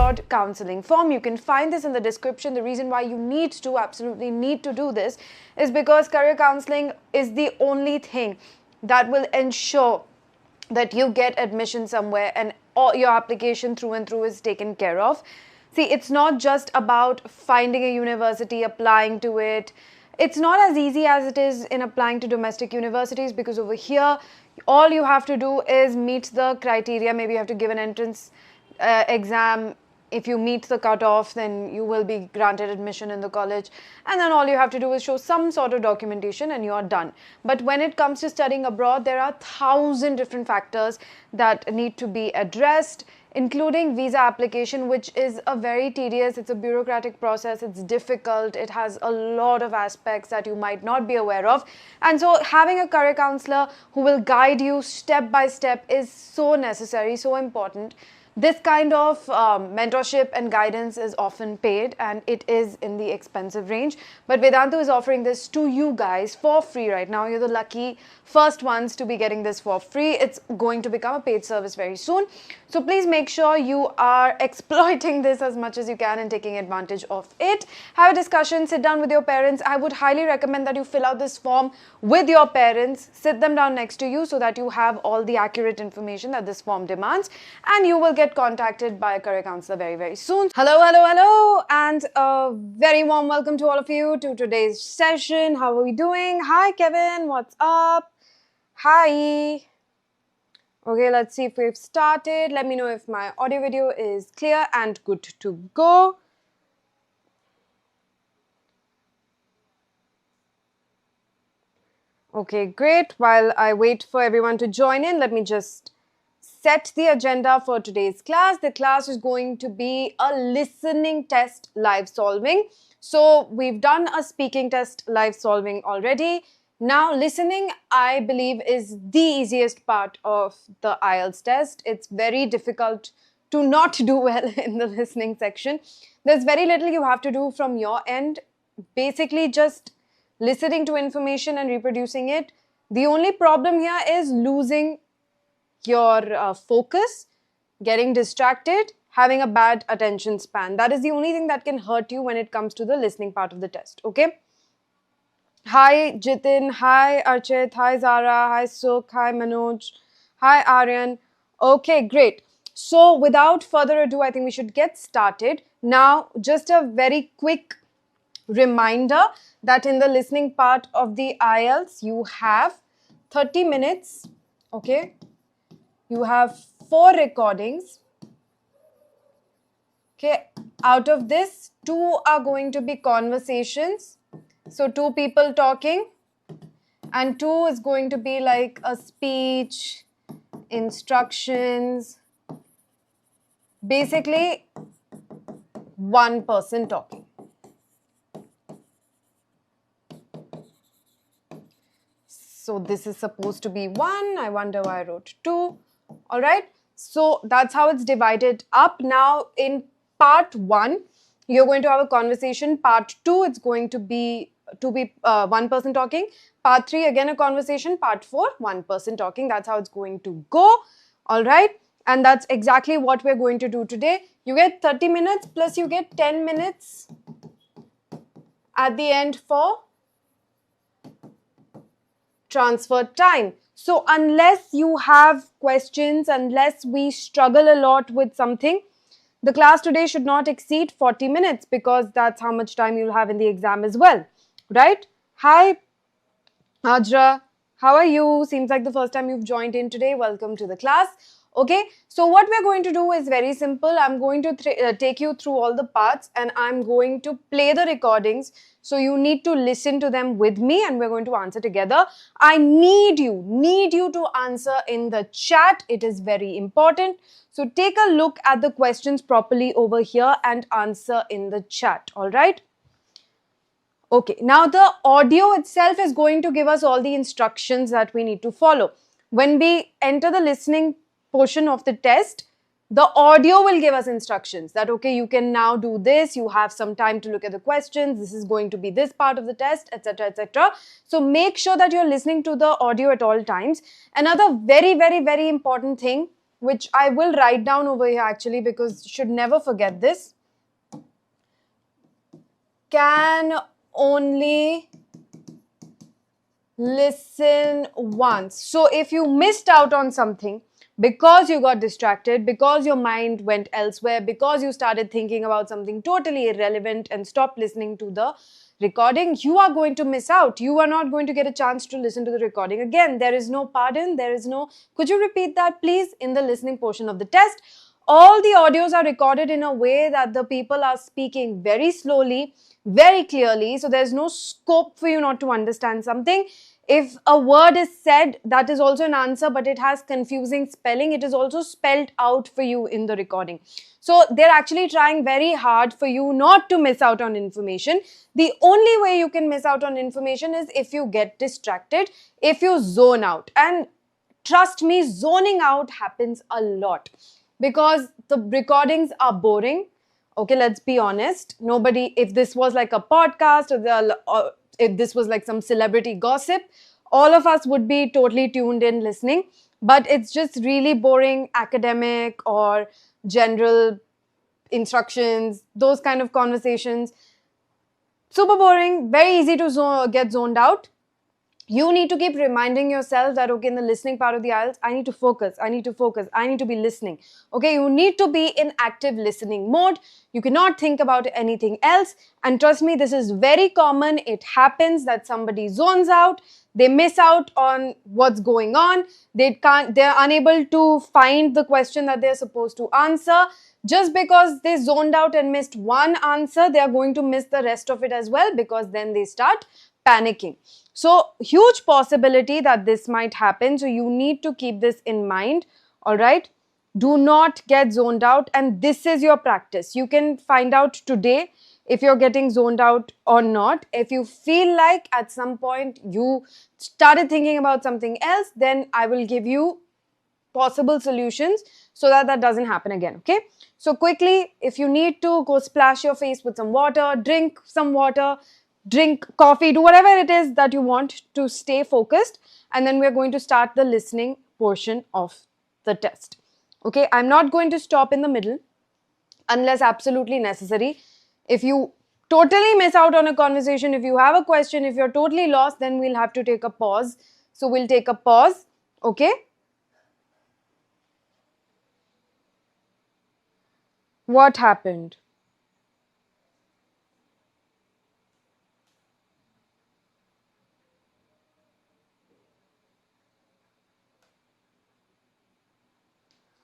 word counseling form. You can find this in the description. The reason why you absolutely need to do this is because career counseling is the only thing that will ensure that you get admission somewhere and all your application through and through is taken care of. See, it's not just about finding a university, applying to it. It's not as easy as it is in applying to domestic universities, because over here, all you have to do is meet the criteria. Maybe you have to give an entrance exam. If you meet the cutoff, then you will be granted admission in the college. And then all you have to do is show some sort of documentation and you're done. But when it comes to studying abroad, there are 1,000 different factors that need to be addressed, including visa application, which is a very tedious, it's a bureaucratic process, it's difficult, it has a lot of aspects that you might not be aware of. And so having a career counselor who will guide you step by step is so necessary, so important. This kind of mentorship and guidance is often paid, and it is in the expensive range. But Vedantu is offering this to you guys for free right now. You're the lucky first ones to be getting this for free. It's going to become a paid service very soon. So please make sure you are exploiting this as much as you can and taking advantage of it. Have a discussion, sit down with your parents. I would highly recommend that you fill out this form with your parents, sit them down next to you so that you have all the accurate information that this form demands, and you will get contacted by a career counselor very, very soon. Hello, and a very warm welcome to all of you to today's session. How are we doing? Hi, Kevin. What's up? Hi. Okay, let's see if we've started. Let me know if my audio video is clear and good to go. Okay, great. While I wait for everyone to join in, let me just set the agenda for today's class. The class is going to be a listening test live solving. So we've done a speaking test live solving already. Now listening, I believe, is the easiest part of the IELTS test. It's very difficult to not do well in the listening section. There's very little you have to do from your end. Basically just listening to information and reproducing it. The only problem here is losing your focus, getting distracted, having a bad attention span. That is the only thing that can hurt you when it comes to the listening part of the test, okay? Hi Jitin, hi Archit, hi Zara, hi Sukh, hi Manoj, hi Aryan. Okay, great. So without further ado, I think we should get started. Now, just a very quick reminder that in the listening part of the IELTS, you have 30 minutes, okay? You have 4 recordings, okay? Out of this, 2 are going to be conversations. So 2 people talking, and 2 is going to be like a speech, instructions, basically 1 person talking. So this is supposed to be 1. I wonder why I wrote 2. All right. So that's how it's divided up. Now in part 1, you're going to have a conversation. Part 2, it's going to be 1 person talking. Part 3, again a conversation. Part 4, 1 person talking. That's how it's going to go. All right. And that's exactly what we're going to do today. You get 30 minutes plus you get 10 minutes at the end for transfer time. So unless you have questions, unless we struggle a lot with something, the class today should not exceed 40 minutes because that's how much time you'll have in the exam as well, right? Hi, Ajra. How are you? Seems like the first time you've joined in today. Welcome to the class. Okay, so what we're going to do is very simple. I'm going to take you through all the parts and I'm going to play the recordings. So you need to listen to them with me and we're going to answer together. I need you to answer in the chat. It is very important. So take a look at the questions properly over here and answer in the chat, all right? Okay, now the audio itself is going to give us all the instructions that we need to follow. When we enter the listening portion of the test, the audio will give us instructions that, okay, you can now do this, you have some time to look at the questions, this is going to be this part of the test, etc., etc. So make sure that you're listening to the audio at all times. Another very, very, very important thing, which I will write down over here actually, because you should never forget this. Can only listen once. So if you missed out on something because you got distracted, because your mind went elsewhere, because you started thinking about something totally irrelevant and stopped listening to the recording, you are going to miss out. You are not going to get a chance to listen to the recording again. There is no pardon. There is no, could you repeat that please, in the listening portion of the test? All the audios are recorded in a way that the people are speaking very slowly, very clearly. So there's no scope for you not to understand something. If a word is said, that is also an answer, but it has confusing spelling, it is also spelled out for you in the recording. So they're actually trying very hard for you not to miss out on information. The only way you can miss out on information is if you get distracted, if you zone out. And trust me, zoning out happens a lot because the recordings are boring. Okay, let's be honest. Nobody, if this was like a podcast or if this was like some celebrity gossip, all of us would be totally tuned in listening. But it's just really boring academic or general instructions, those kind of conversations. Super boring, very easy to get zoned out. You need to keep reminding yourself that, okay, in the listening part of the IELTS, I need to focus, I need to focus, I need to be listening. Okay, you need to be in active listening mode. You cannot think about anything else. And trust me, this is very common. It happens that somebody zones out, they miss out on what's going on. They're unable to find the question that they're supposed to answer. Just because they zoned out and missed one answer, they are going to miss the rest of it as well, because then they start panicking. So huge possibility that this might happen. So you need to keep this in mind. All right. Do not get zoned out. And this is your practice. You can find out today if you're getting zoned out or not. If you feel like at some point you started thinking about something else, then I will give you possible solutions so that that doesn't happen again. Okay. So quickly, if you need to, go splash your face with some water, drink some water, drink coffee, do whatever it is that you want to stay focused. And then we're going to start the listening portion of the test. Okay, I'm not going to stop in the middle unless absolutely necessary. If you totally miss out on a conversation, if you have a question, if you're totally lost, then we'll have to take a pause. So we'll take a pause. Okay. What happened?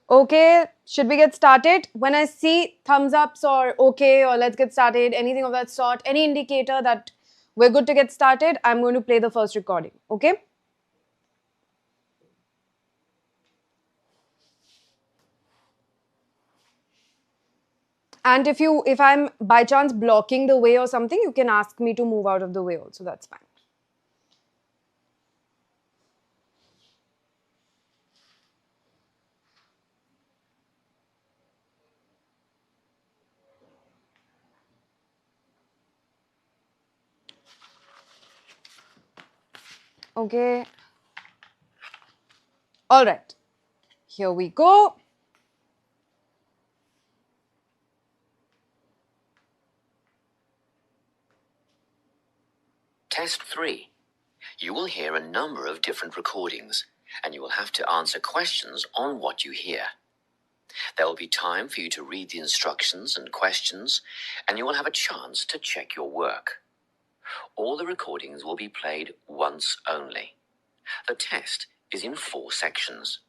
Okay, should we get started? When I see thumbs ups or okay or let's get started, anything of that sort, any indicator that we're good to get started, I'm going to play the first recording. Okay? And if I'm by chance blocking the way or something, you can ask me to move out of the way also. That's fine. Okay. All right. Here we go. Test 3. You will hear a number of different recordings, and you will have to answer questions on what you hear. There will be time for you to read the instructions and questions, and you will have a chance to check your work. All the recordings will be played once only. The test is in 4 sections.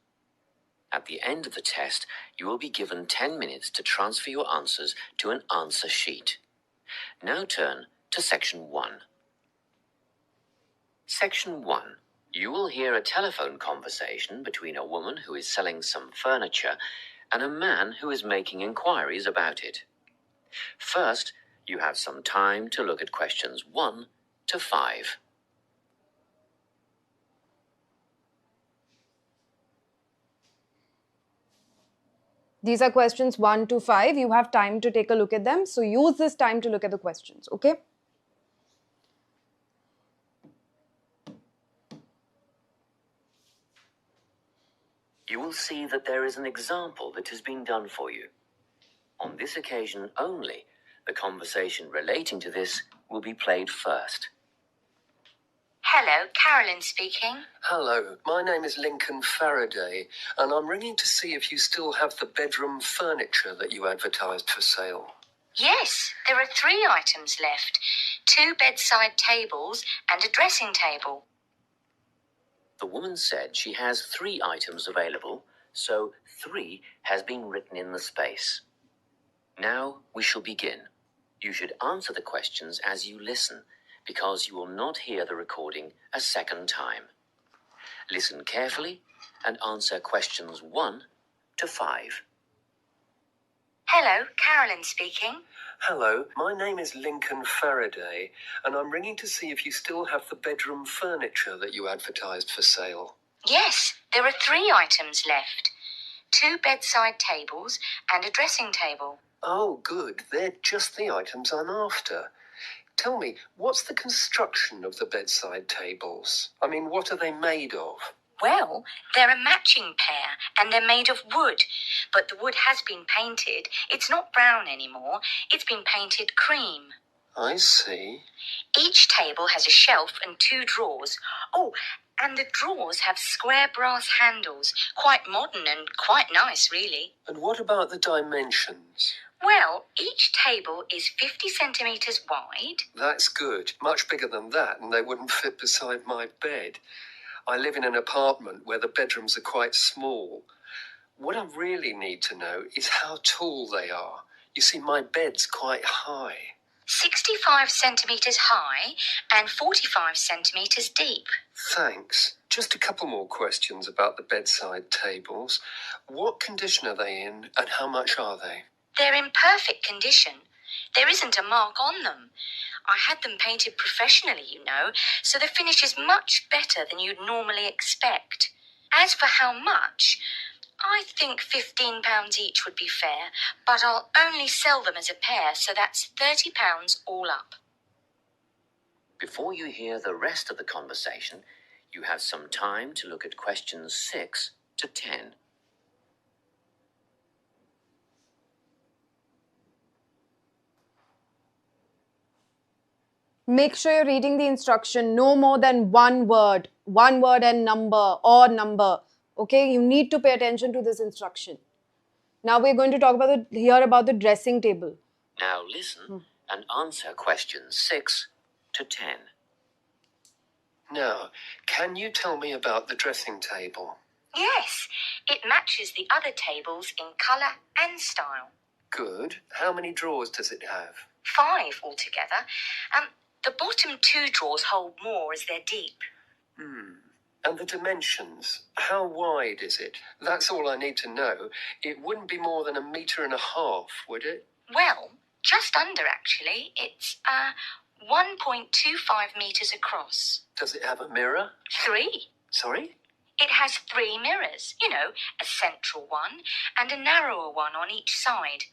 At the end of the test, you will be given 10 minutes to transfer your answers to an answer sheet. Now turn to Section 1. Section 1. You will hear a telephone conversation between a woman who is selling some furniture and a man who is making inquiries about it. First, you have some time to look at questions 1 to 5. These are questions 1 to 5. You have time to take a look at them. So use this time to look at the questions. Okay? You will see that there is an example that has been done for you. On this occasion only, the conversation relating to this will be played first. Hello, Carolyn speaking. Hello, my name is Lincoln Faraday, and I'm ringing to see if you still have the bedroom furniture that you advertised for sale. Yes, there are 3 items left. 2 bedside tables and a dressing table. The woman said she has 3 items available, so 3 has been written in the space. Now we shall begin. You should answer the questions as you listen, because you will not hear the recording a second time. Listen carefully and answer questions 1 to 5. Hello, Carolyn speaking. Hello, my name is Lincoln Faraday, and I'm ringing to see if you still have the bedroom furniture that you advertised for sale. Yes, there are 3 items left. 2 bedside tables and a dressing table. Oh, good. They're just the items I'm after. Tell me, what's the construction of the bedside tables? I mean, what are they made of? Well, they're a matching pair and they're made of wood. But the wood has been painted. It's not brown anymore. It's been painted cream. I see. Each table has a shelf and 2 drawers. Oh, and the drawers have square brass handles. Quite modern and quite nice, really. And what about the dimensions? Well, each table is 50 centimetres wide. That's good. Much bigger than that, and they wouldn't fit beside my bed. I live in an apartment where the bedrooms are quite small. What I really need to know is how tall they are. You see, my bed's quite high. 65 centimetres high and 45 centimetres deep. Thanks. Just a couple more questions about the bedside tables. What condition are they in, and how much are they? They're in perfect condition. There isn't a mark on them. I had them painted professionally, you know, so the finish is much better than you'd normally expect. As for how much, I think £15 each would be fair, but I'll only sell them as a pair, so that's £30 all up. Before you hear the rest of the conversation, you have some time to look at questions 6 to 10. Make sure you're reading the instruction, no more than one word and number or number. Okay, you need to pay attention to this instruction. Now we're going to hear about the dressing table. Now listen and answer questions 6 to 10. Now, can you tell me about the dressing table? Yes, it matches the other tables in colour and style. Good. How many drawers does it have? 5 altogether. The bottom 2 drawers hold more as they're deep. And the dimensions? How wide is it? That's all I need to know. It wouldn't be more than 1.5 meters, would it? Well, just under actually. It's 1.25 metres across. Does it have a mirror? 3. Sorry? It has 3 mirrors, you know, a central one and a narrower one on each side.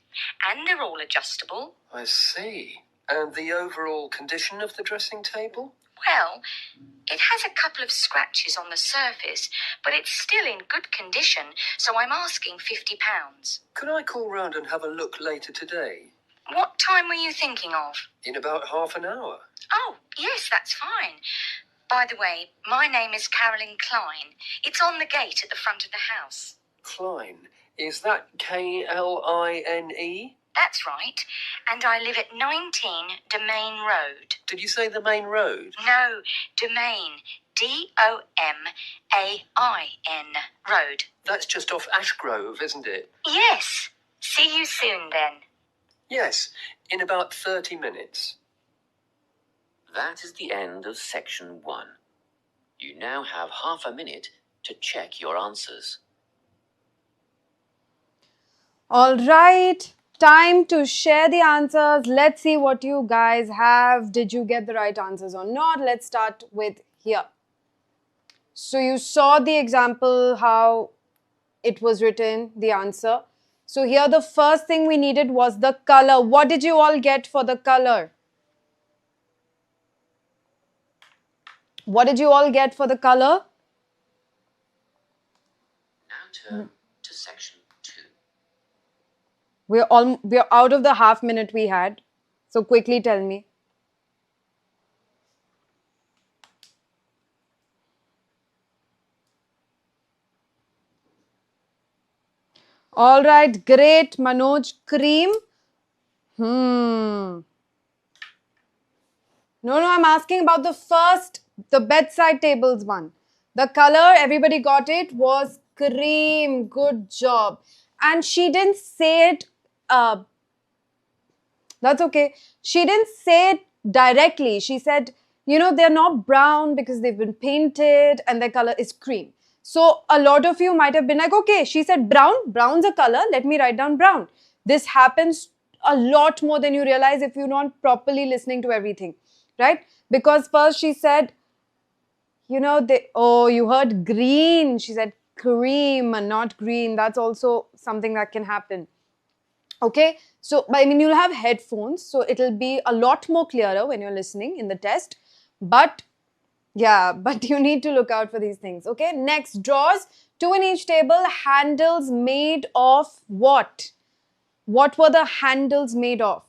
And they're all adjustable. I see. And the overall condition of the dressing table? Well, it has a couple of scratches on the surface, but it's still in good condition, so I'm asking £50. Could I call round and have a look later today? What time were you thinking of? In about half an hour. Oh, yes, that's fine. By the way, my name is Carolyn Klein. It's on the gate at the front of the house. Klein. Is that Kline? That's right. And I live at 19 Domain Road. Did you say the main road? No, Domain. Domain Road. That's just off Ashgrove, isn't it? Yes. See you soon then. Yes, in about 30 minutes. That is the end of section 1. You now have half a minute to check your answers. All right, time to share the answers. Let's see what you guys have. Did you get the right answers or not? Let's start with here. So you saw the example, how it was written, the answer. So here the first thing we needed was the color. What did you all get for the color? What did you all get for the color? Now to Turn to section 2. We're out of the half minute we had. So quickly tell me. All right, great, Manoj. Cream. No, I'm asking about the bedside tables one. The color, everybody got it, was cream. Good job. And she didn't say it, that's okay. She didn't say it directly. She said, they're not brown because they've been painted and their color is cream. So a lot of you might have been like, okay, she said brown. Brown's a color. Let me write down brown. This happens a lot more than you realize if you're not properly listening to everything, right? Because first she said, you heard green. She said cream and not green. That's also something that can happen. Okay, so you'll have headphones, so it'll be a lot more clearer when you're listening in the test. But but you need to look out for these things. Okay, next, drawers, 2 in each table. Handles made of what? What were the handles made of?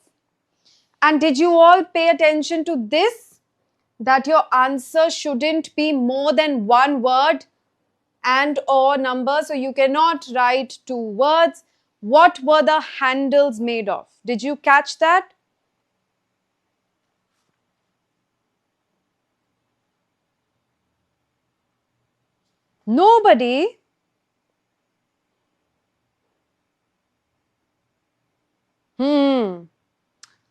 And did you all pay attention to this? That your answer shouldn't be more than one word and or number. So you cannot write 2 words. What were the handles made of? Did you catch that? Nobody?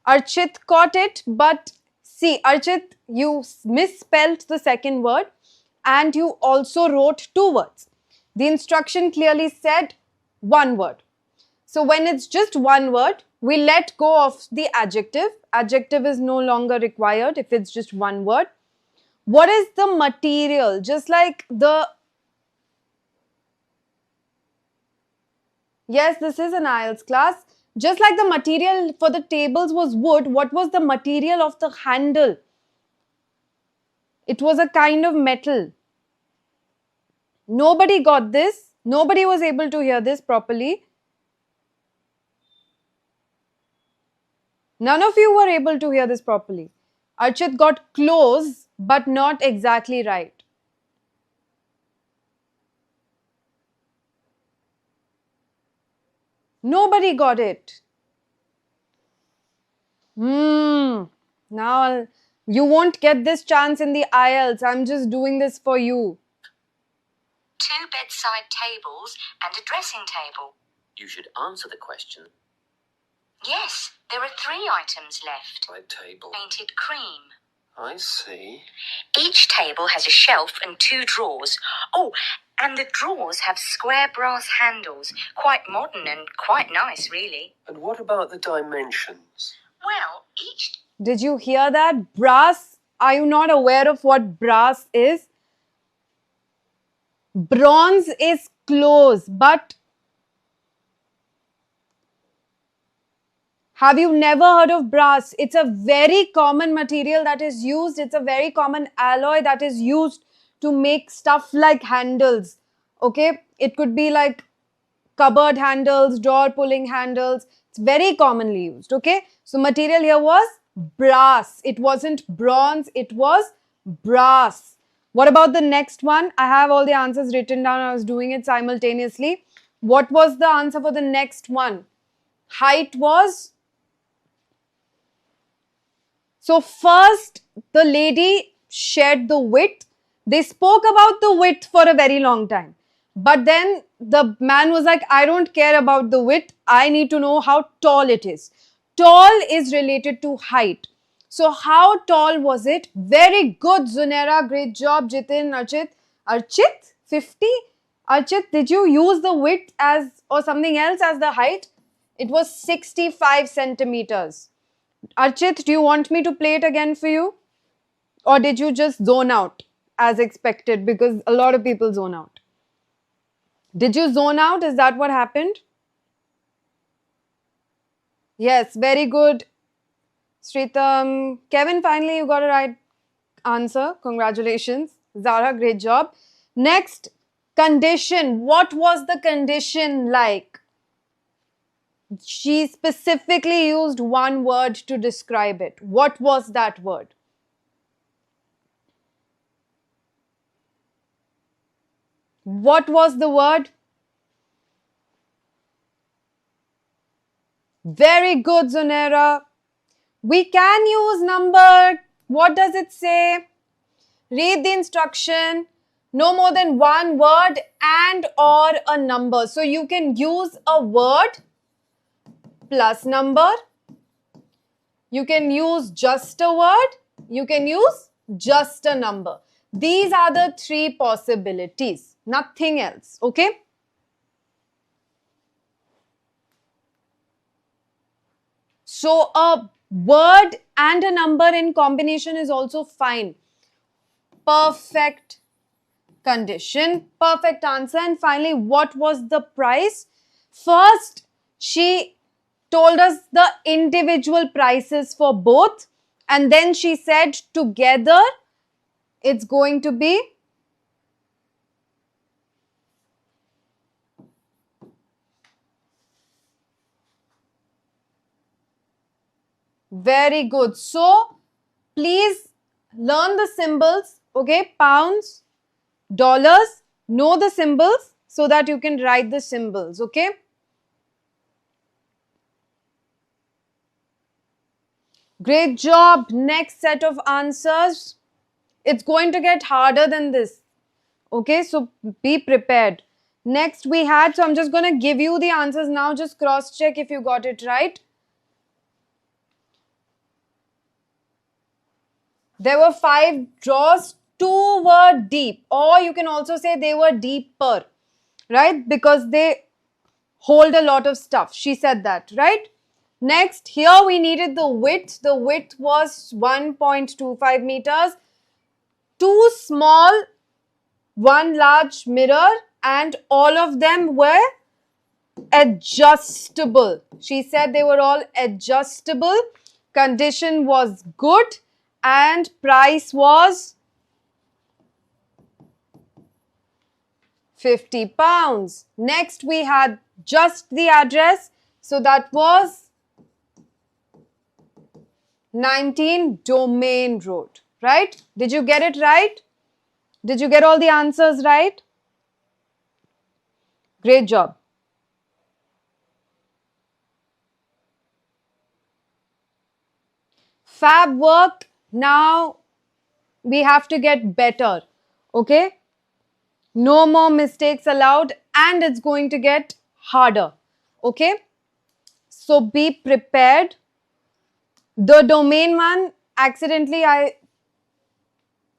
Archit caught it, but see, Archit, you misspelled the second word and you also wrote 2 words. The instruction clearly said 1 word. So when it's just 1 word, we let go of the adjective. Adjective is no longer required if it's just 1 word. What is the material? Just like yes, this is an IELTS class. Just like the material for the tables was wood, what was the material of the handle? It was a kind of metal. Nobody got this. Nobody was able to hear this properly. None of you were able to hear this properly. Archit got close, but not exactly right. Nobody got it. Now you won't get this chance in the IELTS. I'm just doing this for you. 2 bedside tables and a dressing table. You should answer the question. Yes, there are 3 items left. My table. Painted cream. I see. Each table has a shelf and 2 drawers. Oh, and the drawers have square brass handles. Quite modern and quite nice, really. And what about the dimensions? Well, each... Did you hear that? Brass. Are you not aware of what brass is? Bronze is close, but have you never heard of brass? It's a very common material that is used. It's a very common alloy that is used to make stuff like handles. Okay, it could be like cupboard handles, drawer pulling handles. It's very commonly used. Okay, so material here was brass. It wasn't bronze, it was brass. What about the next one? I have all the answers written down. I was doing it simultaneously. What was the answer for the next one? Height was... So first, the lady shared the width. They spoke about the width for a very long time. But then the man was like, I don't care about the width. I need to know how tall it is. Tall is related to height. So how tall was it? Very good, Zunera. Great job, Jitin, Archit. Archit? 50? Archit, did you use the width as or something else as the height? It was 65 centimeters. Archit, do you want me to play it again for you? Or did you just zone out as expected? Because a lot of people zone out. Did you zone out? Is that what happened? Yes, very good. Sritam. Kevin, finally you got a right answer. Congratulations. Zara, great job. Next, Condition. What was the condition like? She specifically used one word to describe it. What was that word? What was the word? Very good, Zunera. We can use number. What does it say? Read the instruction. No more than one word and or a number. So you can use a word plus number. You can use just a word. You can use just a number. These are the three possibilities. Nothing else. Okay? So a word and a number in combination is also fine. Perfect condition, perfect answer. And finally, what was the price? First, she told us the individual prices for both, and then she said together it's going to be very good. So please learn the symbols, okay? Pounds, dollars, know the symbols so that you can write the symbols, okay? Great job. Next set of answers. It's going to get harder than this. Okay, so be prepared. Next we had, so I'm just going to give you the answers now. Just cross check if you got it right. There were 5 draws. 2 were deep, or you can also say they were deeper, right? Because they hold a lot of stuff. She said that, right? Next, here we needed the width. The width was 1.25 meters. 2 small, 1 large mirror, and all of them were adjustable. She said they were all adjustable. Condition was good and price was 50 pounds. Next we had just the address. So that was 19 Domain Road, right? Did you get it right? Did you get all the answers right? Great job. Fab work. Now we have to get better. Okay? No more mistakes allowed, and it's going to get harder. Okay? So be prepared. The domain one, accidentally I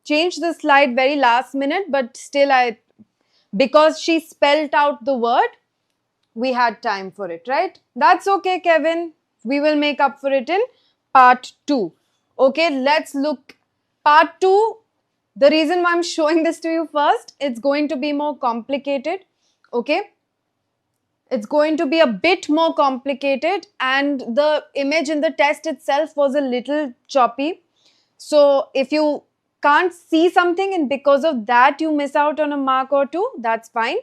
changed the slide very last minute, but still because she spelled out the word, we had time for it, right? That's okay, Kevin. We will make up for it in part 2. Okay, let's look. Part 2, the reason why I'm showing this to you first, it's going to be more complicated. Okay, it's going to be a bit more complicated, and the image in the test itself was a little choppy. So if you can't see something and because of that you miss out on a mark or 2, that's fine.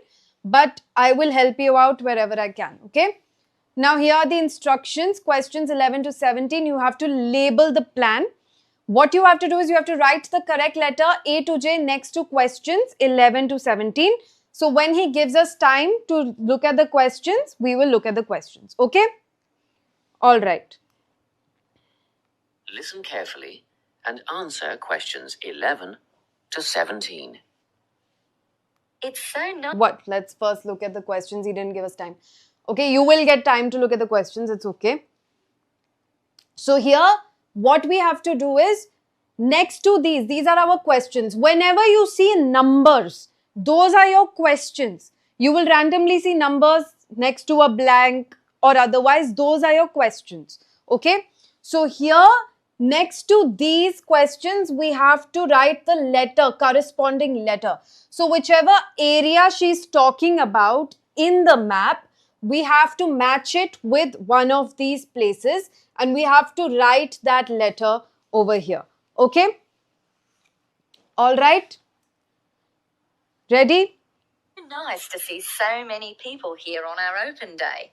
But I will help you out wherever I can, okay? Now here are the instructions, questions 11 to 17. You have to label the plan. What you have to do is you have to write the correct letter A to J next to questions 11 to 17. So when he gives us time to look at the questions, we will look at the questions, okay? All right. Listen carefully and answer questions 11 to 17. It's so nice. What? Let's first look at the questions. He didn't give us time. Okay, you will get time to look at the questions. It's okay. So here, what we have to do is, next to these are our questions. Whenever you see numbers, those are your questions. You will randomly see numbers next to a blank or otherwise, those are your questions. Okay. So here, next to these questions, we have to write the letter, corresponding letter. So whichever area she's talking about in the map, we have to match it with one of these places and we have to write that letter over here. Okay? All right? Ready? nice to see so many people here on our open day.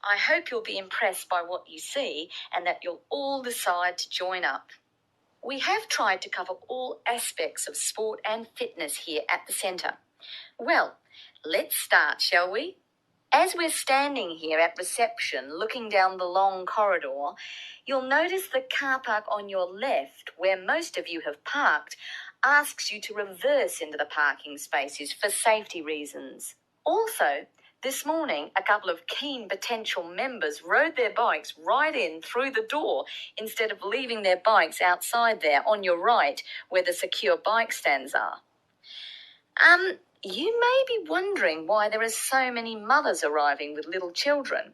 I hope you'll be impressed by what you see and that you'll all decide to join up. We have tried to cover all aspects of sport and fitness here at the centre. Well, let's start, shall we? As we're standing here at reception looking down the long corridor, you'll notice the car park on your left, where most of you have parked, asks you to reverse into the parking spaces for safety reasons. Also, this morning, a couple of keen potential members rode their bikes right in through the door instead of leaving their bikes outside there on your right where the secure bike stands are. You may be wondering why there are so many mothers arriving with little children.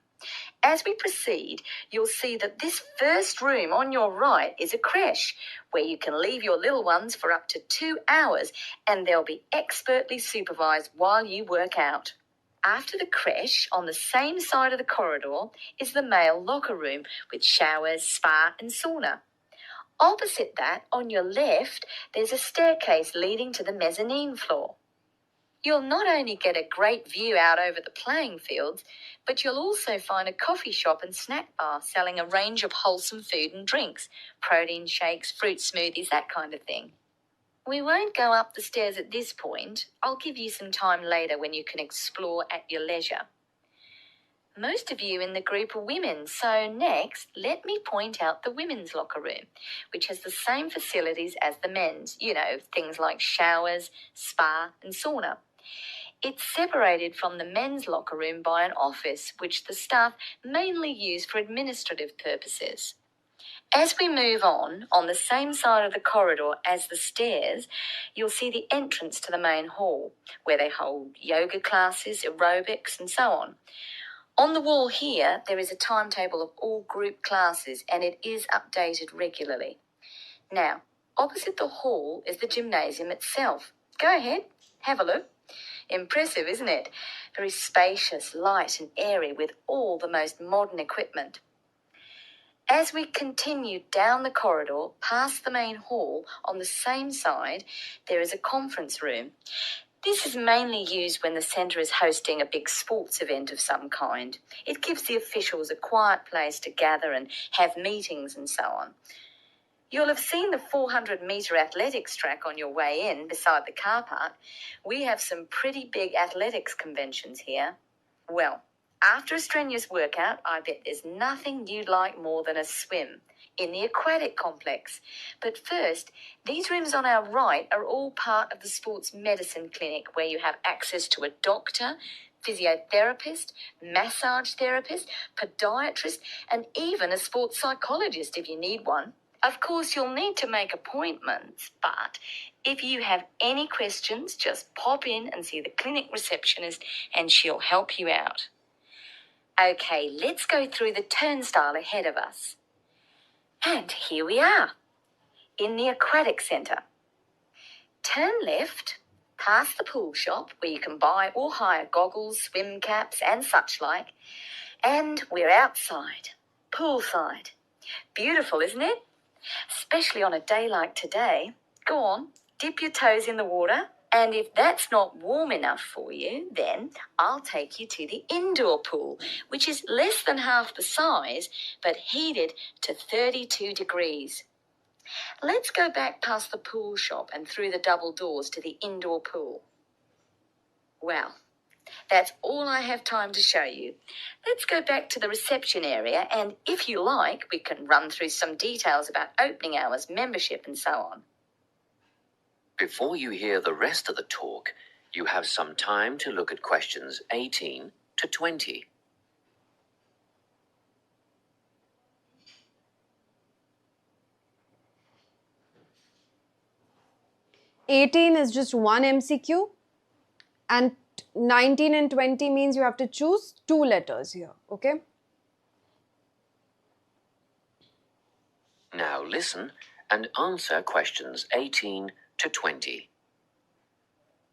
As we proceed, you'll see that this first room on your right is a creche where you can leave your little ones for up to 2 hours and they'll be expertly supervised while you work out. After the creche, on the same side of the corridor, is the male locker room with showers, spa and sauna. Opposite that, on your left, there's a staircase leading to the mezzanine floor. You'll not only get a great view out over the playing fields, but you'll also find a coffee shop and snack bar selling a range of wholesome food and drinks, protein shakes, fruit smoothies, that kind of thing. We won't go up the stairs at this point. I'll give you some time later when you can explore at your leisure. Most of you in the group are women, so next, let me point out the women's locker room, which has the same facilities as the men's, things like showers, spa and sauna. It's separated from the men's locker room by an office, which the staff mainly use for administrative purposes. As we move on the same side of the corridor as the stairs, you'll see the entrance to the main hall, where they hold yoga classes, aerobics, and so on. On the wall here, there is a timetable of all group classes, and it is updated regularly. Now, opposite the hall is the gymnasium itself. Go ahead, have a look. Impressive, isn't it? Very spacious, light and airy with all the most modern equipment. As we continue down the corridor past the main hall, on the same side, there is a conference room. This is mainly used when the centre is hosting a big sports event of some kind. It gives the officials a quiet place to gather and have meetings and so on. You'll have seen the 400-metre athletics track on your way in beside the car park. We have some pretty big athletics conventions here. Well, after a strenuous workout, I bet there's nothing you'd like more than a swim in the aquatic complex. But first, these rooms on our right are all part of the sports medicine clinic, where you have access to a doctor, physiotherapist, massage therapist, podiatrist, and even a sports psychologist if you need one. Of course, you'll need to make appointments, but if you have any questions, just pop in and see the clinic receptionist and she'll help you out. Okay, let's go through the turnstile ahead of us. And here we are, in the aquatic centre. Turn left, past the pool shop where you can buy or hire goggles, swim caps and such like, and we're outside, poolside. Beautiful, isn't it? Especially on a day like today. Go on, dip your toes in the water, and if that's not warm enough for you, then I'll take you to the indoor pool, which is less than half the size, but heated to 32 degrees. Let's go back past the pool shop and through the double doors to the indoor pool. Well, that's all I have time to show you. Let's go back to the reception area, and if you like, we can run through some details about opening hours, membership, and so on. Before you hear the rest of the talk, you have some time to look at questions 18 to 20. "18" is just one MCQ, and 19 and 20 means you have to choose 2 letters here, okay? Now listen and answer questions 18 to 20.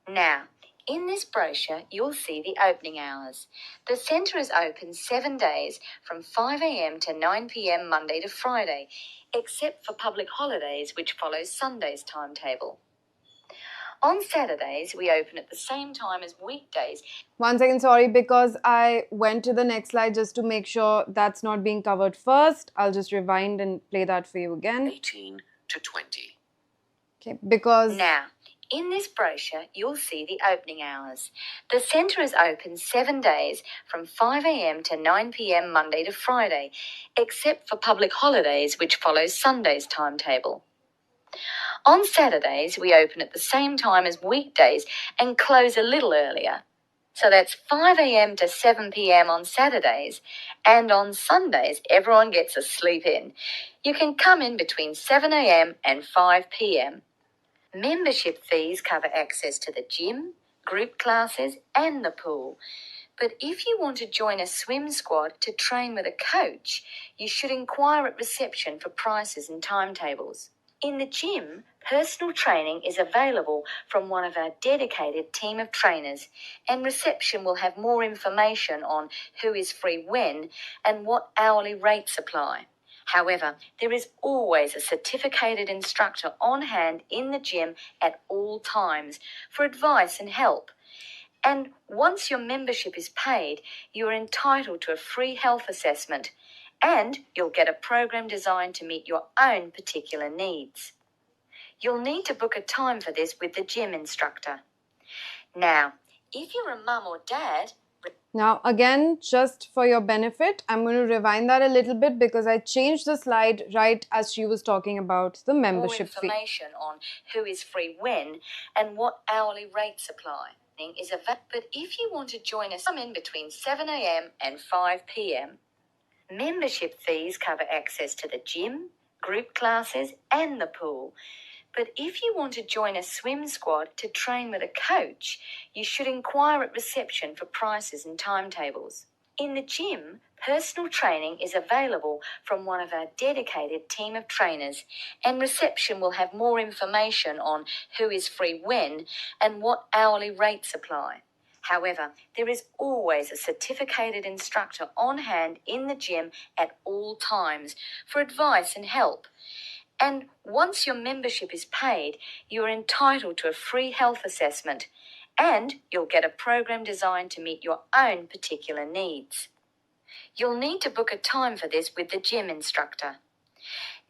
Now, in this brochure, you'll see the opening hours. The centre is open 7 days from 5 a.m. to 9 p.m. Monday to Friday, except for public holidays, which follows Sunday's timetable. On Saturdays, we open at the same time as weekdays. One second, sorry, because I went to the next slide just to make sure that's not being covered first. I'll just rewind and play that for you again. 18 to 20. Okay, because... Now, in this brochure, you'll see the opening hours. The centre is open 7 days from 5 a.m. to 9 p.m. Monday to Friday, except for public holidays, which follows Sunday's timetable. On Saturdays, we open at the same time as weekdays and close a little earlier. So that's 5 a.m. to 7 p.m. on Saturdays, and on Sundays, everyone gets a sleep in. You can come in between 7 a.m. and 5 p.m. Membership fees cover access to the gym, group classes, and the pool. But if you want to join a swim squad to train with a coach, you should inquire at reception for prices and timetables. In the gym, personal training is available from one of our dedicated team of trainers, and reception will have more information on who is free when and what hourly rates apply. However, there is always a certificated instructor on hand in the gym at all times for advice and help. And once your membership is paid, you are entitled to a free health assessment, and you'll get a program designed to meet your own particular needs. You'll need to book a time for this with the gym instructor. Now, if you're a mum or dad... Now, again, just for your benefit, I'm going to rewind that a little bit because I changed the slide right as she was talking about the membership fee. More information on who is free when and what hourly rates apply. But if you want to join us, come in between 7 a.m. and 5 p.m. Membership fees cover access to the gym, group classes, and the pool. But if you want to join a swim squad to train with a coach, you should inquire at reception for prices and timetables. In the gym, personal training is available from one of our dedicated team of trainers, and reception will have more information on who is free when and what hourly rates apply. However, there is always a certificated instructor on hand in the gym at all times for advice and help. And once your membership is paid, you are entitled to a free health assessment, and you'll get a program designed to meet your own particular needs. You'll need to book a time for this with the gym instructor.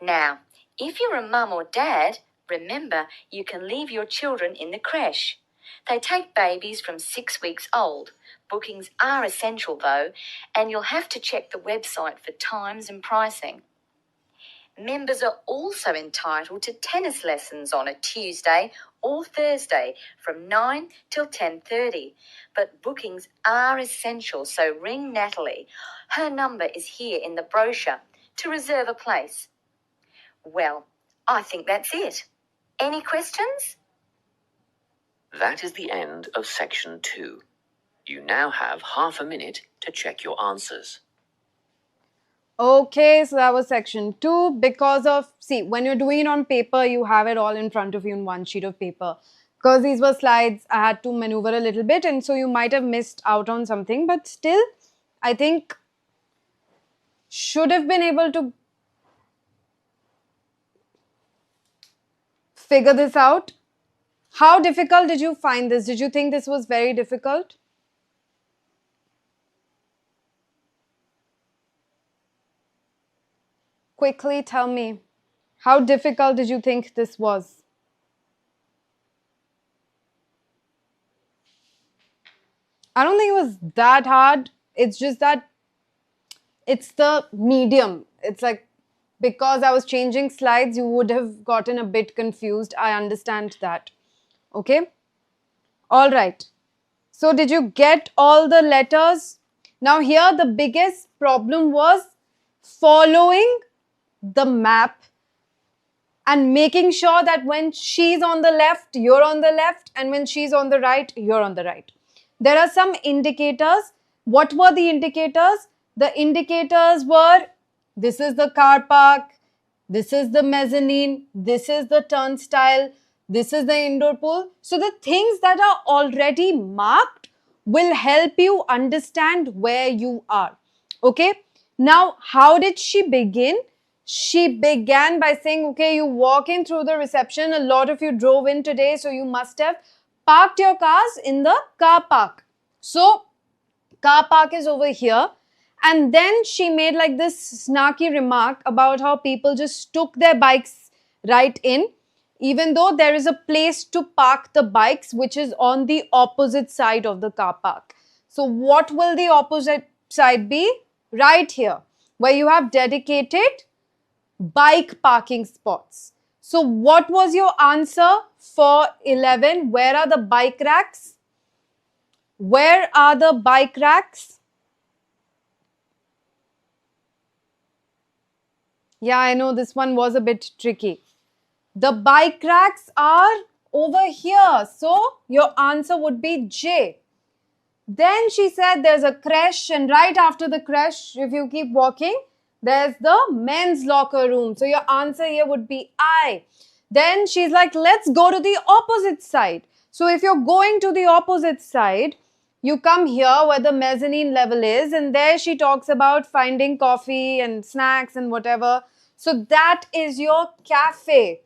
Now, if you're a mum or dad, remember you can leave your children in the creche. They take babies from 6 weeks old. Bookings are essential though, and you'll have to check the website for times and pricing. Members are also entitled to tennis lessons on a Tuesday or Thursday from 9 till 10:30. But bookings are essential, so ring Natalie. Her number is here in the brochure to reserve a place. Well, I think that's it. Any questions? That is the end of section 2. You now have half a minute to check your answers. Okay, so that was section 2. Because of, see, when you're doing it on paper, you have it all in front of you in one sheet of paper. Because these were slides, I had to maneuver a little bit, and so you might have missed out on something, but still, I think should have been able to figure this out. How difficult did you find this? Did you think this was very difficult? Quickly tell me, how difficult did you think this was? I don't think it was that hard. It's just that it's the medium. It's like, because I was changing slides, you would have gotten a bit confused. I understand that. Okay? All right. So did you get all the letters? Now here the biggest problem was following the map and making sure that when she's on the left, you're on the left, and when she's on the right, you're on the right. There are some indicators. What were the indicators? The indicators were, this is the car park, this is the mezzanine, this is the turnstile, this is the indoor pool. So the things that are already marked will help you understand where you are. Okay? Now, how did she begin? She began by saying, okay, you walk in through the reception. A lot of you drove in today, so you must have parked your cars in the car park. So, car park is over here. And then she made like this snarky remark about how people just took their bikes right in, even though there is a place to park the bikes, which is on the opposite side of the car park. So, what will the opposite side be? Right here, where you have dedicated bike parking spots. So what was your answer for 11? Where are the bike racks? Where are the bike racks? Yeah, I know this one was a bit tricky. The bike racks are over here. So your answer would be J. Then she said there's a creche, and right after the creche, if you keep walking, there's the men's locker room. So your answer here would be I. Then she's like, let's go to the opposite side. So if you're going to the opposite side, you come here where the mezzanine level is, and there she talks about finding coffee and snacks and whatever. So that is your cafe.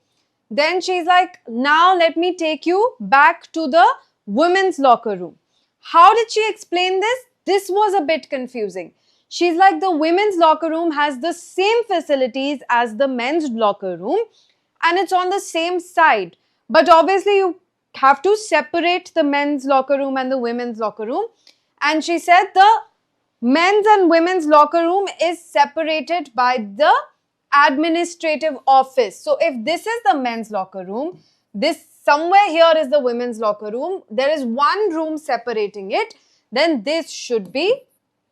Then she's like, now let me take you back to the women's locker room. How did she explain this? This was a bit confusing. She's like, the women's locker room has the same facilities as the men's locker room, and it's on the same side. But obviously, you have to separate the men's locker room and the women's locker room. And she said the men's and women's locker room is separated by the administrative office. So if this is the men's locker room, this somewhere here is the women's locker room, there is one room separating it, then this should be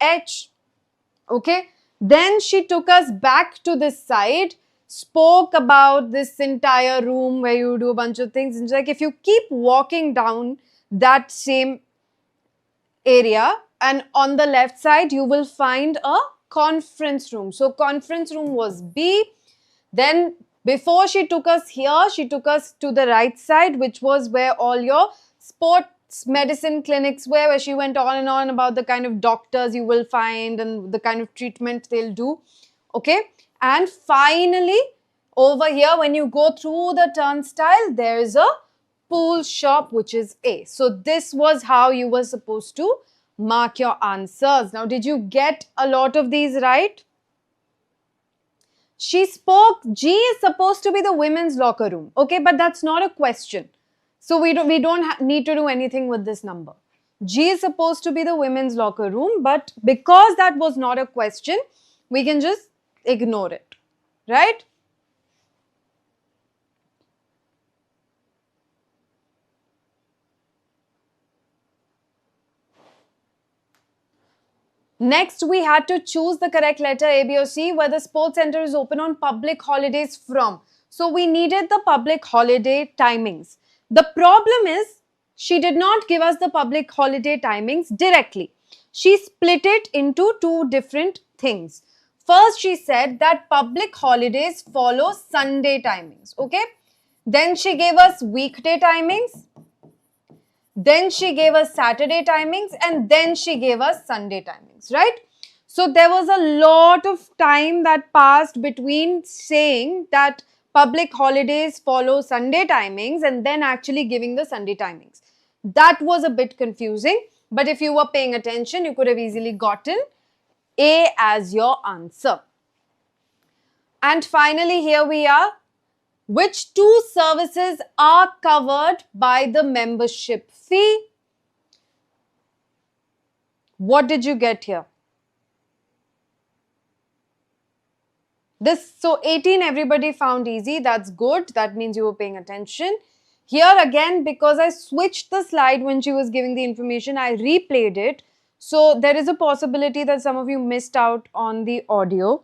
H. Okay. Then she took us back to this side, spoke about this entire room where you do a bunch of things. And like, if you keep walking down that same area, and on the left side, you will find a conference room. So conference room was B. Then before she took us here, she took us to the right side, which was where all your sports medicine clinics were, where she went on and on about the kind of doctors you will find and the kind of treatment they'll do. Okay. And finally, over here, when you go through the turnstile, there is a pool shop, which is A. So this was how you were supposed to mark your answers. Now, did you get a lot of these right? She spoke, G is supposed to be the women's locker room. Okay, but that's not a question. So we don't need to do anything with this number. G is supposed to be the women's locker room, but because that was not a question, we can just ignore it, right? Next, we had to choose the correct letter A, B or C where the sports center is open on public holidays from. So we needed the public holiday timings. The problem is she did not give us the public holiday timings directly. She split it into two different things. First, she said that public holidays follow Sunday timings. Okay. Then she gave us weekday timings. Then she gave us Saturday timings, and then she gave us Sunday timings, right? So there was a lot of time that passed between saying that public holidays follow Sunday timings and then actually giving the Sunday timings. That was a bit confusing, but if you were paying attention, you could have easily gotten A as your answer. And finally, here we are. Which two services are covered by the membership fee? What did you get here? So 18 everybody found easy. That's good. That means you were paying attention. Here again, because I switched the slide when she was giving the information, I replayed it. So there is a possibility that some of you missed out on the audio.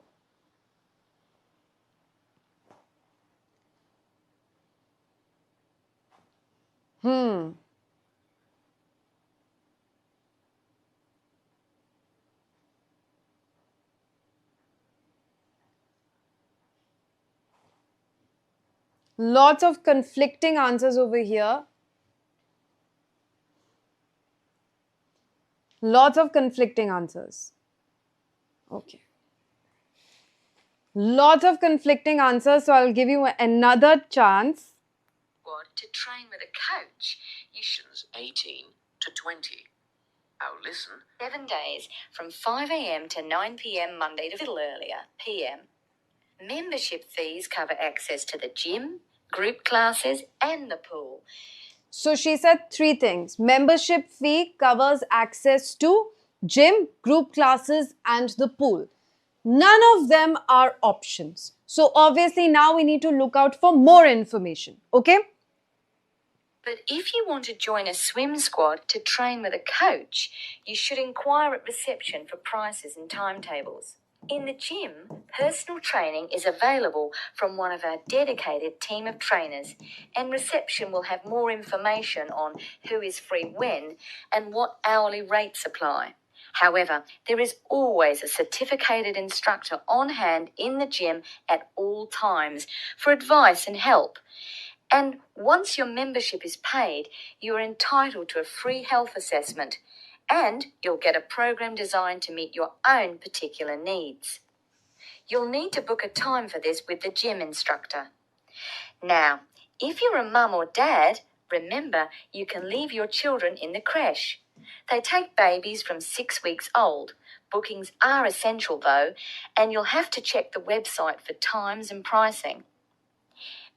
Lots of conflicting answers over here. Lots of conflicting answers. Okay. Lots of conflicting answers, so I'll give you another chance. What? To train with a coach? You should. 18 to 20. Now listen. 7 days from 5 a.m. to 9 p.m. Monday to a little earlier, p.m. Membership fees cover access to the gym, group classes, and the pool. So she said 3 things. Membership fee covers access to gym, group classes, and the pool. None of them are options. So obviously now we need to look out for more information. Okay? But if you want to join a swim squad to train with a coach, you should inquire at reception for prices and timetables. In the gym, personal training is available from one of our dedicated team of trainers, and reception will have more information on who is free when and what hourly rates apply. However, there is always a certificated instructor on hand in the gym at all times for advice and help. And once your membership is paid, you are entitled to a free health assessment, and you'll get a program designed to meet your own particular needs. You'll need to book a time for this with the gym instructor. Now, if you're a mum or dad, remember you can leave your children in the creche. They take babies from 6 weeks old. Bookings are essential though, and you'll have to check the website for times and pricing.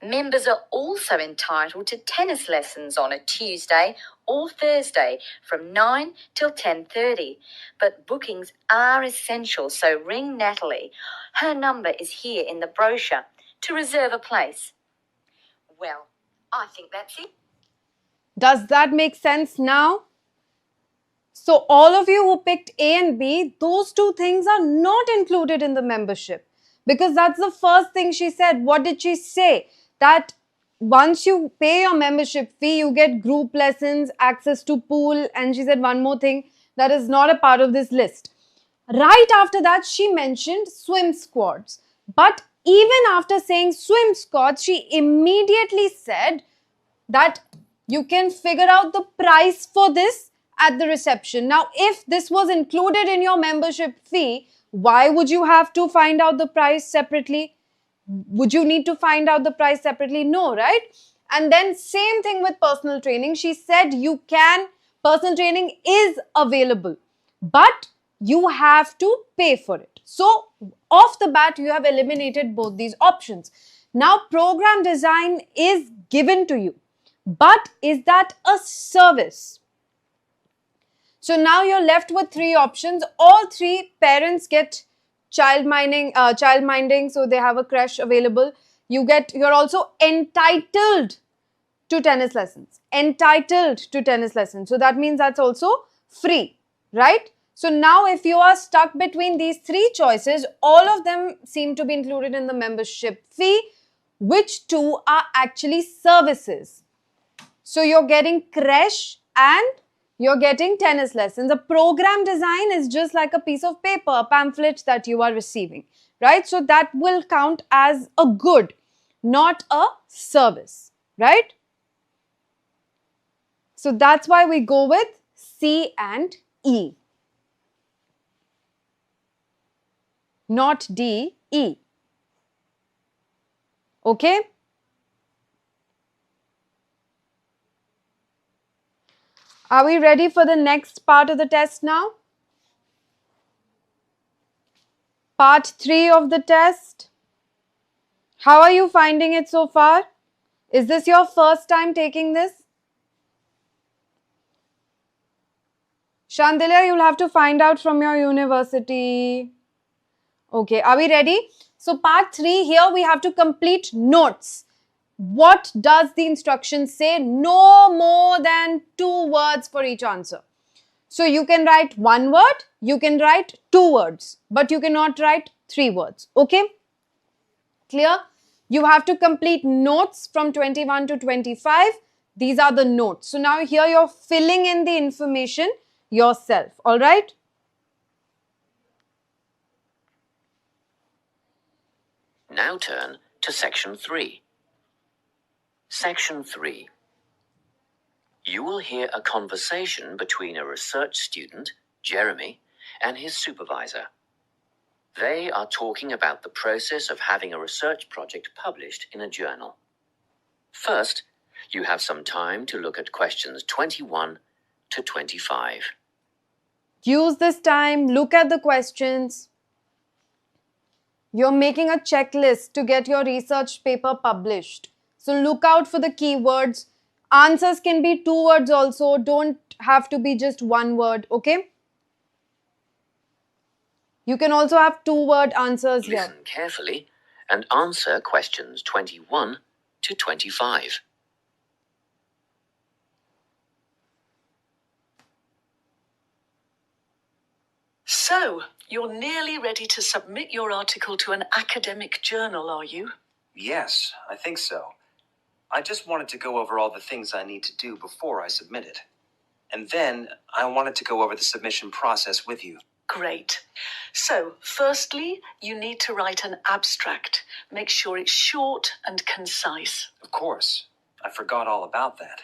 Members are also entitled to tennis lessons on a Tuesday or Thursday from 9 till 10:30. But bookings are essential, so ring Natalie. Her number is here in the brochure to reserve a place. Well, I think that's it. Does that make sense now? So all of you who picked A and B, those 2 things are not included in the membership. Because that's the first thing she said. What did she say? That once you pay your membership fee, you get group lessons, access to pool, and she said one more thing that is not a part of this list. Right after that, she mentioned swim squads. But even after saying swim squads, she immediately said that you can figure out the price for this at the reception. Now, if this was included in your membership fee, why would you have to find out the price separately? Would you need to find out the price separately? No, right? And then same thing with personal training. She said personal training is available, but you have to pay for it. So off the bat, you have eliminated both these options. Now program design is given to you, but is that a service? So now you're left with 3 options. All 3 parents get child minding, so they have a creche available. You're also entitled to tennis lessons. Entitled to tennis lessons. So that means that's also free, right? So now if you are stuck between these 3 choices, all of them seem to be included in the membership fee. Which 2 are actually services? So you're getting creche and you're getting tennis lessons. A program design is just like a piece of paper, a pamphlet that you are receiving, right? So that will count as a good, not a service, right? So that's why we go with C and E, not D, E. Okay? Are we ready for the next part of the test now? Part 3 of the test. How are you finding it so far? Is this your first time taking this? Shandilia, you'll have to find out from your university. Okay, are we ready? So part 3, here we have to complete notes. What does the instruction say? No more than 2 words for each answer. So you can write 1 word, you can write 2 words, but you cannot write 3 words. Okay? Clear? You have to complete notes from 21 to 25. These are the notes. So now here you're filling in the information yourself. All right? Now turn to Section 3. Section 3. You will hear a conversation between a research student, Jeremy, and his supervisor. They are talking about the process of having a research project published in a journal. First, you have some time to look at questions 21 to 25. Use this time, look at the questions. You're making a checklist to get your research paper published. So look out for the keywords. Answers can be 2 words also, don't have to be just 1 word, okay? You can also have 2-word answers here. Listen carefully and answer questions 21 to 25. So, you're nearly ready to submit your article to an academic journal, are you? Yes, I think so. I just wanted to go over all the things I need to do before I submit it. And then I wanted to go over the submission process with you. Great. So, firstly, you need to write an abstract. Make sure it's short and concise. Of course, I forgot all about that.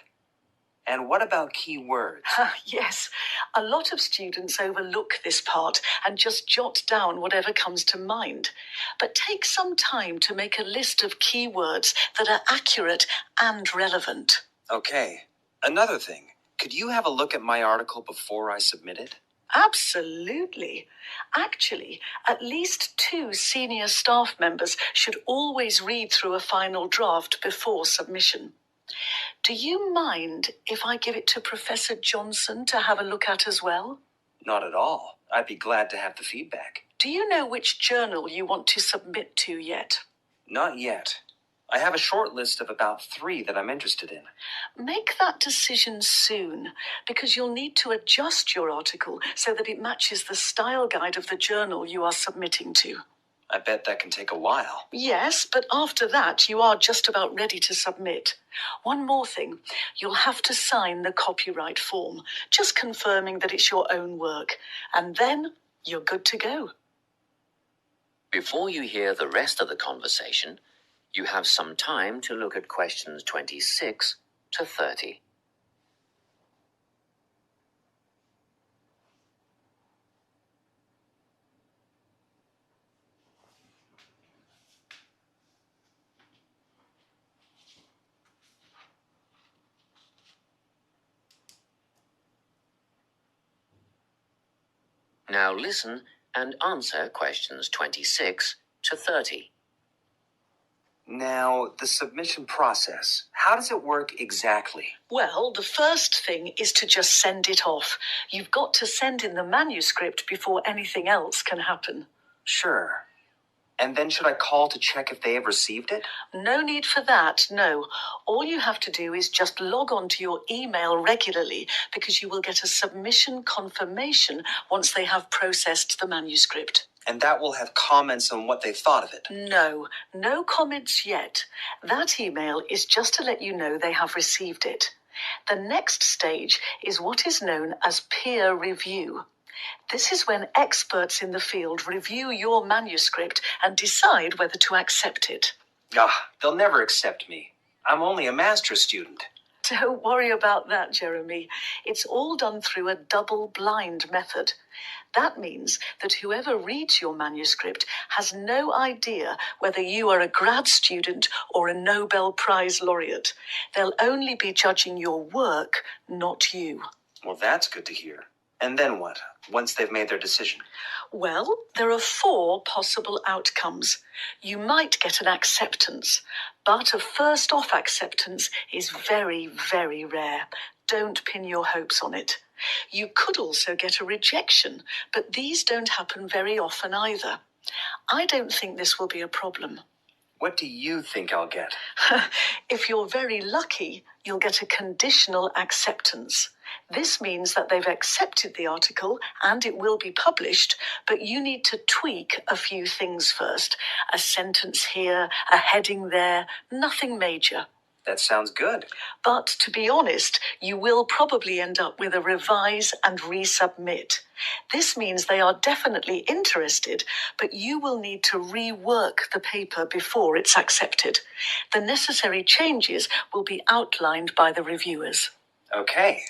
And what about key words? Yes, a lot of students overlook this part and just jot down whatever comes to mind. But take some time to make a list of keywords that are accurate and relevant. Okay, another thing. Could you have a look at my article before I submit it? Absolutely. Actually, at least 2 senior staff members should always read through a final draft before submission. Do you mind if I give it to Professor Johnson to have a look at as well? Not at all. I'd be glad to have the feedback. Do you know which journal you want to submit to yet? Not yet. I have a short list of about 3 that I'm interested in. Make that decision soon, because you'll need to adjust your article so that it matches the style guide of the journal you are submitting to. I bet that can take a while. Yes, but after that, you are just about ready to submit. One more thing, you'll have to sign the copyright form, just confirming that it's your own work, and then you're good to go. Before you hear the rest of the conversation, you have some time to look at questions 26 to 30. Now listen and answer questions 26 to 30. Now, the submission process. How does it work exactly? Well, the first thing is to just send it off. You've got to send in the manuscript before anything else can happen. Sure. And then should I call to check if they have received it? No need for that, no. All you have to do is just log on to your email regularly, because you will get a submission confirmation once they have processed the manuscript. And that will have comments on what they thought of it. No comments yet. That email is just to let you know they have received it. The next stage is what is known as peer review. This is when experts in the field review your manuscript and decide whether to accept it. They'll never accept me. I'm only a master's student. Don't worry about that, Jeremy. It's all done through a double-blind method. That means that whoever reads your manuscript has no idea whether you are a grad student or a Nobel Prize laureate. They'll only be judging your work, not you. Well, that's good to hear. And then what, once they've made their decision? Well, there are 4 possible outcomes. You might get an acceptance, but a first-off acceptance is very, very rare. Don't pin your hopes on it. You could also get a rejection, but these don't happen very often either. I don't think this will be a problem. What do you think I'll get? If you're very lucky, you'll get a conditional acceptance. This means that they've accepted the article and it will be published, but you need to tweak a few things first. A sentence here, a heading there, nothing major. That sounds good. But to be honest, you will probably end up with a revise and resubmit. This means they are definitely interested, but you will need to rework the paper before it's accepted. The necessary changes will be outlined by the reviewers. Okay,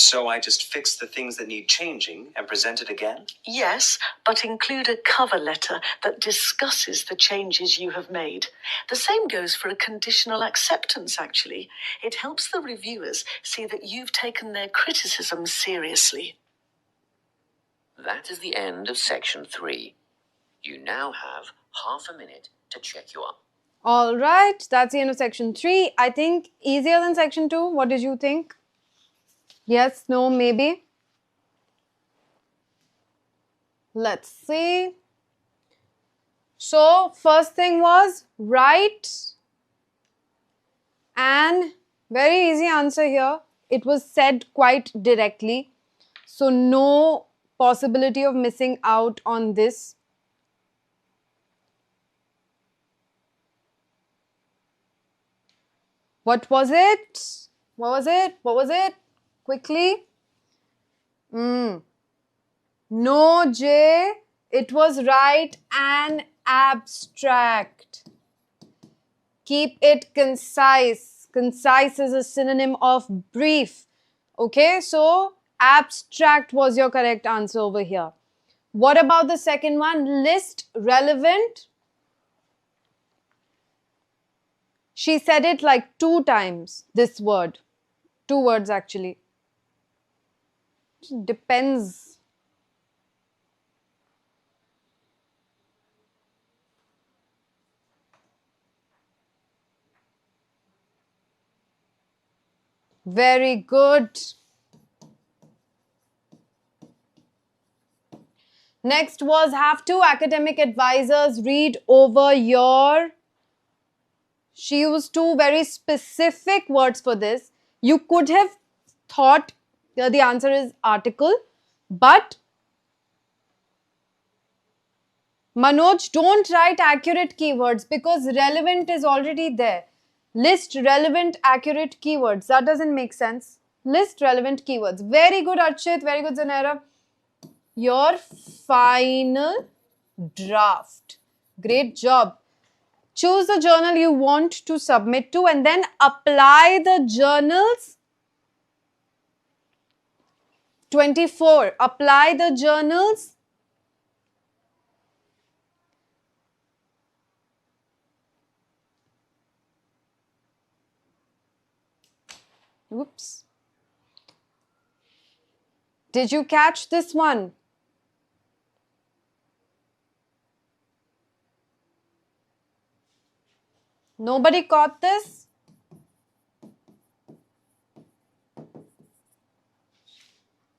So I just fix the things that need changing and present it again? Yes, but include a cover letter that discusses the changes you have made. The same goes for a conditional acceptance, actually. It helps the reviewers see that you've taken their criticism seriously. That is the end of section 3. You now have half a minute to check your answers. All right, that's the end of section 3. I think easier than section 2. What did you think? Yes, no, maybe? Let's see. So, first thing was write, and very easy answer here. It was said quite directly. So, no possibility of missing out on this. What was it? What was it? What was it? Quickly. No, J. It was write and abstract. Keep it concise. Concise is a synonym of brief. Okay, so abstract was your correct answer over here. What about the second one? List relevant. She said it like 2 times, this word. 2 words actually. Depends. Very good. Next was, have 2 academic advisors read over your... She used 2 very specific words for this. You could have thought the answer is article, but Manoj, don't write accurate keywords because relevant is already there. List relevant accurate keywords. That doesn't make sense. List relevant keywords. Very good, Archit. Very good, Zanera. Your final draft. Great job. Choose the journal you want to submit to and then apply the journals. 24. Apply the journals. Oops. Did you catch this one? Nobody caught this?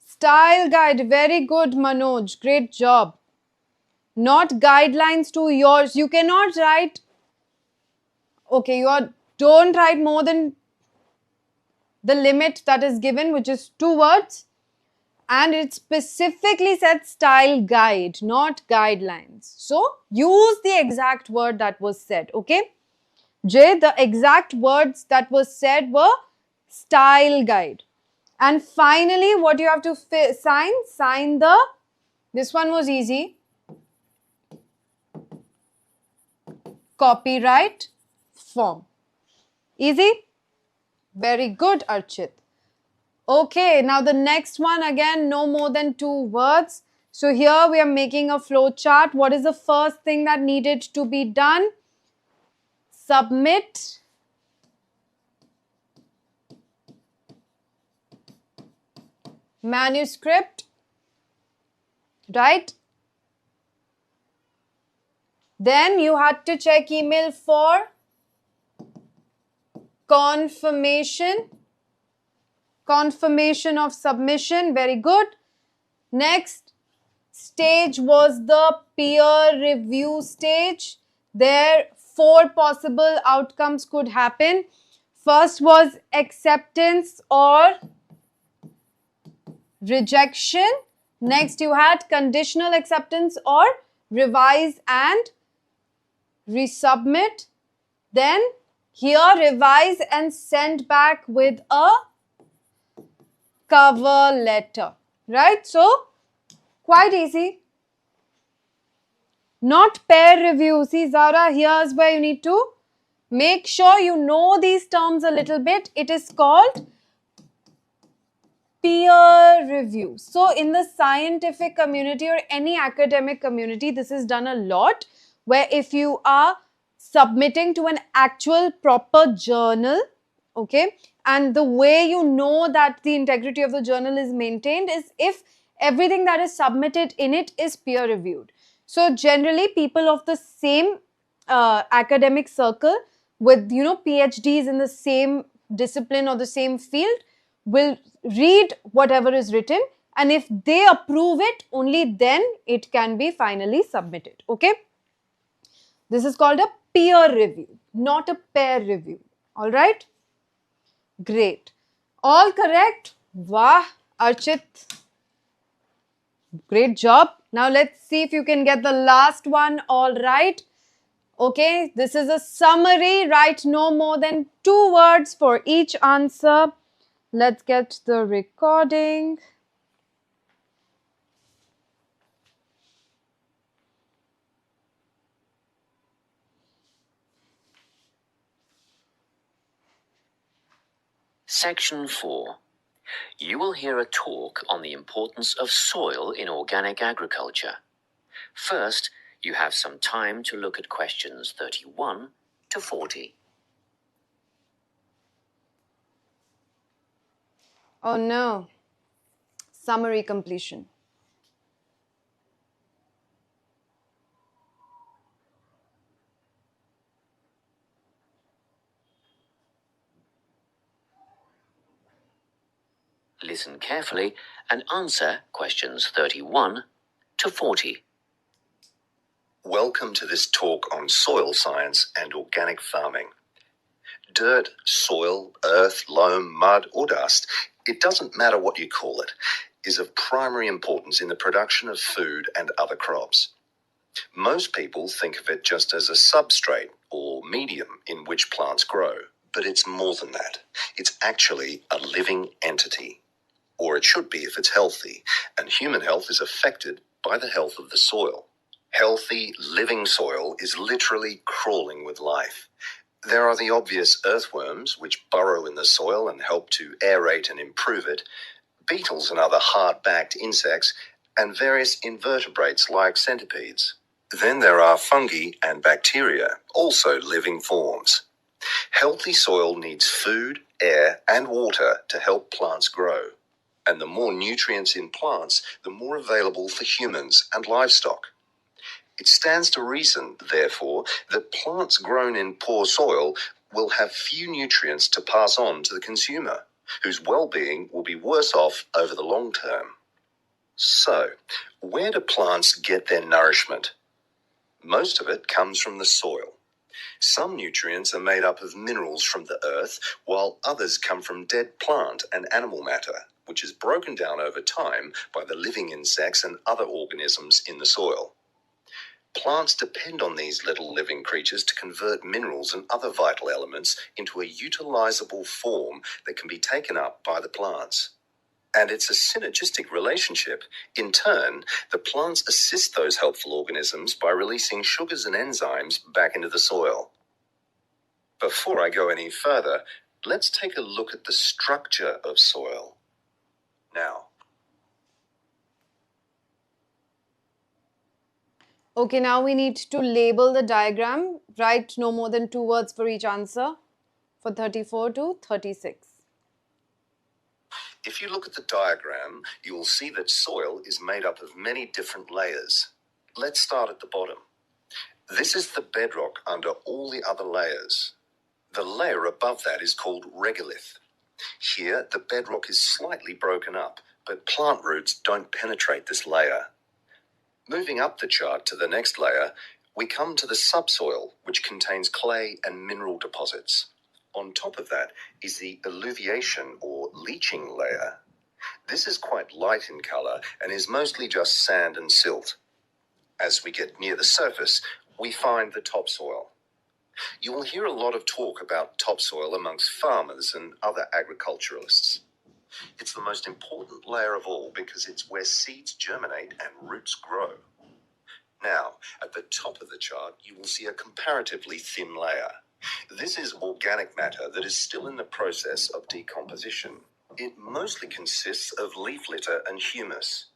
Style guide. Very good, Manoj. Great job. Not guidelines to yours. You cannot write... Okay, don't write more than the limit that is given, which is 2 words. And it specifically said style guide, not guidelines. So, use the exact word that was said, okay? J, the exact words that was said were style guide. And finally, what you have to sign the, this one was easy, copyright form. Easy? Very good, Archit. Okay, now the next one, again, no more than 2 words. So here we are making a flow chart. What is the first thing that needed to be done? Submit. Manuscript. Right? Then you had to check email for confirmation. Confirmation of submission. Very good. Next stage was the peer review stage. There 4 possible outcomes could happen. First was acceptance or rejection. Next you had conditional acceptance or revise and resubmit. Then here revise and send back with a cover letter. Right? So, quite easy. Not peer review. See, Zara, here's where you need to make sure you know these terms a little bit. It is called peer review. So in the scientific community or any academic community, this is done a lot, where if you are submitting to an actual proper journal, okay, and the way you know that the integrity of the journal is maintained is if everything that is submitted in it is peer reviewed. So generally people of the same academic circle with PhDs in the same discipline or the same field will read whatever is written, and if they approve it, only then it can be finally submitted. Okay, this is called a peer review, not a peer review. All right, great, all correct. Wow, Archit, great job. Now let's see if you can get the last one all right. Okay, this is a summary. Write no more than 2 words for each answer. Let's get the recording. Section 4. You will hear a talk on the importance of soil in organic agriculture. First, you have some time to look at questions 31 to 40. Oh no. Summary completion. Listen carefully and answer questions 31 to 40. Welcome to this talk on soil science and organic farming. Dirt, soil, earth, loam, mud, or dust, it doesn't matter what you call it, is of primary importance in the production of food and other crops. Most people think of it just as a substrate or medium in which plants grow, but it's more than that. It's actually a living entity. Or it should be if it's healthy, and human health is affected by the health of the soil. Healthy, living soil is literally crawling with life. There are the obvious earthworms, which burrow in the soil and help to aerate and improve it, beetles and other hard-backed insects, and various invertebrates like centipedes. Then there are fungi and bacteria, also living forms. Healthy soil needs food, air, and water to help plants grow. And the more nutrients in plants, the more available for humans and livestock. It stands to reason, therefore, that plants grown in poor soil will have few nutrients to pass on to the consumer, whose well-being will be worse off over the long term. So, where do plants get their nourishment? Most of it comes from the soil. Some nutrients are made up of minerals from the earth, while others come from dead plant and animal matter, which is broken down over time by the living insects and other organisms in the soil. Plants depend on these little living creatures to convert minerals and other vital elements into a utilizable form that can be taken up by the plants. And it's a synergistic relationship. In turn, the plants assist those helpful organisms by releasing sugars and enzymes back into the soil. Before I go any further, let's take a look at the structure of soil. Now, Okay, now we need to label the diagram. Write no more than 2 words for each answer for 34 to 36. if you look at the diagram, you will see that soil is made up of many different layers. Let's start at the bottom. This is the bedrock under all the other layers. The layer above that is called regolith. Here, the bedrock is slightly broken up, but plant roots don't penetrate this layer. Moving up the chart to the next layer, we come to the subsoil, which contains clay and mineral deposits. On top of that is the alluviation or leaching layer. This is quite light in color and is mostly just sand and silt. As we get near the surface, we find the topsoil. You will hear a lot of talk about topsoil amongst farmers and other agriculturalists. It's the most important layer of all because it's where seeds germinate and roots grow. Now, at the top of the chart, you will see a comparatively thin layer. This is organic matter that is still in the process of decomposition. It mostly consists of leaf litter and humus.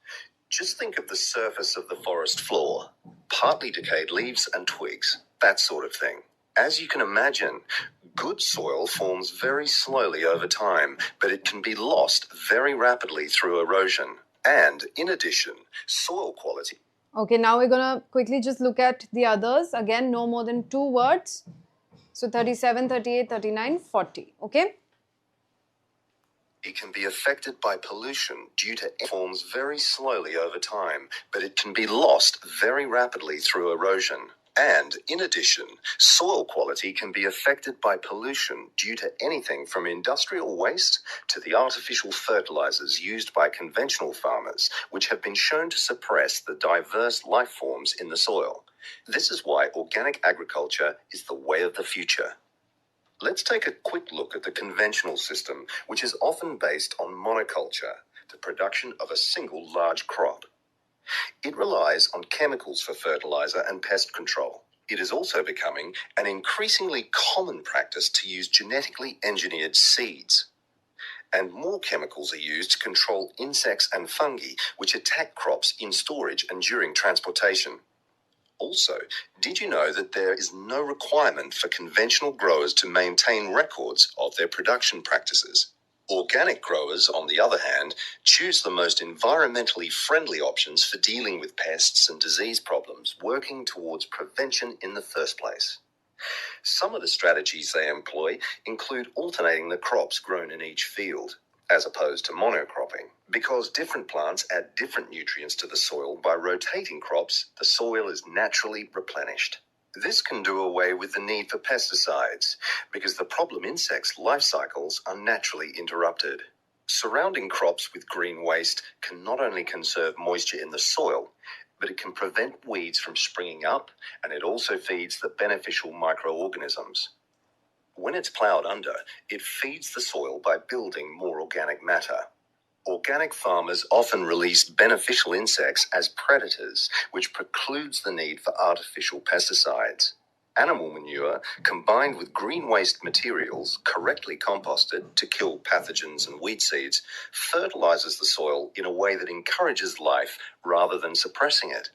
Just think of the surface of the forest floor, partly decayed leaves and twigs, that sort of thing. As you can imagine, good soil forms very slowly over time, but it can be lost very rapidly through erosion. And in addition, soil quality. Okay, now we're going to quickly just look at the others. Again, no more than 2 words. So 37, 38, 39, 40. Okay? It can be affected by pollution due to forms very slowly over time, but it can be lost very rapidly through erosion. And in addition, soil quality can be affected by pollution due to anything from industrial waste to the artificial fertilizers used by conventional farmers, which have been shown to suppress the diverse life forms in the soil. This is why organic agriculture is the way of the future. Let's take a quick look at the conventional system, which is often based on monoculture, the production of a single large crop. It relies on chemicals for fertilizer and pest control. It is also becoming an increasingly common practice to use genetically engineered seeds. And more chemicals are used to control insects and fungi, which attack crops in storage and during transportation. Also, did you know that there is no requirement for conventional growers to maintain records of their production practices? Organic growers, on the other hand, choose the most environmentally friendly options for dealing with pests and disease problems, working towards prevention in the first place. Some of the strategies they employ include alternating the crops grown in each field, as opposed to monocropping. Because different plants add different nutrients to the soil, by rotating crops, the soil is naturally replenished. This can do away with the need for pesticides, because the problem insects' life cycles are naturally interrupted. Surrounding crops with green waste can not only conserve moisture in the soil, but it can prevent weeds from springing up, and it also feeds the beneficial microorganisms. When it's ploughed under, it feeds the soil by building more organic matter. Organic farmers often release beneficial insects as predators, which precludes the need for artificial pesticides. Animal manure, combined with green waste materials, correctly composted to kill pathogens and weed seeds, fertilizes the soil in a way that encourages life rather than suppressing it.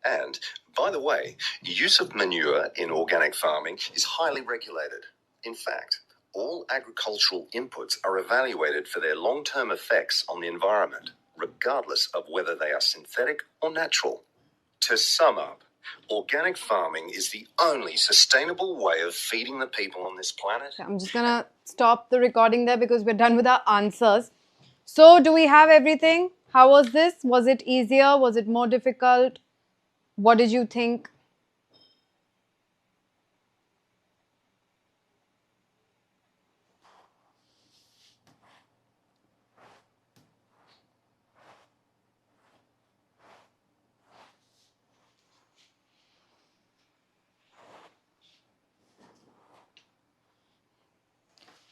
And, by the way, use of manure in organic farming is highly regulated. In fact, all agricultural inputs are evaluated for their long-term effects on the environment, regardless of whether they are synthetic or natural. To sum up, organic farming is the only sustainable way of feeding the people on this planet. I'm just going to stop the recording there because we're done with our answers. So, do we have everything? How was this? Was it easier? Was it more difficult? What did you think?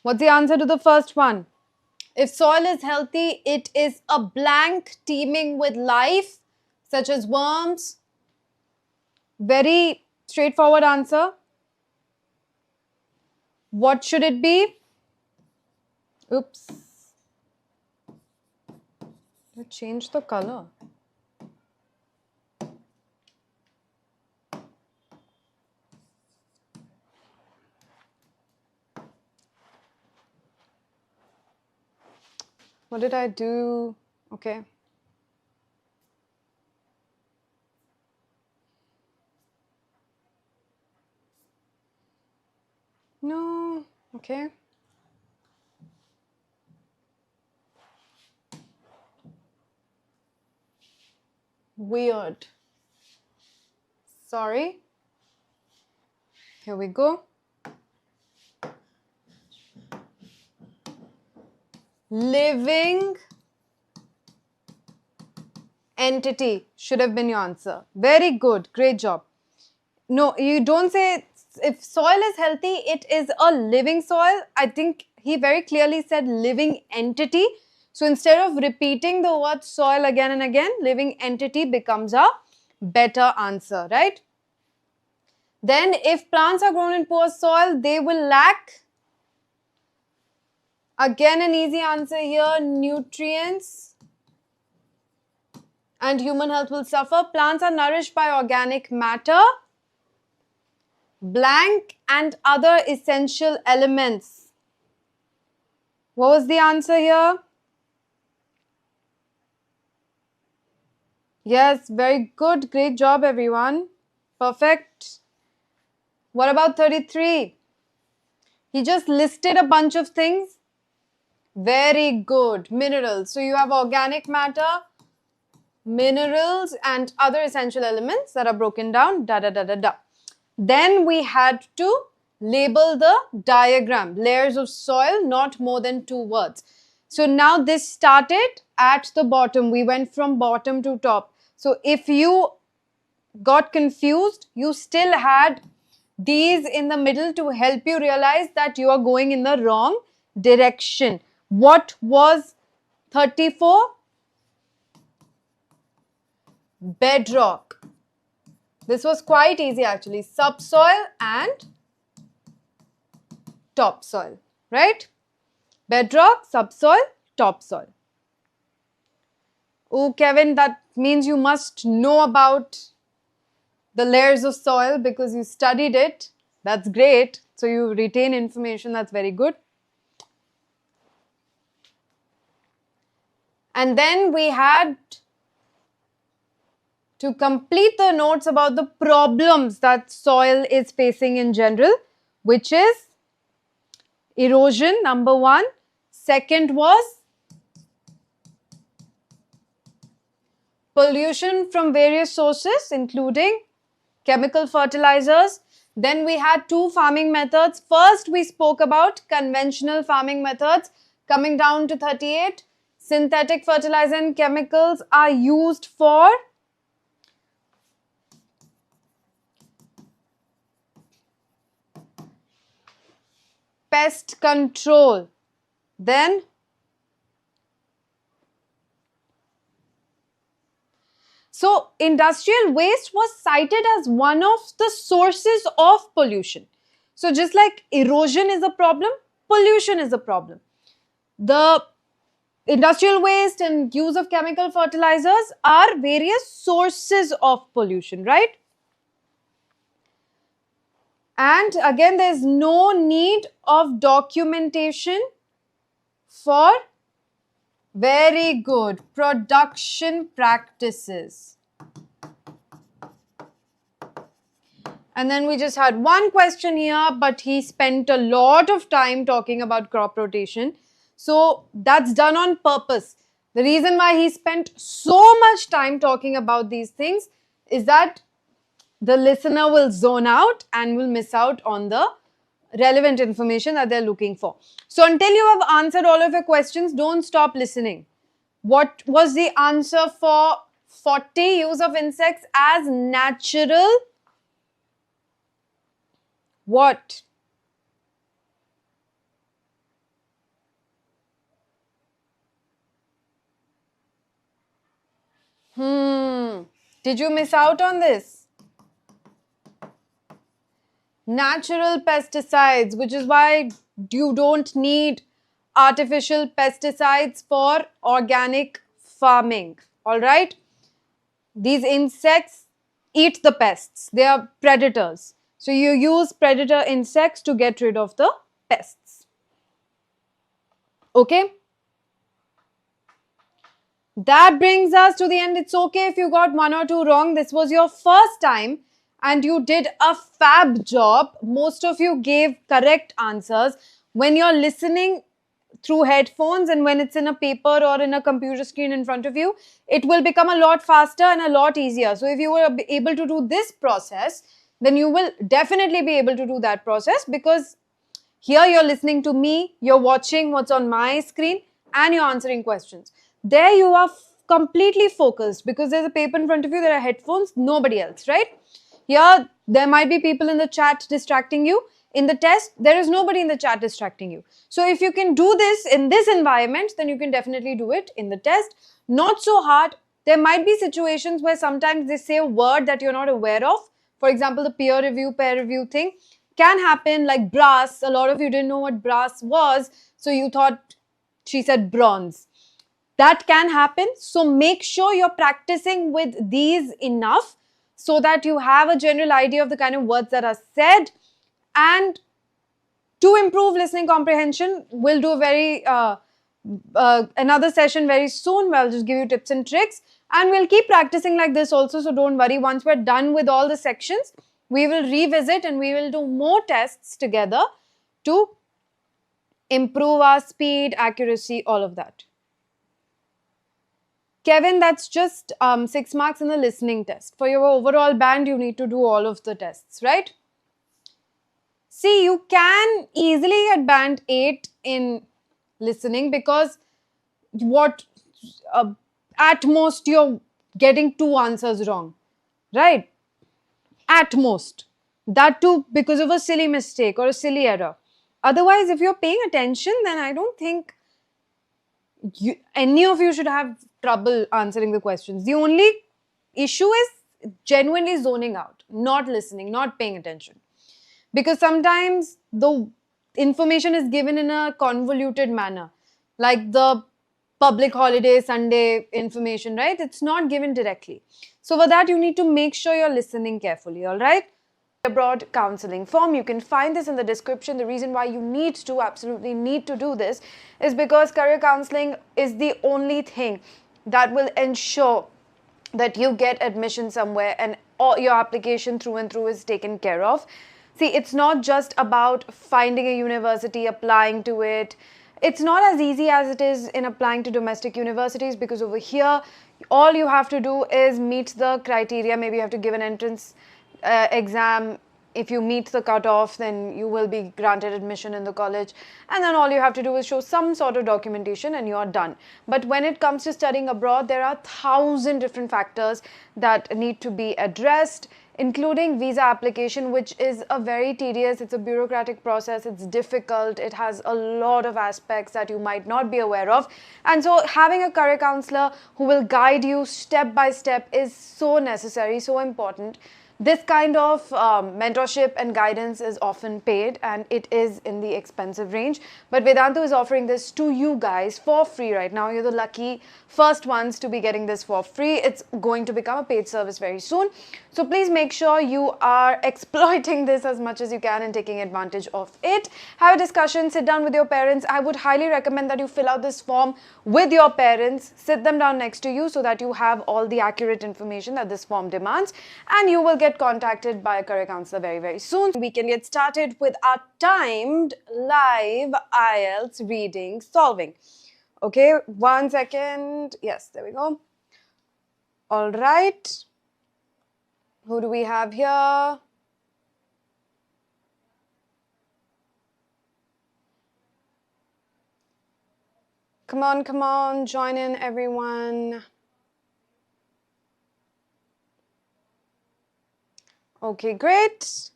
What's the answer to the first one? If soil is healthy, it is a blank teeming with life, such as worms. Very straightforward answer. What should it be? Oops. I changed the color. What did I do? Okay. No. Okay. Weird. Sorry. Here we go. Living entity should have been your answer. Very good. Great job. No, you don't say if soil is healthy, it is a living soil. I think he very clearly said living entity. So instead of repeating the word soil again and again, living entity becomes a better answer, right? Then if plants are grown in poor soil, they will lack Again, an easy answer here. Nutrients and human health will suffer. Plants are nourished by organic matter, blank, and other essential elements. What was the answer here? Yes, very good. Great job, everyone. Perfect. What about 33? He just listed a bunch of things. Very good. Minerals. So you have organic matter, minerals, and other essential elements that are broken down. Da da da da da. Then we had to label the diagram. Layers of soil, not more than 2 words. So now this started at the bottom. We went from bottom to top. So if you got confused, you still had these in the middle to help you realize that you are going in the wrong direction. What was 34? Bedrock. This was quite easy actually. Subsoil and topsoil, right? Bedrock, subsoil, topsoil. Oh, Kevin, that means you must know about the layers of soil because you studied it. That's great. So you retain information. That's very good. And then we had to complete the notes about the problems that soil is facing in general, which is erosion, number 1. Second was pollution from various sources, including chemical fertilizers. Then we had 2 farming methods. First, we spoke about conventional farming methods. Coming down to 38, synthetic fertilizer and chemicals are used for pest control. Then so industrial waste was cited as one of the sources of pollution. So just like erosion is a problem, pollution is a problem. The industrial waste and use of chemical fertilizers are various sources of pollution, right? And again, there is no need of documentation for very good production practices. And then we just had one question here, but he spent a lot of time talking about crop rotation. So that's done on purpose. The reason why he spent so much time talking about these things is that the listener will zone out and will miss out on the relevant information that they're looking for. So until you have answered all of your questions, don't stop listening. What was the answer for 40? Use of insects as natural what? Did you miss out on this? Natural pesticides, which is why you don't need artificial pesticides for organic farming. All right? These insects eat the pests. They are predators. So you use predator insects to get rid of the pests. Okay? That brings us to the end. It's okay if you got 1 or 2 wrong. This was your first time and you did a fab job. Most of you gave correct answers. When you're listening through headphones and when it's in a paper or in a computer screen in front of you, it will become a lot faster and a lot easier. So if you were able to do this process, then you will definitely be able to do that process, because here you're listening to me, you're watching what's on my screen, and you're answering questions. There you are completely focused because there's a paper in front of you, there are headphones, nobody else, right? Here, there might be people in the chat distracting you. In the test, there is nobody in the chat distracting you. So if you can do this in this environment, then you can definitely do it in the test. Not so hard. There might be situations where sometimes they say a word that you're not aware of. For example, the peer review thing. can happen, like brass. A lot of you didn't know what brass was, so you thought she said bronze. That can happen. So make sure you're practicing with these enough so that you have a general idea of the kind of words that are said. And to improve listening comprehension, we'll do a very another session very soon where I'll just give you tips and tricks, and we'll keep practicing like this also, so don't worry. Once we're done with all the sections, we will revisit and we will do more tests together to improve our speed, accuracy, all of that. Kevin, that's just 6 marks in the listening test. For your overall band, you need to do all of the tests, right? See, you can easily get band 8 in listening because at most you're getting 2 answers wrong, right? At most. That too because of a silly mistake or a silly error. Otherwise, if you're paying attention, then I don't think any of you should have trouble answering the questions. The only issue is genuinely zoning out, not listening, not paying attention. Because sometimes the information is given in a convoluted manner, like the public holiday, Sunday information, right? It's not given directly. So for that, you need to make sure you're listening carefully, all right? Abroad counseling form, you can find this in the description. The reason why you need to, absolutely need to do this is because career counseling is the only thing that will ensure that you get admission somewhere and all your application through and through is taken care of. See, it's not just about finding a university, applying to it. It's not as easy as it is in applying to domestic universities, because over here, all you have to do is meet the criteria. Maybe you have to give an entrance exam. If you meet the cutoff, then you will be granted admission in the college, and then all you have to do is show some sort of documentation and you're done. But when it comes to studying abroad, there are 1,000 different factors that need to be addressed, including visa application, which is a very tedious, it's a bureaucratic process, it's difficult, it has a lot of aspects that you might not be aware of. And so having a career counselor who will guide you step by step is so necessary, so important. This kind of mentorship and guidance is often paid, and it is in the expensive range. But Vedantu is offering this to you guys for free right now. You're the lucky first ones to be getting this for free. It's going to become a paid service very soon. So please make sure you are exploiting this as much as you can and taking advantage of it. Have a discussion, sit down with your parents. I would highly recommend that you fill out this form with your parents, sit them down next to you so that you have all the accurate information that this form demands, and you will get contacted by a career counselor very, very soon. We can get started with our timed live IELTS reading solving. Okay, 1 second. Yes, there we go. All right. Who do we have here? Come on, join in everyone. Okay, great.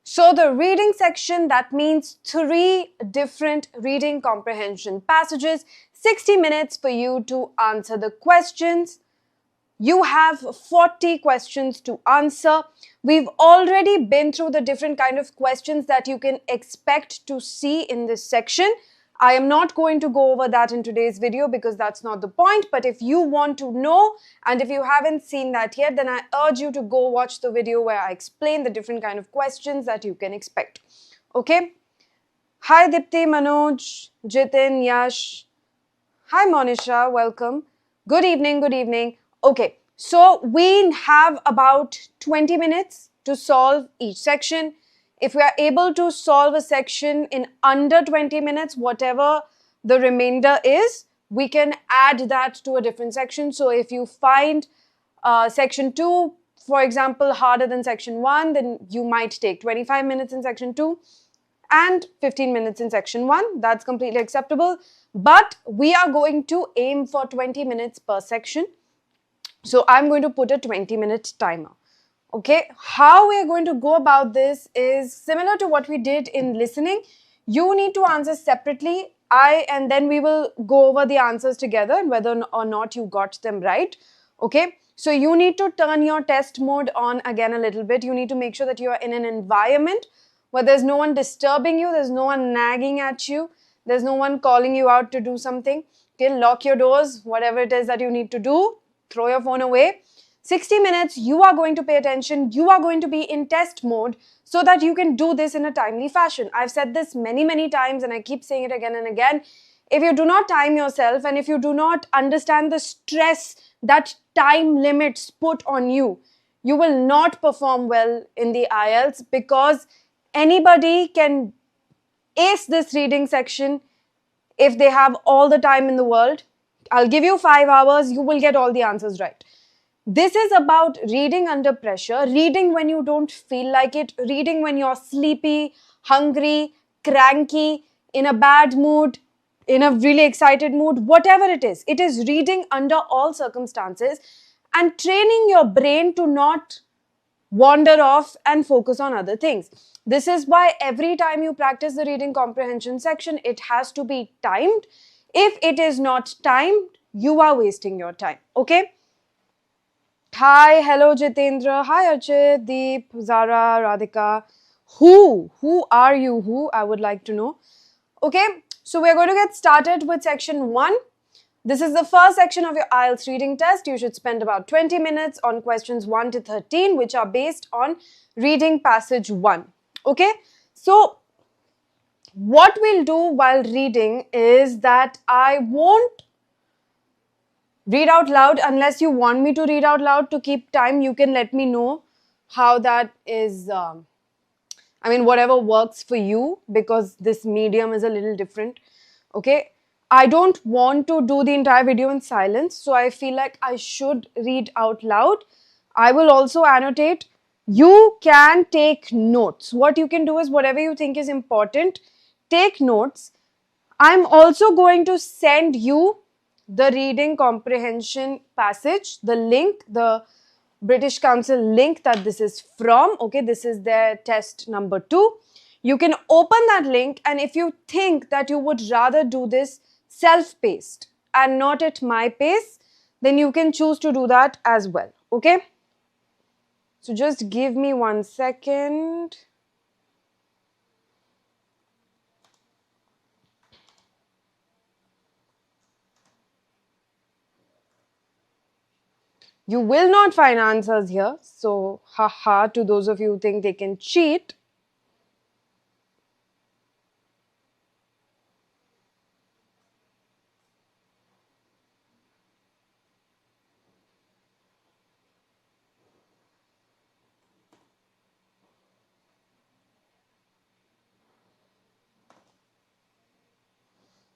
So the reading section, that means 3 different reading comprehension passages, 60 minutes for you to answer the questions. You have 40 questions to answer. We've already been through the different kind of questions that you can expect to see in this section. I am not going to go over that in today's video because that's not the point. But if you want to know, and if you haven't seen that yet, then I urge you to go watch the video where I explain the different kind of questions that you can expect. Okay? Hi Dipti, Manoj, Jitin, Yash. Hi Monisha, welcome. Good evening, good evening. Okay, so we have about 20 minutes to solve each section. If we are able to solve a section in under 20 minutes, whatever the remainder is, we can add that to a different section. So if you find section 2, for example, harder than section 1, then you might take 25 minutes in section 2 and 15 minutes in section 1. That's completely acceptable. But we are going to aim for 20 minutes per section. So I'm going to put a 20-minute timer. Okay, how we are going to go about this is similar to what we did in listening. You need to answer separately. And then we will go over the answers together and whether or not you got them right. Okay, so you need to turn your test mode on again a little bit. You need to make sure that you are in an environment where there's no one disturbing you, there's no one nagging at you, there's no one calling you out to do something. Okay, lock your doors, whatever it is that you need to do, throw your phone away. 60 minutes, you are going to pay attention, you are going to be in test mode so that you can do this in a timely fashion. I've said this many, many times and I keep saying it again and again. If you do not time yourself and if you do not understand the stress that time limits put on you, you will not perform well in the IELTS, because anybody can ace this reading section if they have all the time in the world. I'll give you 5 hours, you will get all the answers right. This is about reading under pressure, reading when you don't feel like it, reading when you're sleepy, hungry, cranky, in a bad mood, in a really excited mood, whatever it is. It is reading under all circumstances and training your brain to not wander off and focus on other things. This is why every time you practice the reading comprehension section, it has to be timed. If it is not timed, you are wasting your time. Okay? Hi, hello Jitendra. Hi Archit, Deep, Zara, Radhika. Who are you? Who? I would like to know. Okay, so we're going to get started with section 1. This is the first section of your IELTS reading test. You should spend about 20 minutes on questions 1 to 13, which are based on reading passage 1. Okay, so what we'll do while reading is that I won't read out loud unless you want me to read out loud to keep time. You can let me know how that is, whatever works for you, because this medium is a little different. Okay, I don't want to do the entire video in silence, so I feel like I should read out loud. I will also annotate. You can take notes. What you can do is whatever you think is important, take notes. I'm also going to send you the reading comprehension passage, the link, the British Council link that this is from. Okay, this is their test number 2. You can open that link, and if you think that you would rather do this self-paced and not at my pace, then you can choose to do that as well. Okay, so just give me 1 second. You will not find answers here, so haha to those of you who think they can cheat.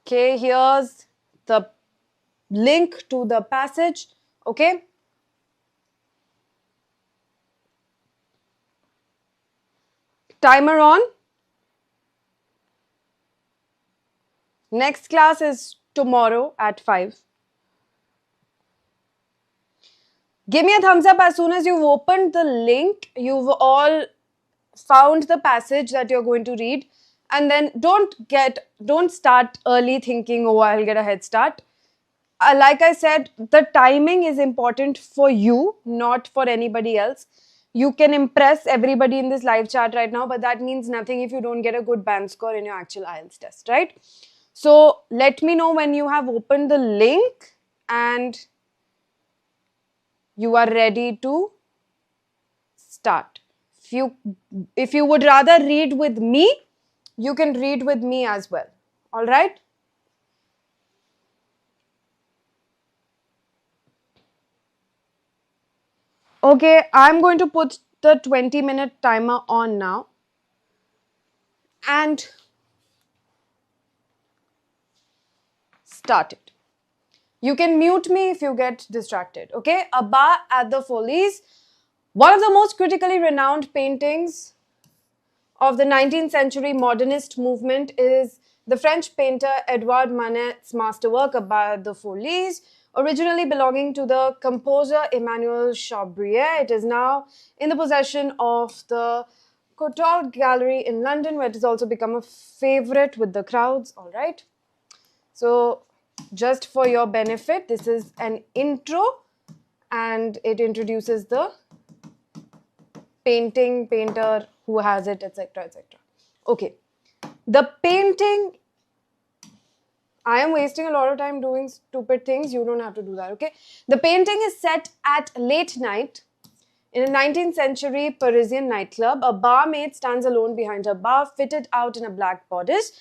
Okay, here's the link to the passage. Okay, timer on. Next class is tomorrow at 5. Give me a thumbs up as soon as you've opened the link, you've all found the passage that you're going to read, and then don't start early thinking, oh, I'll get a head start. Like I said, the timing is important for you, not for anybody else. You can impress everybody in this live chat right now, but that means nothing if you don't get a good band score in your actual IELTS test, right? So let me know when you have opened the link and you are ready to start. If you would rather read with me, you can read with me as well. All right? Okay, I'm going to put the 20-minute timer on now. And start it. You can mute me if you get distracted. Okay? Abba at the Folies, one of the most critically renowned paintings of the 19th century modernist movement, is the French painter Edouard Manet's masterwork Abba the Folies, originally belonging to the composer Emmanuel Chabrier. It is now in the possession of the Couture Gallery in London, where it has also become a favorite with the crowds. All right. So just for your benefit, this is an intro and it introduces the painter, who has it, etc., etc. Okay. The painting, I am wasting a lot of time doing stupid things. You don't have to do that, okay? The painting is set at late night in a 19th century Parisian nightclub. A barmaid stands alone behind her bar, fitted out in a black bodice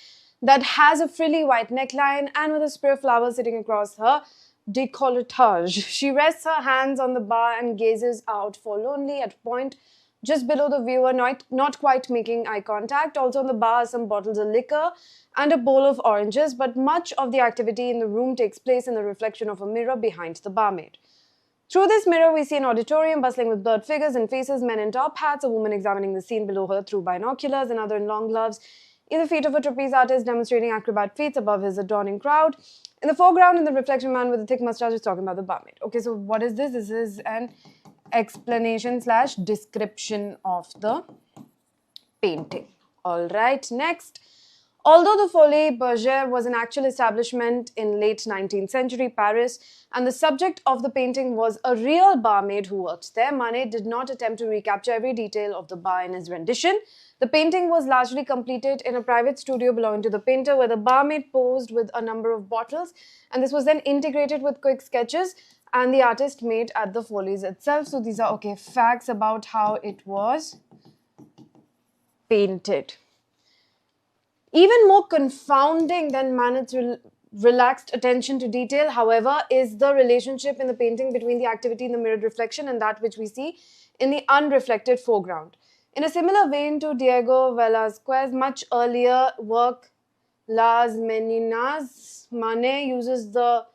that has a frilly white neckline and with a spray of flowers sitting across her décolletage. She rests her hands on the bar and gazes out forlornly at a point just below the viewer, not quite making eye contact. Also on the bar are some bottles of liquor and a bowl of oranges, but much of the activity in the room takes place in the reflection of a mirror behind the barmaid. Through this mirror, we see an auditorium bustling with blurred figures and faces, men in top hats, a woman examining the scene below her through binoculars, another in long gloves, in the feet of a trapeze artist demonstrating acrobat feats above his adoring crowd. In the foreground, in the reflection, man with a thick mustache is talking about the barmaid. Okay, so what is this? This is an explanation / description of the painting. All right, next. Although the Folie Bergère was an actual establishment in late 19th century Paris and the subject of the painting was a real barmaid who worked there, Manet did not attempt to recapture every detail of the bar in his rendition. The painting was largely completed in a private studio belonging to the painter where the barmaid posed with a number of bottles, and this was then integrated with quick sketches and the artist made at the Folies itself. So these are, okay, facts about how it was painted. Even more confounding than Manet's relaxed attention to detail, however, is the relationship in the painting between the activity in the mirrored reflection and that which we see in the unreflected foreground. In a similar vein to Diego Velázquez's much earlier work, Las Meninas, Manet uses the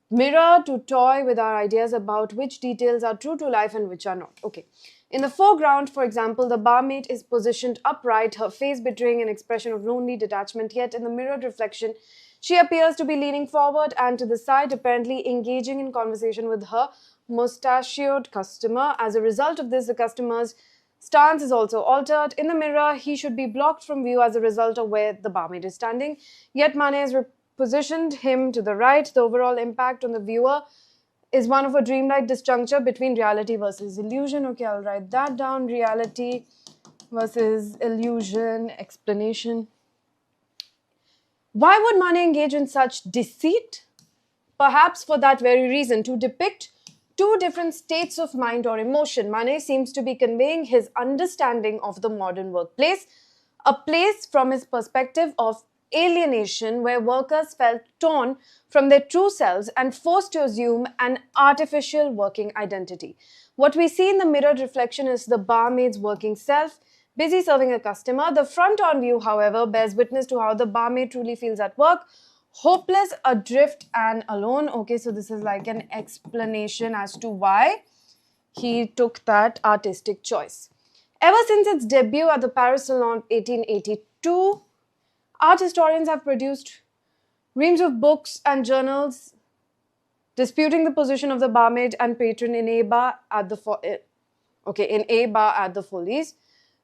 mirror to toy with our ideas about which details are true to life and which are not. Okay. In the foreground, for example, the barmaid is positioned upright, her face betraying an expression of lonely detachment, yet in the mirrored reflection, she appears to be leaning forward and to the side, apparently engaging in conversation with her mustachioed customer. As a result of this, the customer's stance is also altered. In the mirror, he should be blocked from view as a result of where the barmaid is standing, yet Manet has positioned him to the right. The overall impact on the viewer is one of a dreamlike disjuncture between reality versus illusion. Okay, I'll write that down. Reality versus illusion, explanation. Why would Manet engage in such deceit? Perhaps for that very reason, to depict two different states of mind or emotion. Manet seems to be conveying his understanding of the modern workplace, a place from his perspective of alienation where workers felt torn from their true selves and forced to assume an artificial working identity. What we see in the mirrored reflection is the barmaid's working self, busy serving a customer. The front-on view, however, bears witness to how the barmaid truly feels at work, hopeless, adrift, and alone. Okay, so this is like an explanation as to why he took that artistic choice. Ever since its debut at the Paris Salon 1882, art historians have produced reams of books and journals disputing the position of the barmaid and patron in a bar at the Folies.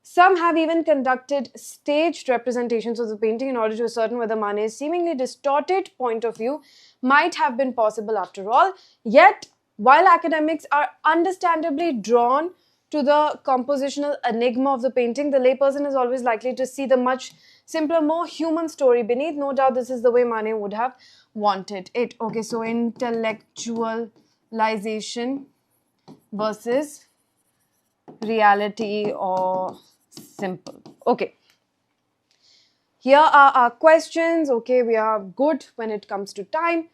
Some have even conducted staged representations of the painting in order to ascertain whether Manet's seemingly distorted point of view might have been possible after all. Yet, while academics are understandably drawn to the compositional enigma of the painting, the layperson is always likely to see the much simpler, more human story beneath. No doubt this is the way Manet would have wanted it. Okay, so intellectualization versus reality or simple. Okay. Here are our questions. Okay, we are good when it comes to time.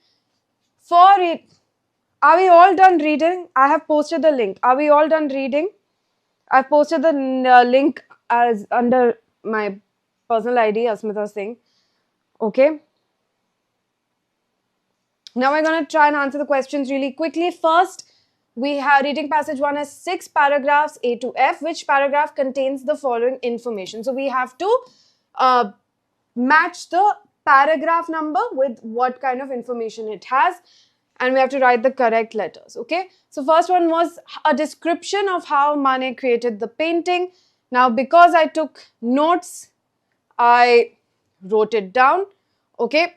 For it, are we all done reading? I have posted the link. Are we all done reading? I've posted the link as under my personal ID, Asmita Singh. Okay. Now we're going to try and answer the questions really quickly. First, we have reading passage 1 has 6 paragraphs A to F. Which paragraph contains the following information? So we have to match the paragraph number with what kind of information it has, and we have to write the correct letters. Okay. So first one was a description of how Manet created the painting. Now because I took notes, I wrote it down. Okay.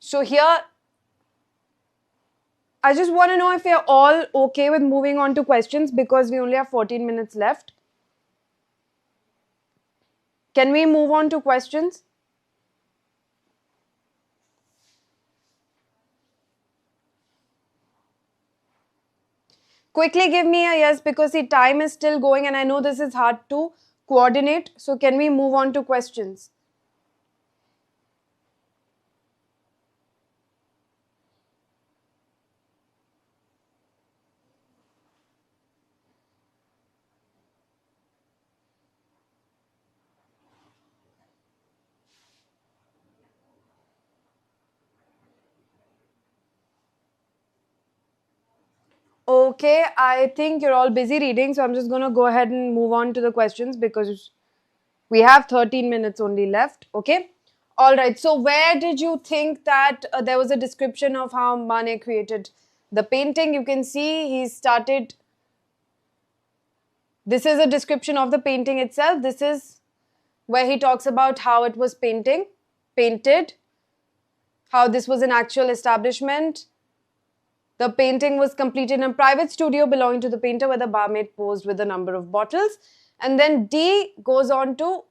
So here, I just want to know if you're all okay with moving on to questions because we only have 14 minutes left. Can we move on to questions? Quickly give me a yes because the time is still going and I know this is hard to coordinate. So can we move on to questions? Okay, I think you're all busy reading, so I'm just going to go ahead and move on to the questions because we have 13 minutes only left. Okay. All right. So where did you think that there was a description of how Manet created the painting? You can see he started. This is a description of the painting itself. This is where he talks about how it was painted, how this was an actual establishment. The painting was completed in a private studio belonging to the painter where the barmaid posed with a number of bottles. And then D goes on to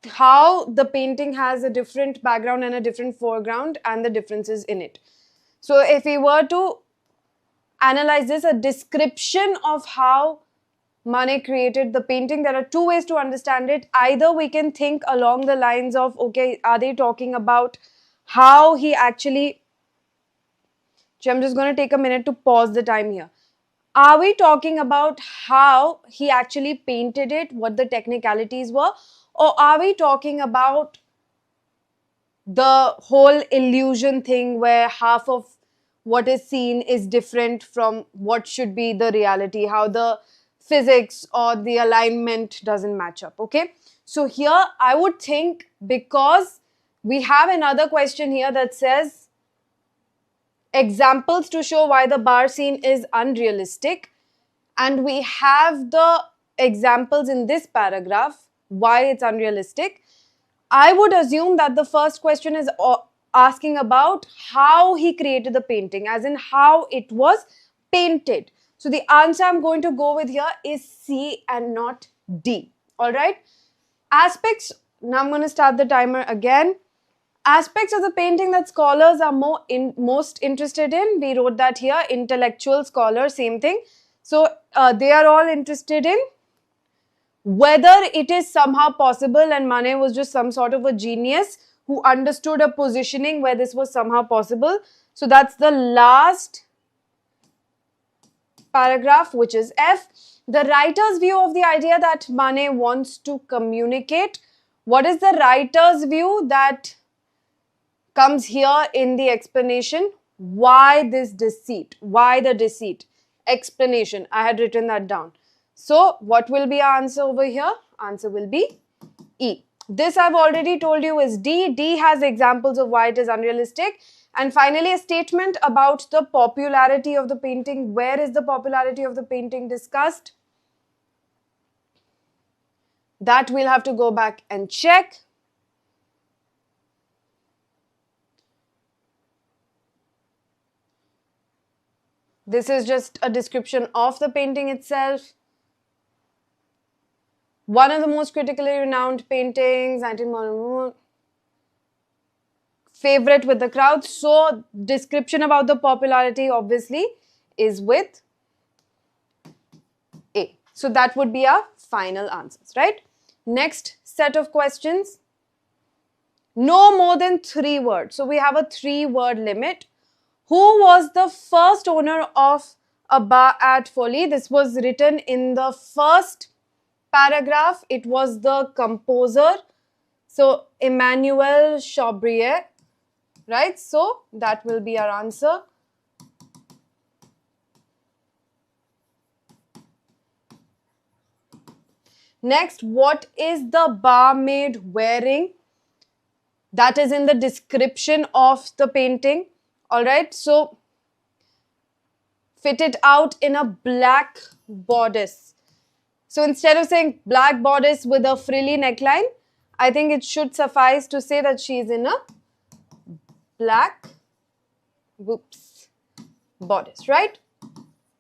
how the painting has a different background and a different foreground and the differences in it. So if we were to analyze this, a description of how Manet created the painting, there are two ways to understand it. Either we can think along the lines of, okay, are they talking about how he actually... I'm just going to take a minute to pause the time here. Are we talking about how he actually painted it, what the technicalities were, or are we talking about the whole illusion thing where half of what is seen is different from what should be the reality, how the physics or the alignment doesn't match up, okay? So here I would think, because we have another question here that says examples to show why the bar scene is unrealistic, and we have the examples in this paragraph why it's unrealistic. I would assume that the first question is asking about how he created the painting, as in how it was painted. So the answer I'm going to go with here is C and not D. All right. Aspects. Now I'm going to start the timer again. Aspects of the painting that scholars are most interested in. We wrote that here. Intellectual scholar, same thing. So they are all interested in whether it is somehow possible, and Manet was just some sort of a genius who understood a positioning where this was somehow possible. So that's the last paragraph, which is F. The writer's view of the idea that Manet wants to communicate. What is the writer's view that comes here in the explanation? Why this deceit? Why the deceit? Explanation. I had written that down. So what will be our answer over here? Answer will be E. This I've already told you is D. D has examples of why it is unrealistic. And finally, a statement about the popularity of the painting. Where is the popularity of the painting discussed? That we'll have to go back and check. This is just a description of the painting itself. One of the most critically renowned paintings, 19 favorite with the crowd. So description about the popularity obviously is with A. So that would be our final answers, right? Next set of questions. No more than 3 words. So we have a 3-word limit. Who was the first owner of a bar at Folly? This was written in the first paragraph. It was the composer. So Emmanuel Chabrier, right? So that will be our answer. Next, what is the barmaid wearing? That is in the description of the painting. All right, so fitted out in a black bodice. So instead of saying black bodice with a frilly neckline, I think it should suffice to say that she is in a black Whoops. Bodice, right?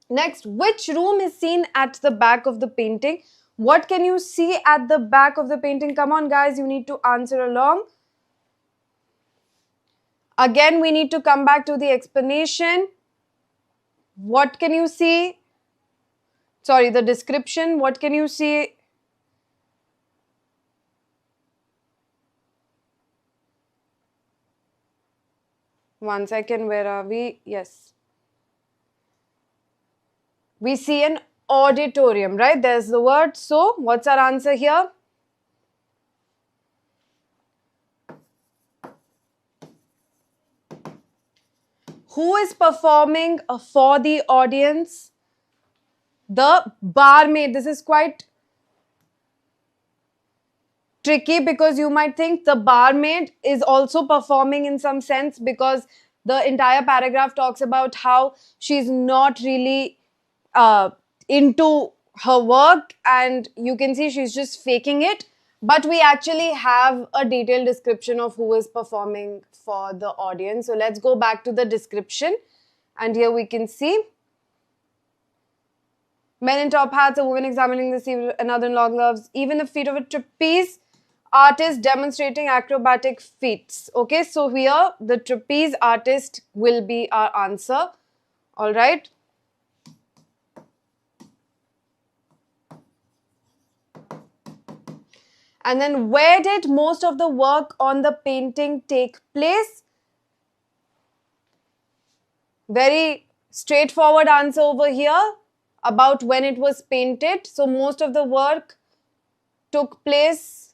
Next, which room is seen at the back of the painting? What can you see at the back of the painting? Come on, guys, you need to answer along. Again, we need to come back to the explanation. What can you see? Sorry, the description. What can you see? One second, where are we? Yes. We see an auditorium, right? There's the word. So, what's our answer here? Who is performing for the audience? The barmaid. This is quite tricky because you might think the barmaid is also performing in some sense, because the entire paragraph talks about how she's not really into her work, and you can see she's just faking it. But we actually have a detailed description of who is performing for the audience. So let's go back to the description, and here we can see men in top hats, a woman examining the sea, another in long gloves, even the feet of a trapeze artist demonstrating acrobatic feats. Okay, so here the trapeze artist will be our answer. All right. And then, where did most of the work on the painting take place? Very straightforward answer over here about when it was painted. So most of the work took place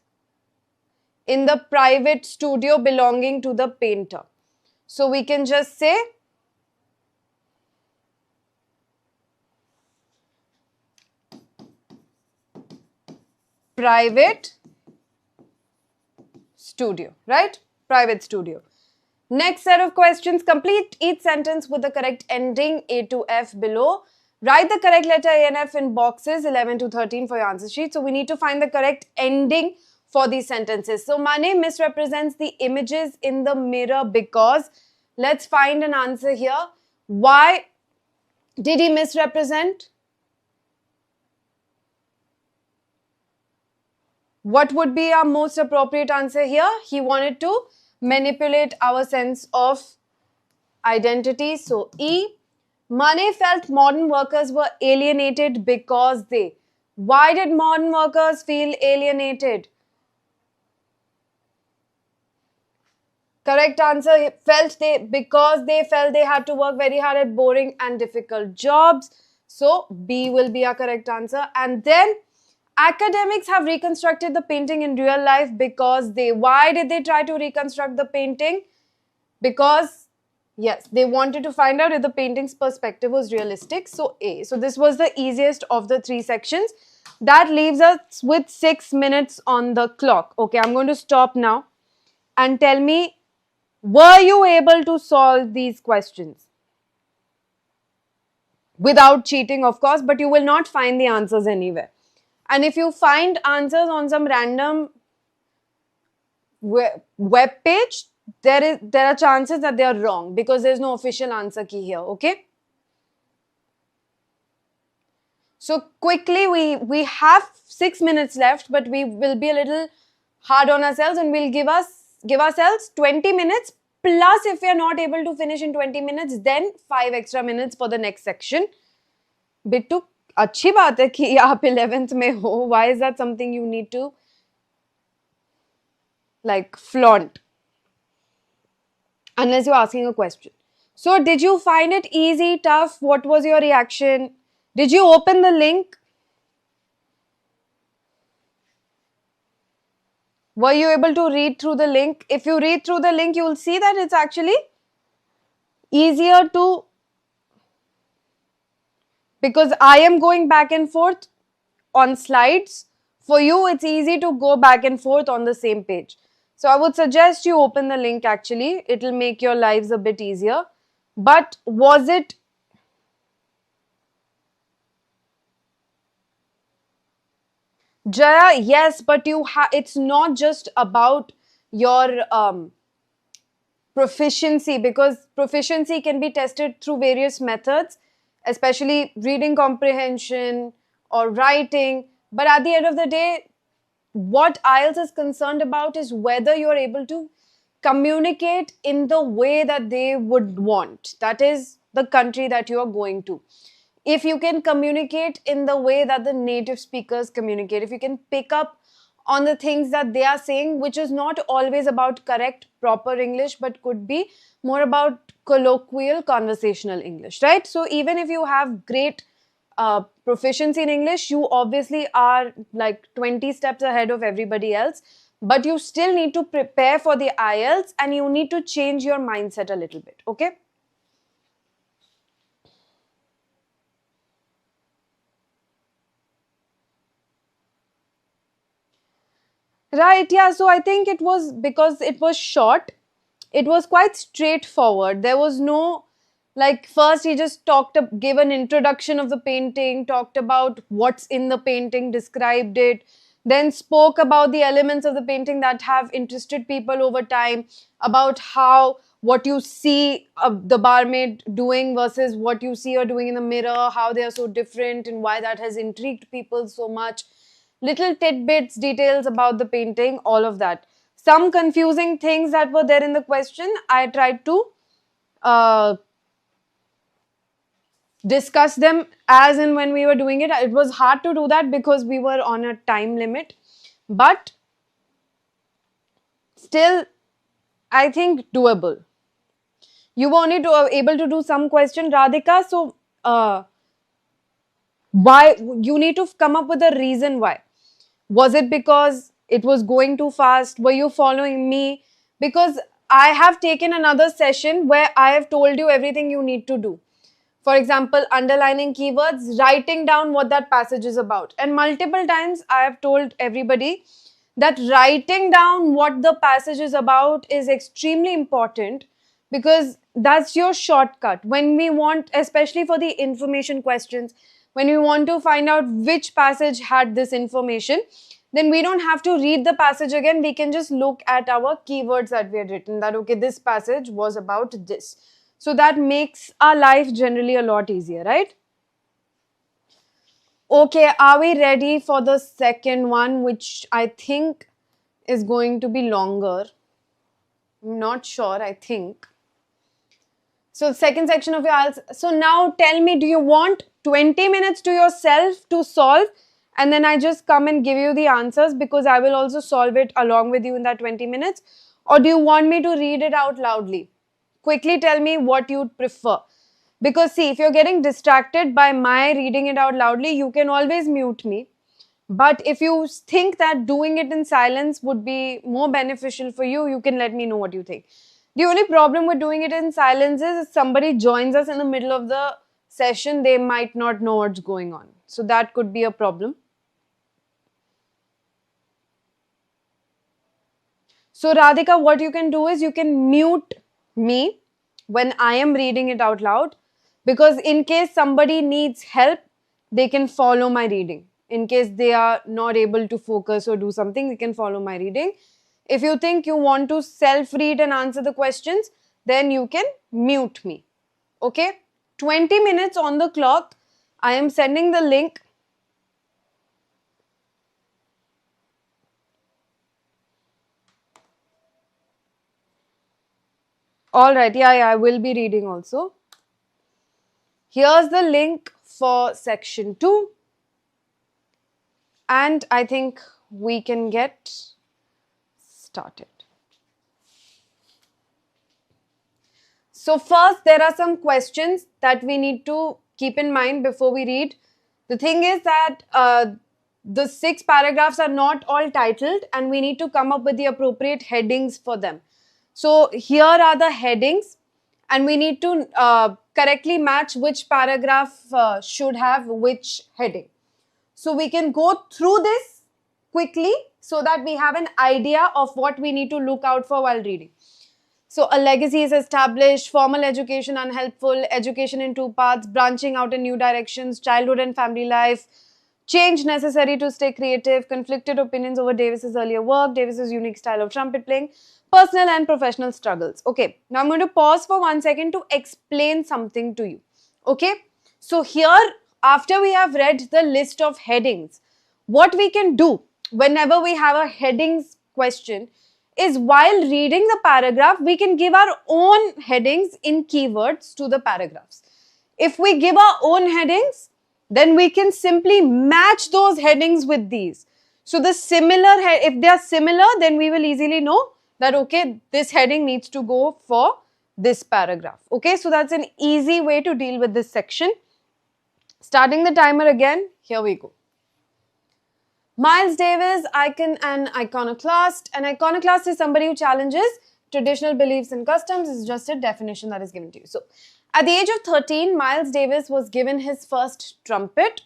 in the private studio belonging to the painter. So we can just say private studio, right? Private studio. Next set of questions. Complete each sentence with the correct ending A to F below. Write the correct letter A and F in boxes 11 to 13 for your answer sheet. So we need to find the correct ending for these sentences. So Mane misrepresents the images in the mirror because. Let's find an answer here. Why did he misrepresent? What would be our most appropriate answer here? He wanted to manipulate our sense of identity. So E. Mane felt modern workers were alienated because they. Why did modern workers feel alienated? Correct answer, because they felt they had to work very hard at boring and difficult jobs. So B will be our correct answer. And then academics have reconstructed the painting in real life because they. Why did they try to reconstruct the painting? Because, yes, they wanted to find out if the painting's perspective was realistic. So A. So this was the easiest of the three sections. That leaves us with 6 minutes on the clock. Okay, I'm going to stop now and tell me, were you able to solve these questions? Without cheating, of course, but you will not find the answers anywhere. And if you find answers on some random web page, there are chances that they are wrong because there's no official answer key here, okay? So quickly, we have 6 minutes left, but we will be a little hard on ourselves and we'll give ourselves 20 minutes. Plus, if we are not able to finish in 20 minutes, then 5 extra minutes for the next section. Bittu, अच्छी बात है कि आप 11th में हो. Why is that something you need to like flaunt? Unless you're asking a question. So, did you find it easy, tough? What was your reaction? Did you open the link? Were you able to read through the link? If you read through the link, you will see that it's actually easier to, because I am going back and forth on slides. For you, it's easy to go back and forth on the same page. So I would suggest you open the link actually. It will make your lives a bit easier. But was it Jaya? Yes, but it's not just about your proficiency, because proficiency can be tested through various methods, especially reading comprehension or writing. But at the end of the day, what IELTS is concerned about is whether you're able to communicate in the way that they would want. That is the country that you are going to. If you can communicate in the way that the native speakers communicate, if you can pick up on the things that they are saying, which is not always about correct, proper English, but could be more about colloquial, conversational English, right? So even if you have great proficiency in English, you obviously are like 20 steps ahead of everybody else, but you still need to prepare for the IELTS and you need to change your mindset a little bit, okay? Right, yeah. So I think it was because it was short, it was quite straightforward. There was no, like, first he just gave an introduction of the painting, talked about what's in the painting, described it, then spoke about the elements of the painting that have interested people over time, about how what you see the barmaid doing versus what you see her doing in the mirror, how they are so different and why that has intrigued people so much. Little tidbits, details about the painting, all of that. Some confusing things that were there in the question, I tried to discuss them as and when we were doing it. It was hard to do that because we were on a time limit, but still, I think doable. You were only able to do some question, Radhika, so why you need to come up with a reason why. Was it because it was going too fast? Were you following me? Because I have taken another session where I have told you everything you need to do. For example, underlining keywords, writing down what that passage is about. And multiple times I have told everybody that writing down what the passage is about is extremely important, because that's your shortcut. When we want, especially for the information questions, when we want to find out which passage had this information, then we don't have to read the passage again. We can just look at our keywords that we had written, that okay, this passage was about this. So that makes our life generally a lot easier, right? Okay, are we ready for the second one, which I think is going to be longer? I'm not sure, I think. So second section of your IELTS. So now tell me, do you want 20 minutes to yourself to solve, and then I just come and give you the answers because I will also solve it along with you in that 20 minutes? Or do you want me to read it out loudly? Quickly tell me what you'd prefer. Because see, if you're getting distracted by my reading it out loudly, you can always mute me. But if you think that doing it in silence would be more beneficial for you, you can let me know what you think. The only problem with doing it in silence is if somebody joins us in the middle of the session, they might not know what's going on. So that could be a problem. So Radhika, what you can do is you can mute me when I am reading it out loud, because in case somebody needs help, they can follow my reading. In case they are not able to focus or do something, they can follow my reading. If you think you want to self-read and answer the questions, then you can mute me. Okay? 20 minutes on the clock. I am sending the link. Alright, yeah, I will be reading also. Here's the link for section 2. And I think we can get started. So first, there are some questions that we need to keep in mind before we read. The thing is that the 6 paragraphs are not all titled, and we need to come up with the appropriate headings for them. So here are the headings, and we need to correctly match which paragraph should have which heading. So we can go through this quickly so that we have an idea of what we need to look out for while reading. So a legacy is established, formal education unhelpful, education in 2 parts, branching out in new directions, childhood and family life, change necessary to stay creative, conflicted opinions over Davis's earlier work, Davis's unique style of trumpet playing, personal and professional struggles. Okay, now I'm going to pause for 1 second to explain something to you. Okay, so here, after we have read the list of headings, what we can do whenever we have a headings question is, while reading the paragraph, we can give our own headings in keywords to the paragraphs. If we give our own headings, then we can simply match those headings with these. So the similar, if they are similar, then we will easily know that, okay, this heading needs to go for this paragraph. Okay, so that's an easy way to deal with this section. Starting the timer again, here we go. Miles Davis, icon and iconoclast. An iconoclast is somebody who challenges traditional beliefs and customs. Is just a definition that is given to you. So, at the age of 13, Miles Davis was given his first trumpet.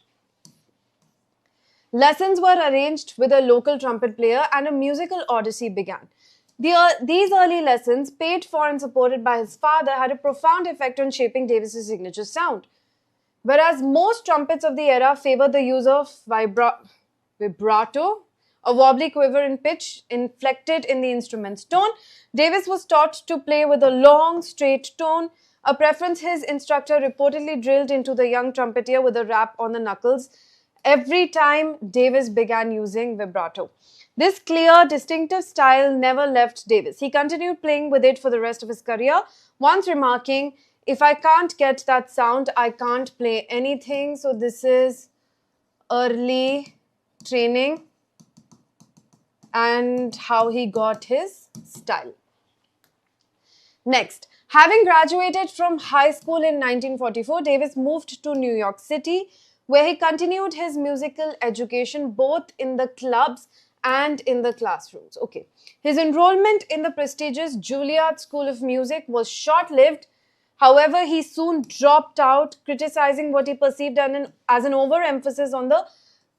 Lessons were arranged with a local trumpet player and a musical odyssey began. These early lessons, paid for and supported by his father, had a profound effect on shaping Davis's signature sound. Whereas most trumpets of the era favor the use of vibrato, a wobbly quiver in pitch inflected in the instrument's tone, Davis was taught to play with a long, straight tone, a preference his instructor reportedly drilled into the young trumpeter with a rap on the knuckles every time Davis began using vibrato. This clear, distinctive style never left Davis. He continued playing with it for the rest of his career, once remarking, "If I can't get that sound, I can't play anything." So this is early training and how he got his style. Next, having graduated from high school in 1944, Davis moved to New York City, where he continued his musical education both in the clubs and in the classrooms. Okay, his enrollment in the prestigious Juilliard School of Music was short-lived. However, he soon dropped out, criticizing what he perceived as an overemphasis on the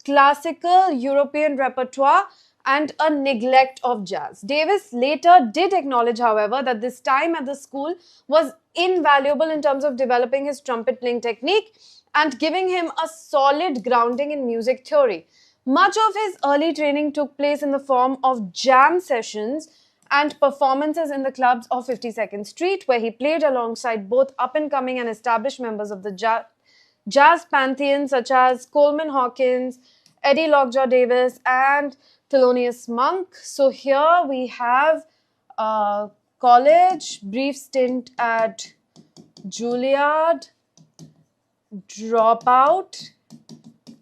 classical European repertoire and a neglect of jazz. Davis later did acknowledge, however, that this time at the school was invaluable in terms of developing his trumpet playing technique and giving him a solid grounding in music theory. Much of his early training took place in the form of jam sessions and performances in the clubs of 52nd Street, where he played alongside both up-and-coming and established members of the jazz pantheon such as Coleman Hawkins, Eddie Lockjaw Davis, and Thelonious Monk. So here we have college, brief stint at Juilliard, dropout,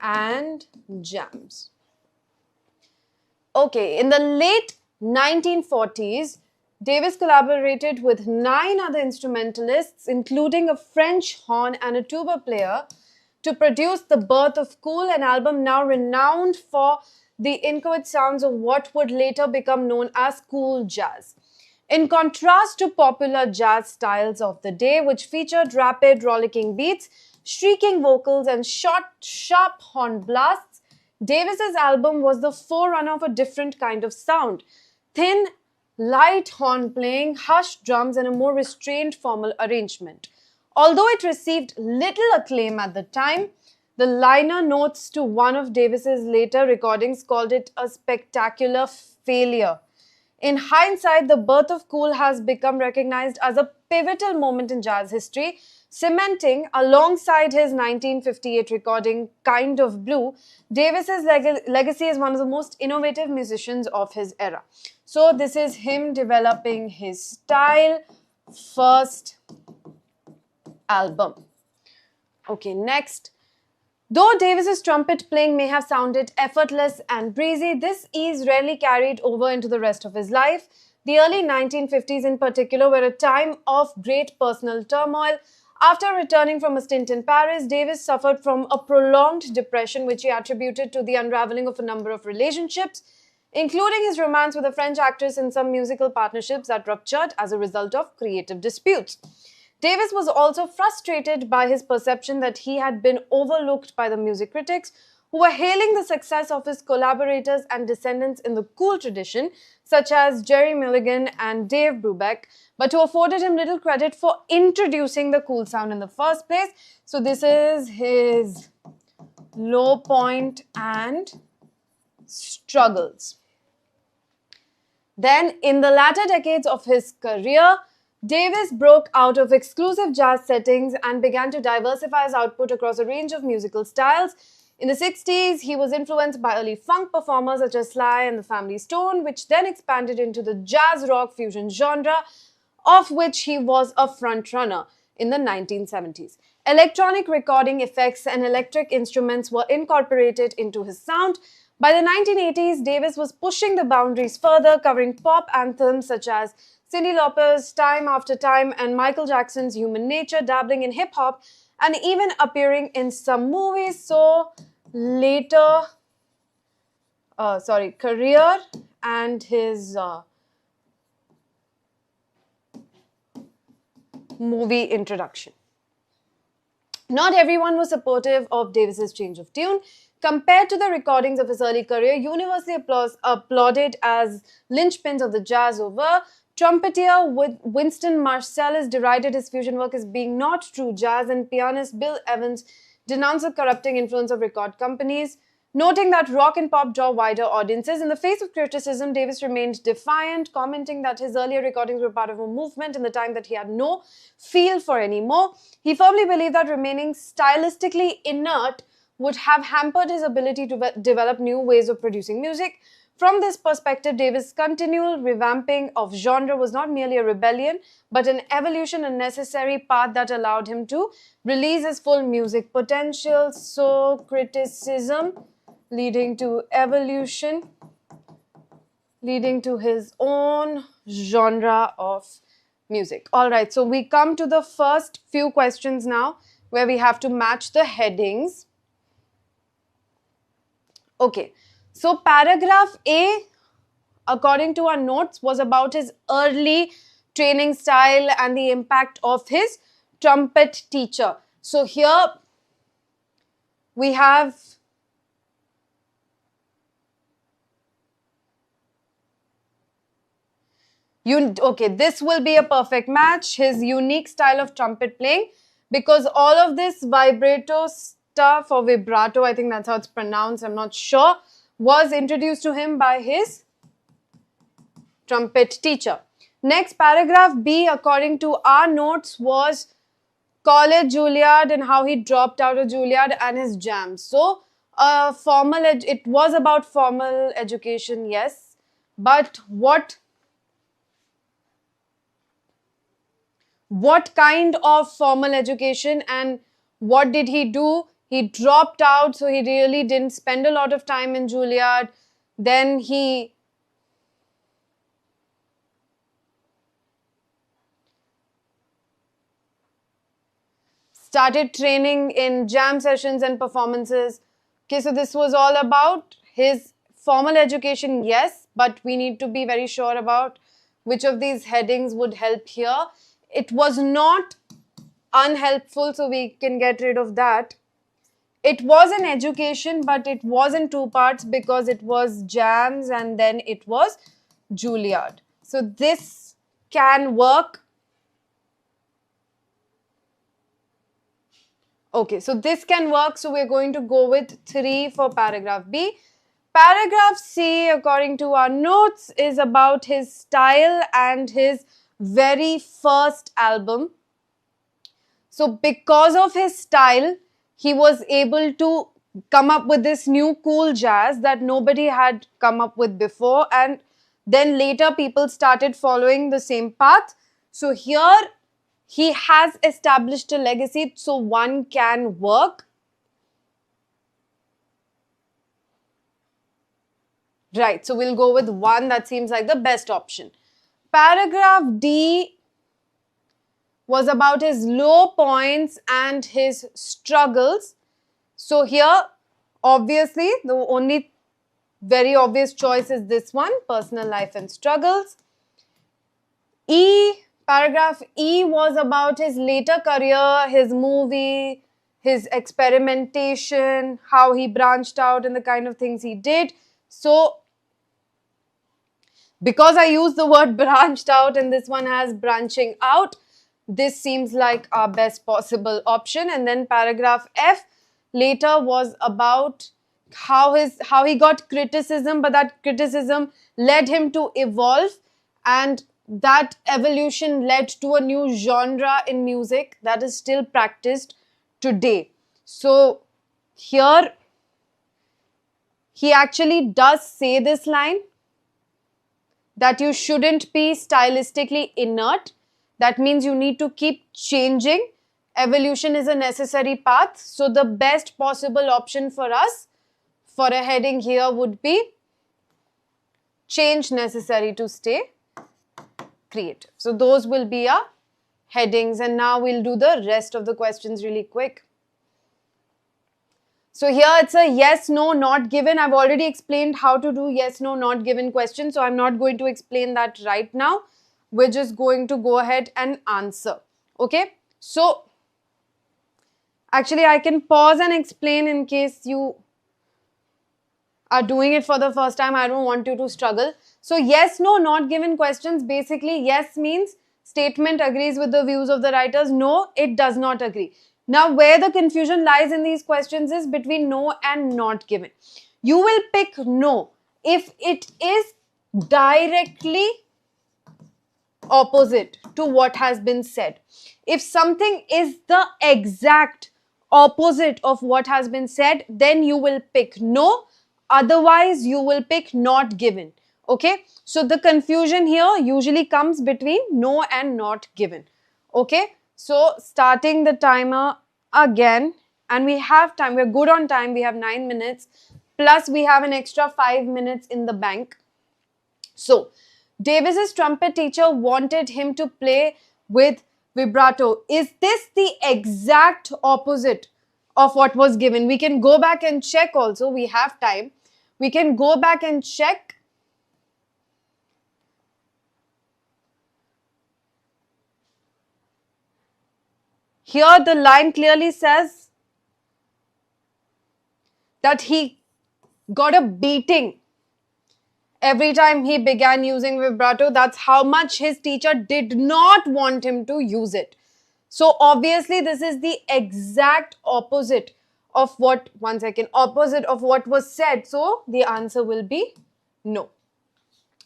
and jams. Okay, in the late 1940s, Davis collaborated with 9 other instrumentalists, including a French horn and a tuba player, to produce The Birth of Cool, an album now renowned for the inchoate sounds of what would later become known as cool jazz. In contrast to popular jazz styles of the day, which featured rapid, rollicking beats, shrieking vocals, and short, sharp horn blasts, Davis's album was the forerunner of a different kind of sound. Thin, light horn playing, hushed drums, and a more restrained formal arrangement. Although it received little acclaim at the time, the liner notes to one of Davis's later recordings called it a spectacular failure. In hindsight, The Birth of Cool has become recognized as a pivotal moment in jazz history, cementing, alongside his 1958 recording Kind of Blue, Davis's legacy as one of the most innovative musicians of his era. So this is him developing his style, first album. Okay, next. Though Davis's trumpet playing may have sounded effortless and breezy, this ease rarely carried over into the rest of his life. The early 1950s in particular were a time of great personal turmoil. After returning from a stint in Paris, Davis suffered from a prolonged depression, which he attributed to the unraveling of a number of relationships, including his romance with a French actress and some musical partnerships that ruptured as a result of creative disputes. Davis was also frustrated by his perception that he had been overlooked by the music critics, who were hailing the success of his collaborators and descendants in the cool tradition, such as Jerry Mulligan and Dave Brubeck, but who afforded him little credit for introducing the cool sound in the first place. So this is his low point and struggles. Then, in the latter decades of his career, Davis broke out of exclusive jazz settings and began to diversify his output across a range of musical styles. In the 60s, he was influenced by early funk performers such as Sly and the Family Stone, which then expanded into the jazz rock fusion genre, of which he was a frontrunner in the 1970s. Electronic recording effects and electric instruments were incorporated into his sound. By the 1980s, Davis was pushing the boundaries further, covering pop anthems such as Cyndi Lauper's Time After Time and Michael Jackson's Human Nature, dabbling in hip-hop and even appearing in some movies. So later, career and his movie introduction. Not everyone was supportive of Davis's change of tune. Compared to the recordings of his early career, universally applauded as linchpins of the jazz over, trumpeter Winston Marsalis derided his fusion work as being not true jazz, and pianist Bill Evans denounced the corrupting influence of record companies. Noting that rock and pop draw wider audiences, in the face of criticism, Davis remained defiant, commenting that his earlier recordings were part of a movement in the time that he had no feel for anymore. He firmly believed that remaining stylistically inert would have hampered his ability to develop new ways of producing music. From this perspective, Davis' continual revamping of genre was not merely a rebellion, but an evolution, a necessary path that allowed him to release his full music potential. So, criticism leading to evolution, leading to his own genre of music. All right, so we come to the first few questions now, where we have to match the headings. Okay, so paragraph A, according to our notes, was about his early training style and the impact of his trumpet teacher. So here we have this will be a perfect match, his unique style of trumpet playing, because all of this vibrato stuff, or vibrato, I think that's how it's pronounced, I'm not sure, was introduced to him by his trumpet teacher. Next, paragraph B, according to our notes, was college Juilliard and how he dropped out of Juilliard and his jams. So, it was about formal education, yes, but what kind of formal education and what did he do? He dropped out, so he really didn't spend a lot of time in Juilliard. Then he started training in jam sessions and performances. Okay, so this was all about his formal education, yes, but we need to be very sure about which of these headings would help here. It was not unhelpful, so we can get rid of that. It was an education, but it was in two parts because it was jams and then it was Juilliard. So this can work. Okay, so this can work. So we're going to go with 3 for paragraph B. Paragraph C, according to our notes, is about his style and his very first album. So because of his style, he was able to come up with this new cool jazz that nobody had come up with before, and then later people started following the same path. So here he has established a legacy, so 1 can work. Right, so we'll go with 1. That seems like the best option. Paragraph D was about his low points and his struggles. So here, obviously, the only very obvious choice is this one, personal life and struggles. Paragraph E was about his later career, his movie, his experimentation, how he branched out and the kind of things he did. So, because I used the word branched out and this one has branching out, this seems like our best possible option. And then paragraph F, later was about how he got criticism, but that criticism led him to evolve, and that evolution led to a new genre in music that is still practiced today. So here he actually does say this line, that you shouldn't be stylistically inert. That means you need to keep changing. Evolution is a necessary path. So the best possible option for us for a heading here would be change necessary to stay creative. So those will be our headings, and now we'll do the rest of the questions really quick. So here it's a yes, no, not given. I've already explained how to do yes, no, not given questions. So I'm not going to explain that right now. We're just going to go ahead and answer. Okay. So actually I can pause and explain in case you are doing it for the first time. I don't want you to struggle. So yes, no, not given questions. Basically, yes means statement agrees with the views of the writers. No, it does not agree. Now, where the confusion lies in these questions is between no and not given. You will pick no if it is directly opposite to what has been said. If something is the exact opposite of what has been said, then you will pick no. Otherwise, you will pick not given. Okay. So the confusion here usually comes between no and not given. Okay. So starting the timer again, and we have time, we're good on time, we have 9 minutes, plus we have an extra 5 minutes in the bank. So Davis's trumpet teacher wanted him to play with vibrato. Is this the exact opposite of what was given? We can go back and check also, we have time. We can go back and check. Here the line clearly says that he got a beating every time he began using vibrato. That's how much his teacher did not want him to use it. So obviously this is the exact opposite of what, opposite of what was said. So the answer will be no.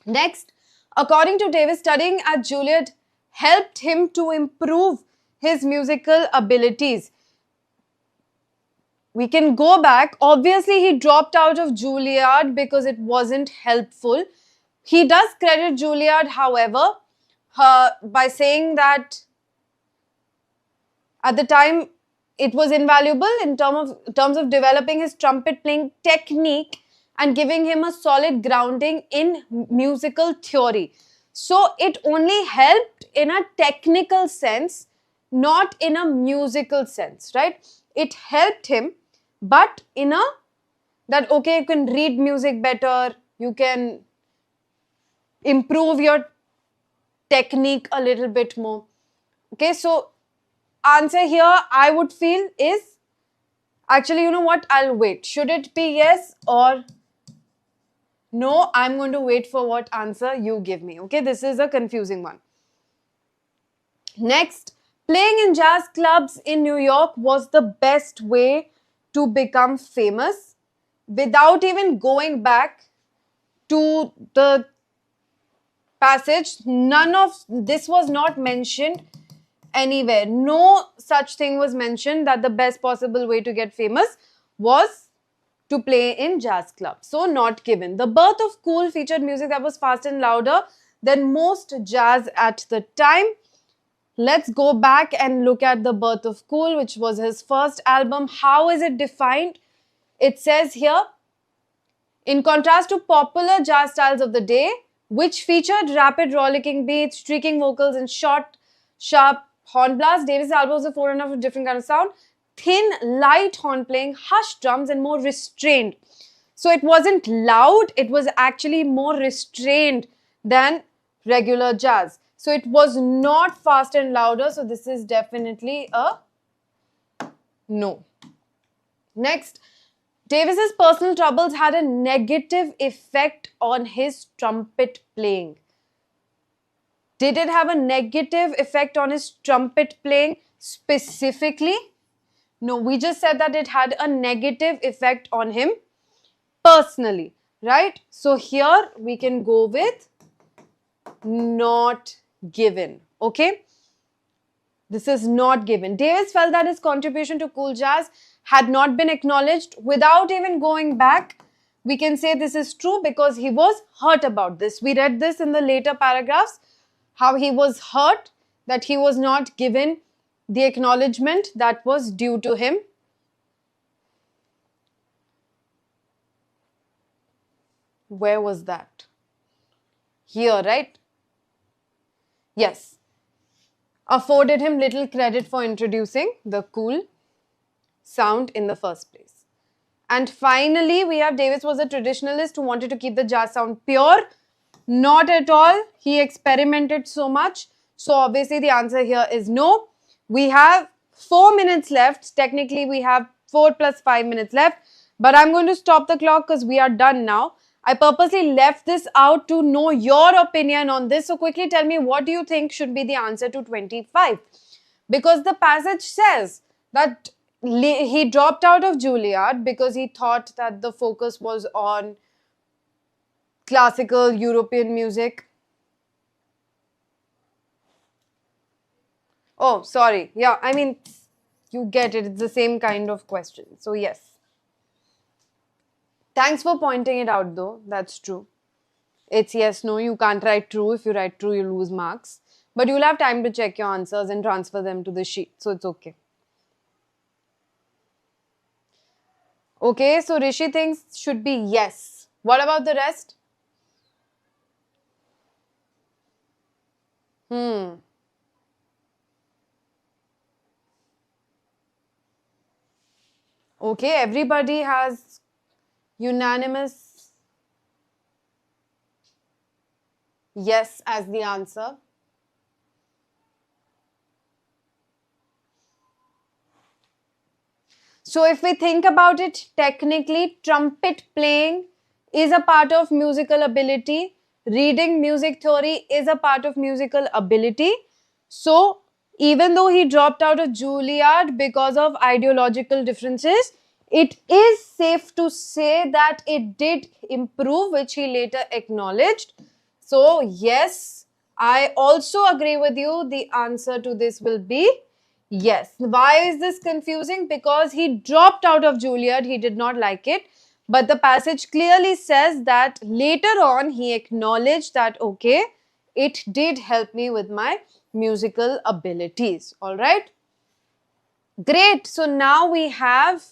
Next, according to Davis, studying at Juilliard helped him to improve his musical abilities. We can go back. Obviously, he dropped out of Juilliard because it wasn't helpful. He does credit Juilliard, however, by saying that at the time it was invaluable in terms of developing his trumpet playing technique and giving him a solid grounding in musical theory. So it only helped in a technical sense, not in a musical sense, right? It helped him, but in a that, okay, you can read music better, you can improve your technique a little bit more. Okay, so answer here I would feel is, actually, you know what, I'll wait. Should it be yes or no? I'm going to wait for what answer you give me. Okay, this is a confusing one. Next, playing in jazz clubs in New York was the best way to become famous. Without even going back to the passage, none of this was not mentioned anywhere. No such thing was mentioned that the best possible way to get famous was to play in jazz clubs. So not given. The birth of cool featured music that was fast and louder than most jazz at the time. Let's go back and look at the birth of cool, which was his first album. How is it defined? It says here, in contrast to popular jazz styles of the day, which featured rapid rollicking beats, streaking vocals, and short, sharp horn blasts, Davis' album was a forerunner of a different kind of sound. Thin, light horn playing, hushed drums, and more restrained. So it wasn't loud, it was actually more restrained than regular jazz. So it was not fast and louder, so this is definitely a no. Next, Davis's personal troubles had a negative effect on his trumpet playing. Did it have a negative effect on his trumpet playing specifically? No, we just said that it had a negative effect on him personally, right? So here we can go with not given, okay? This is not given. Davis felt that his contribution to cool jazz had not been acknowledged. Without even going back, we can say this is true because he was hurt about this. We read this in the later paragraphs, how he was hurt that he was not given the acknowledgement that was due to him. Where was that? Here, right? Yes. Afforded him little credit for introducing the cool sound in the first place. And finally, we have Davis was a traditionalist who wanted to keep the jazz sound pure. Not at all. He experimented so much. So obviously the answer here is no. We have 4 minutes left. Technically, we have 4 plus 5 minutes left. But I'm going to stop the clock because we are done now. I purposely left this out to know your opinion on this. So quickly tell me, what do you think should be the answer to 25? Because the passage says that he dropped out of Juilliard because he thought that the focus was on classical European music. Oh, sorry. Yeah, I mean, you get it. It's the same kind of question. So, yes. Thanks for pointing it out, though. That's true. It's yes, no. You can't write true. If you write true, you lose marks. But you'll have time to check your answers and transfer them to the sheet. So, it's okay. Okay, so Rishi thinks should be yes. What about the rest? Okay, everybody has unanimous yes as the answer. So if we think about it, technically, trumpet playing is a part of musical ability. Reading music theory is a part of musical ability. So even though he dropped out of Juilliard because of ideological differences, it is safe to say that it did improve, which he later acknowledged. So yes, I also agree with you. The answer to this will be yes. Why is this confusing? Because he dropped out of Juilliard, he did not like it. But the passage clearly says that later on he acknowledged that, okay, it did help me with my musical abilities. All right. Great. So now we have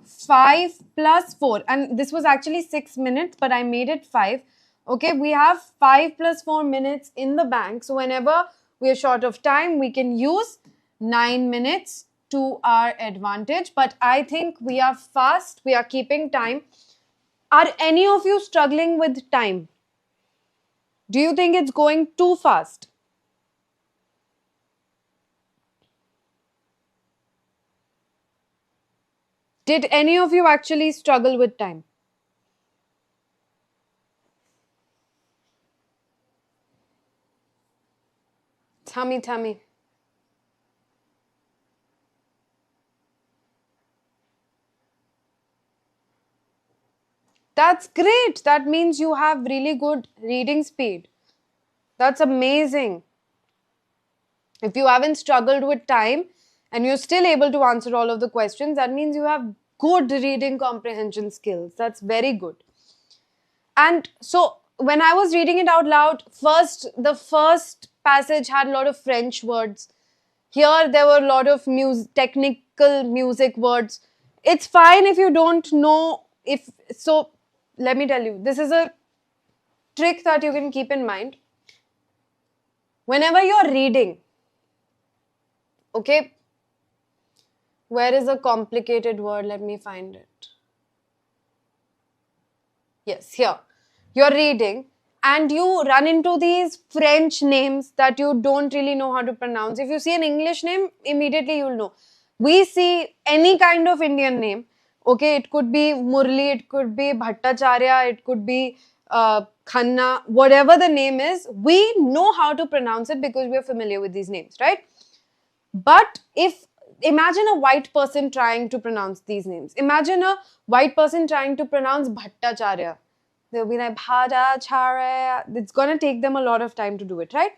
5 plus 4. And this was actually 6 minutes, but I made it 5. Okay, we have 5 plus 4 minutes in the bank. So whenever we are short of time, we can use 9 minutes to our advantage. But I think we are fast. We are keeping time. Are any of you struggling with time? Do you think it's going too fast? Did any of you actually struggle with time? Tell me. That's great. That means you have really good reading speed. That's amazing. If you haven't struggled with time and you're still able to answer all of the questions, that means you have good reading comprehension skills. That's very good. And so when I was reading it out loud, the first passage had a lot of French words. Here there were a lot of technical music words. It's fine if you don't know so let me tell you, this is a trick that you can keep in mind. Whenever you're reading, okay, where is a complicated word? Let me find it. Yes, here. You're reading and you run into these French names that you don't really know how to pronounce. If you see an English name, immediately you'll know. We see any kind of Indian name. Okay, it could be Murli, it could be Bhattacharya, it could be Khanna, whatever the name is, we know how to pronounce it because we are familiar with these names, right? But if imagine a white person trying to pronounce these names. Imagine a white person trying to pronounce Bhattacharya. They'll be like Bhattacharya. It's going to take them a lot of time to do it, right?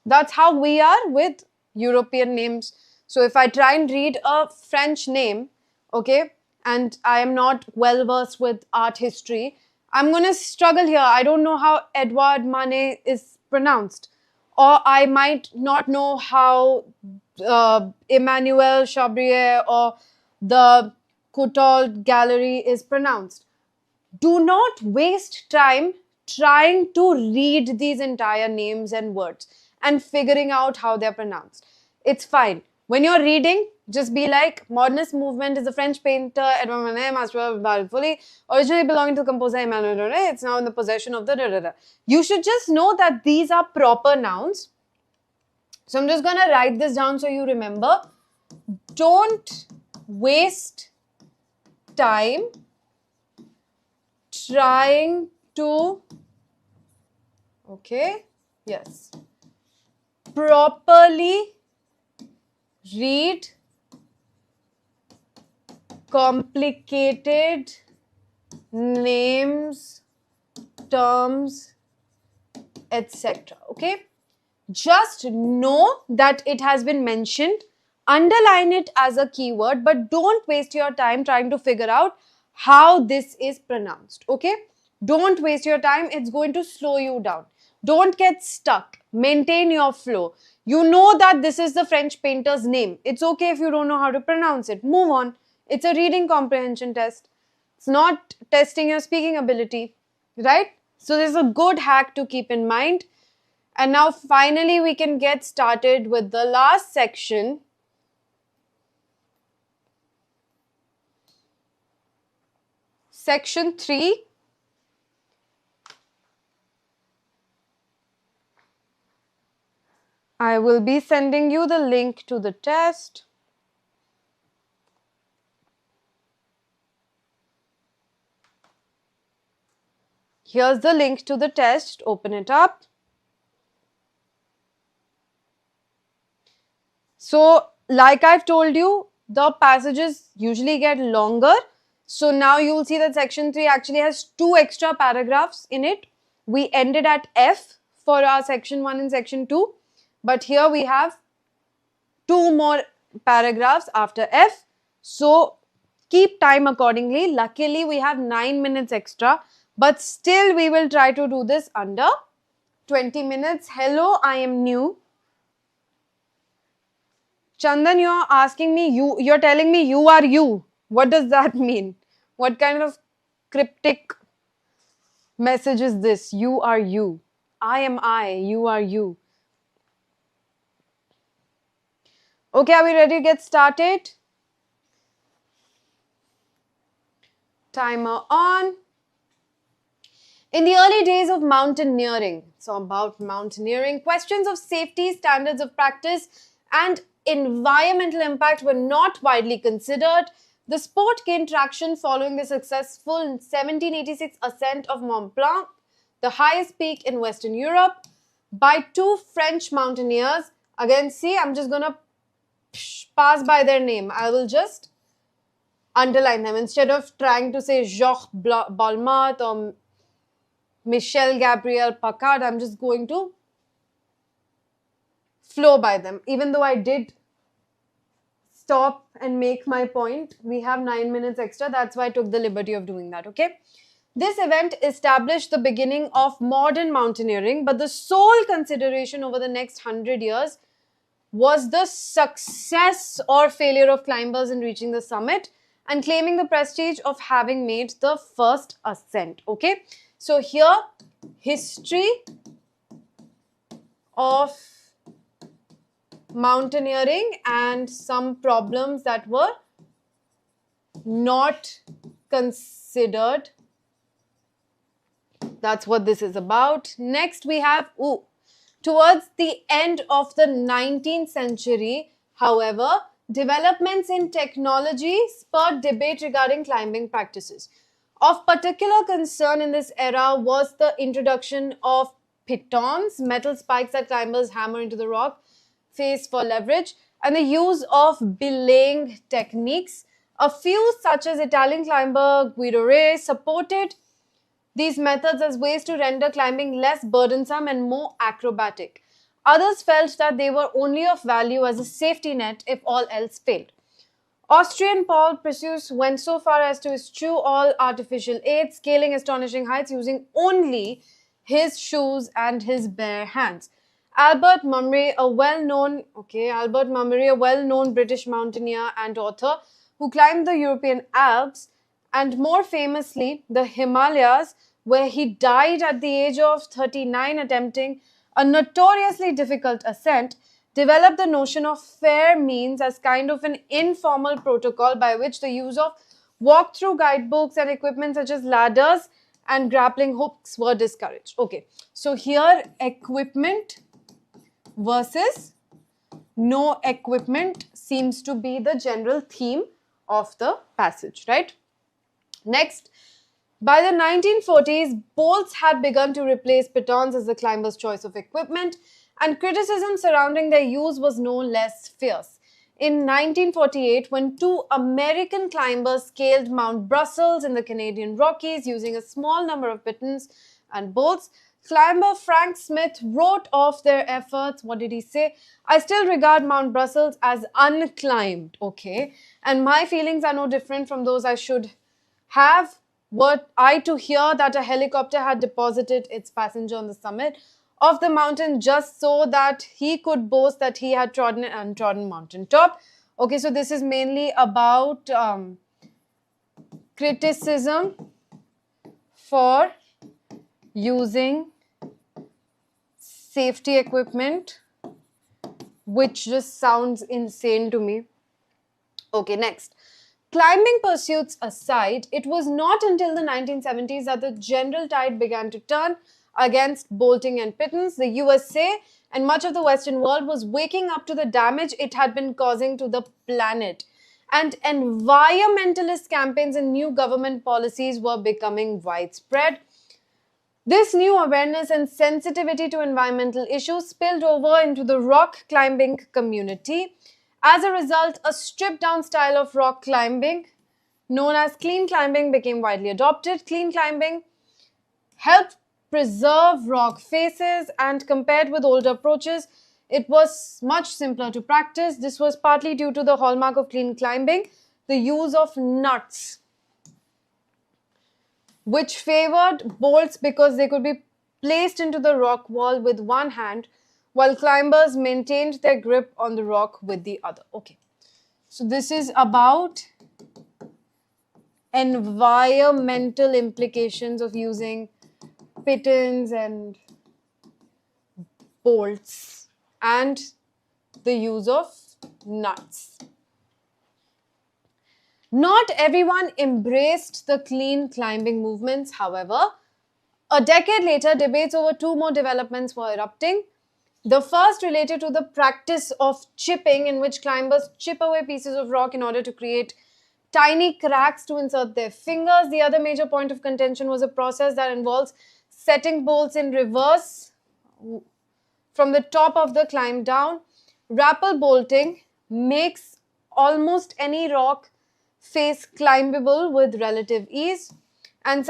That's how we are with European names. So if I try and read a French name, okay, and I am not well versed with art history, I'm going to struggle here. I don't know how Edouard Manet is pronounced. Or I might not know how Emmanuel Chabrier or the Coutole Gallery is pronounced. Do not waste time trying to read these entire names and words and figuring out how they're pronounced. It's fine. When you're reading, just be like, Modernist movement is a French painter, Edouard Manet, master of Balfour, originally belonging to the composer Emmanuel Doré. It's now in the possession of the da-da-da. You should just know that these are proper nouns. So I'm just going to write this down so you remember. Don't waste time trying to, okay, yes, properly read complicated names, terms, etc. Okay? Just know that it has been mentioned, underline it as a keyword, but don't waste your time trying to figure out how this is pronounced. Okay? Don't waste your time. It's going to slow you down. Don't get stuck. Maintain your flow. You know that this is the French painter's name. It's okay if you don't know how to pronounce it. Move on. It's a reading comprehension test. It's not testing your speaking ability, right? So this is a good hack to keep in mind. And now finally we can get started with the last section. Section 3. I will be sending you the link to the test. Here's the link to the test. Open it up. So, like I've told you, the passages usually get longer. So now you'll see that section 3 actually has 2 extra paragraphs in it. We ended at F for our section 1 and section 2. But here we have 2 more paragraphs after F. So keep time accordingly. Luckily, we have 9 minutes extra. But still, we will try to do this under 20 minutes. Hello, I am new. Chandan, you're asking me, you're telling me you are you. What does that mean? What kind of cryptic message is this? You are you. I am I. You are you. Okay, are we ready to get started? Timer on. In the early days of mountaineering, so about mountaineering, questions of safety, standards of practice, and environmental impact were not widely considered. The sport gained traction following the successful 1786 ascent of Mont Blanc, the highest peak in Western Europe, by 2 French mountaineers. Again, see, I'm just going to pass by their name. I will just underline them. Instead of trying to say Georges Balmat or Michel Gabriel Paccard, I'm just going to flow by them. Even though I did stop and make my point, we have 9 minutes extra. That's why I took the liberty of doing that, okay? This event established the beginning of modern mountaineering, but the sole consideration over the next 100 years was the success or failure of climbers in reaching the summit and claiming the prestige of having made the first ascent, okay? So here, history of mountaineering and some problems that were not considered. That's what this is about. Next we have, towards the end of the 19th century, however, developments in technology spurred debate regarding climbing practices. Of particular concern in this era was the introduction of pitons, metal spikes that climbers hammer into the rock face for leverage. and the use of belaying techniques. A few, such as Italian climber Guido Re, supported these methods as ways to render climbing less burdensome and more acrobatic. Others felt that they were only of value as a safety net if all else failed. Austrian Paul Precius went so far as to eschew all artificial aids, scaling astonishing heights using only his shoes and his bare hands. Albert Mummery, a well-known British mountaineer and author who climbed the European Alps and more famously the Himalayas, where he died at the age of 39 attempting a notoriously difficult ascent, developed the notion of fair means as kind of an informal protocol by which the use of walk-through guidebooks and equipment such as ladders and grappling hooks were discouraged. Okay, so here equipment versus no equipment seems to be the general theme of the passage, right? Next, by the 1940s, bolts had begun to replace pitons as the climber's choice of equipment, and criticism surrounding their use was no less fierce. In 1948, when two American climbers scaled Mount Brussels in the Canadian Rockies using a small number of pitons and bolts, climber Frank Smith wrote of their efforts. What did he say? I still regard Mount Brussels as unclimbed, okay? And my feelings are no different from those I should have were I to hear that a helicopter had deposited its passenger on the summit of the mountain just so that he could boast that he had trodden an untrodden mountaintop. Okay, so this is mainly about criticism for using safety equipment, which just sounds insane to me. Okay, next. Climbing pursuits aside, it was not until the 1970s that the general tide began to turn against bolting and pitons. The USA and much of the Western world was waking up to the damage it had been causing to the planet. And environmentalist campaigns and new government policies were becoming widespread. This new awareness and sensitivity to environmental issues spilled over into the rock climbing community. As a result, a stripped-down style of rock climbing, known as clean climbing, became widely adopted. Clean climbing helped preserve rock faces, and compared with older approaches, it was much simpler to practice. This was partly due to the hallmark of clean climbing, the use of nuts, which favored bolts because they could be placed into the rock wall with one hand, while climbers maintained their grip on the rock with the other. Okay, so this is about environmental implications of using pitons and bolts and the use of nuts. Not everyone embraced the clean climbing movements, however. A decade later, debates over two more developments were erupting. The first related to the practice of chipping, in which climbers chip away pieces of rock in order to create tiny cracks to insert their fingers. The other major point of contention was a process that involves setting bolts in reverse from the top of the climb down. Rappel bolting makes almost any rock face climbable with relative ease, and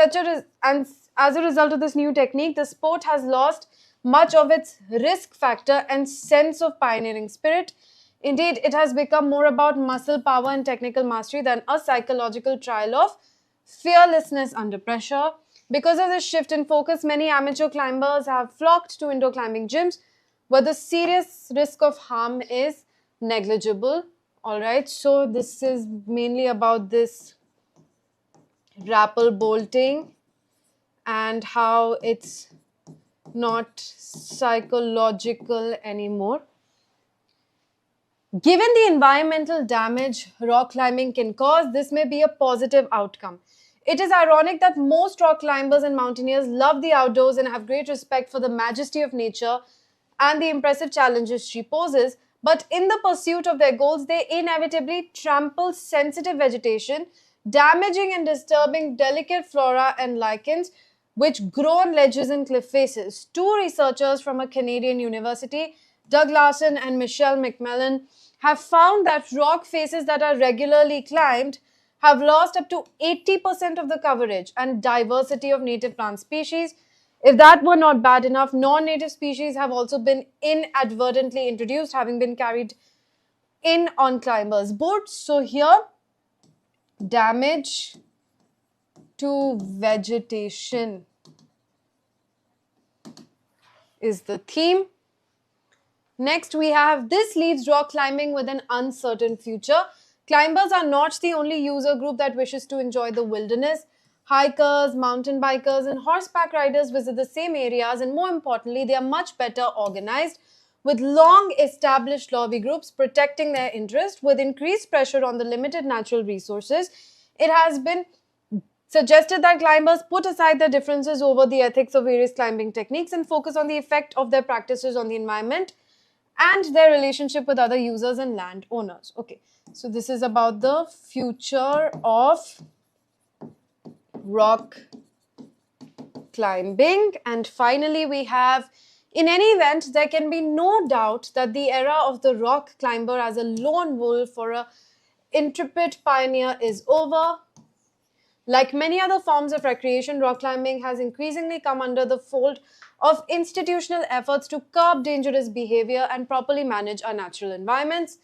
as a result of this new technique, the sport has lost much of its risk factor and sense of pioneering spirit. Indeed, it has become more about muscle power and technical mastery than a psychological trial of fearlessness under pressure. Because of this shift in focus, many amateur climbers have flocked to indoor climbing gyms where the serious risk of harm is negligible. Alright, so this is mainly about this rappel bolting and how it's not psychological anymore. Given the environmental damage rock climbing can cause, this may be a positive outcome. It is ironic that most rock climbers and mountaineers love the outdoors and have great respect for the majesty of nature and the impressive challenges she poses, but in the pursuit of their goals, they inevitably trample sensitive vegetation, damaging and disturbing delicate flora and lichens which grow on ledges and cliff faces. Two researchers from a Canadian university, Doug Larson and Michelle McMillan have found that rock faces that are regularly climbed have lost up to 80% of the coverage and diversity of native plant species. If that were not bad enough, non-native species have also been inadvertently introduced, having been carried in on climbers' boats. So here, damage to vegetation is the theme. Next, we have this leaves rock climbing with an uncertain future. Climbers are not the only user group that wishes to enjoy the wilderness. Hikers, mountain bikers, and horseback riders visit the same areas, and more importantly, they are much better organized with long established lobby groups protecting their interest. With increased pressure on the limited natural resources, it has been suggested that climbers put aside their differences over the ethics of various climbing techniques and focus on the effect of their practices on the environment and their relationship with other users and landowners. Okay, so this is about the future of rock climbing. And finally, we have, in any event, there can be no doubt that the era of the rock climber as a lone wolf or an intrepid pioneer is over. Like many other forms of recreation, rock climbing has increasingly come under the fold of institutional efforts to curb dangerous behavior and properly manage our natural environments.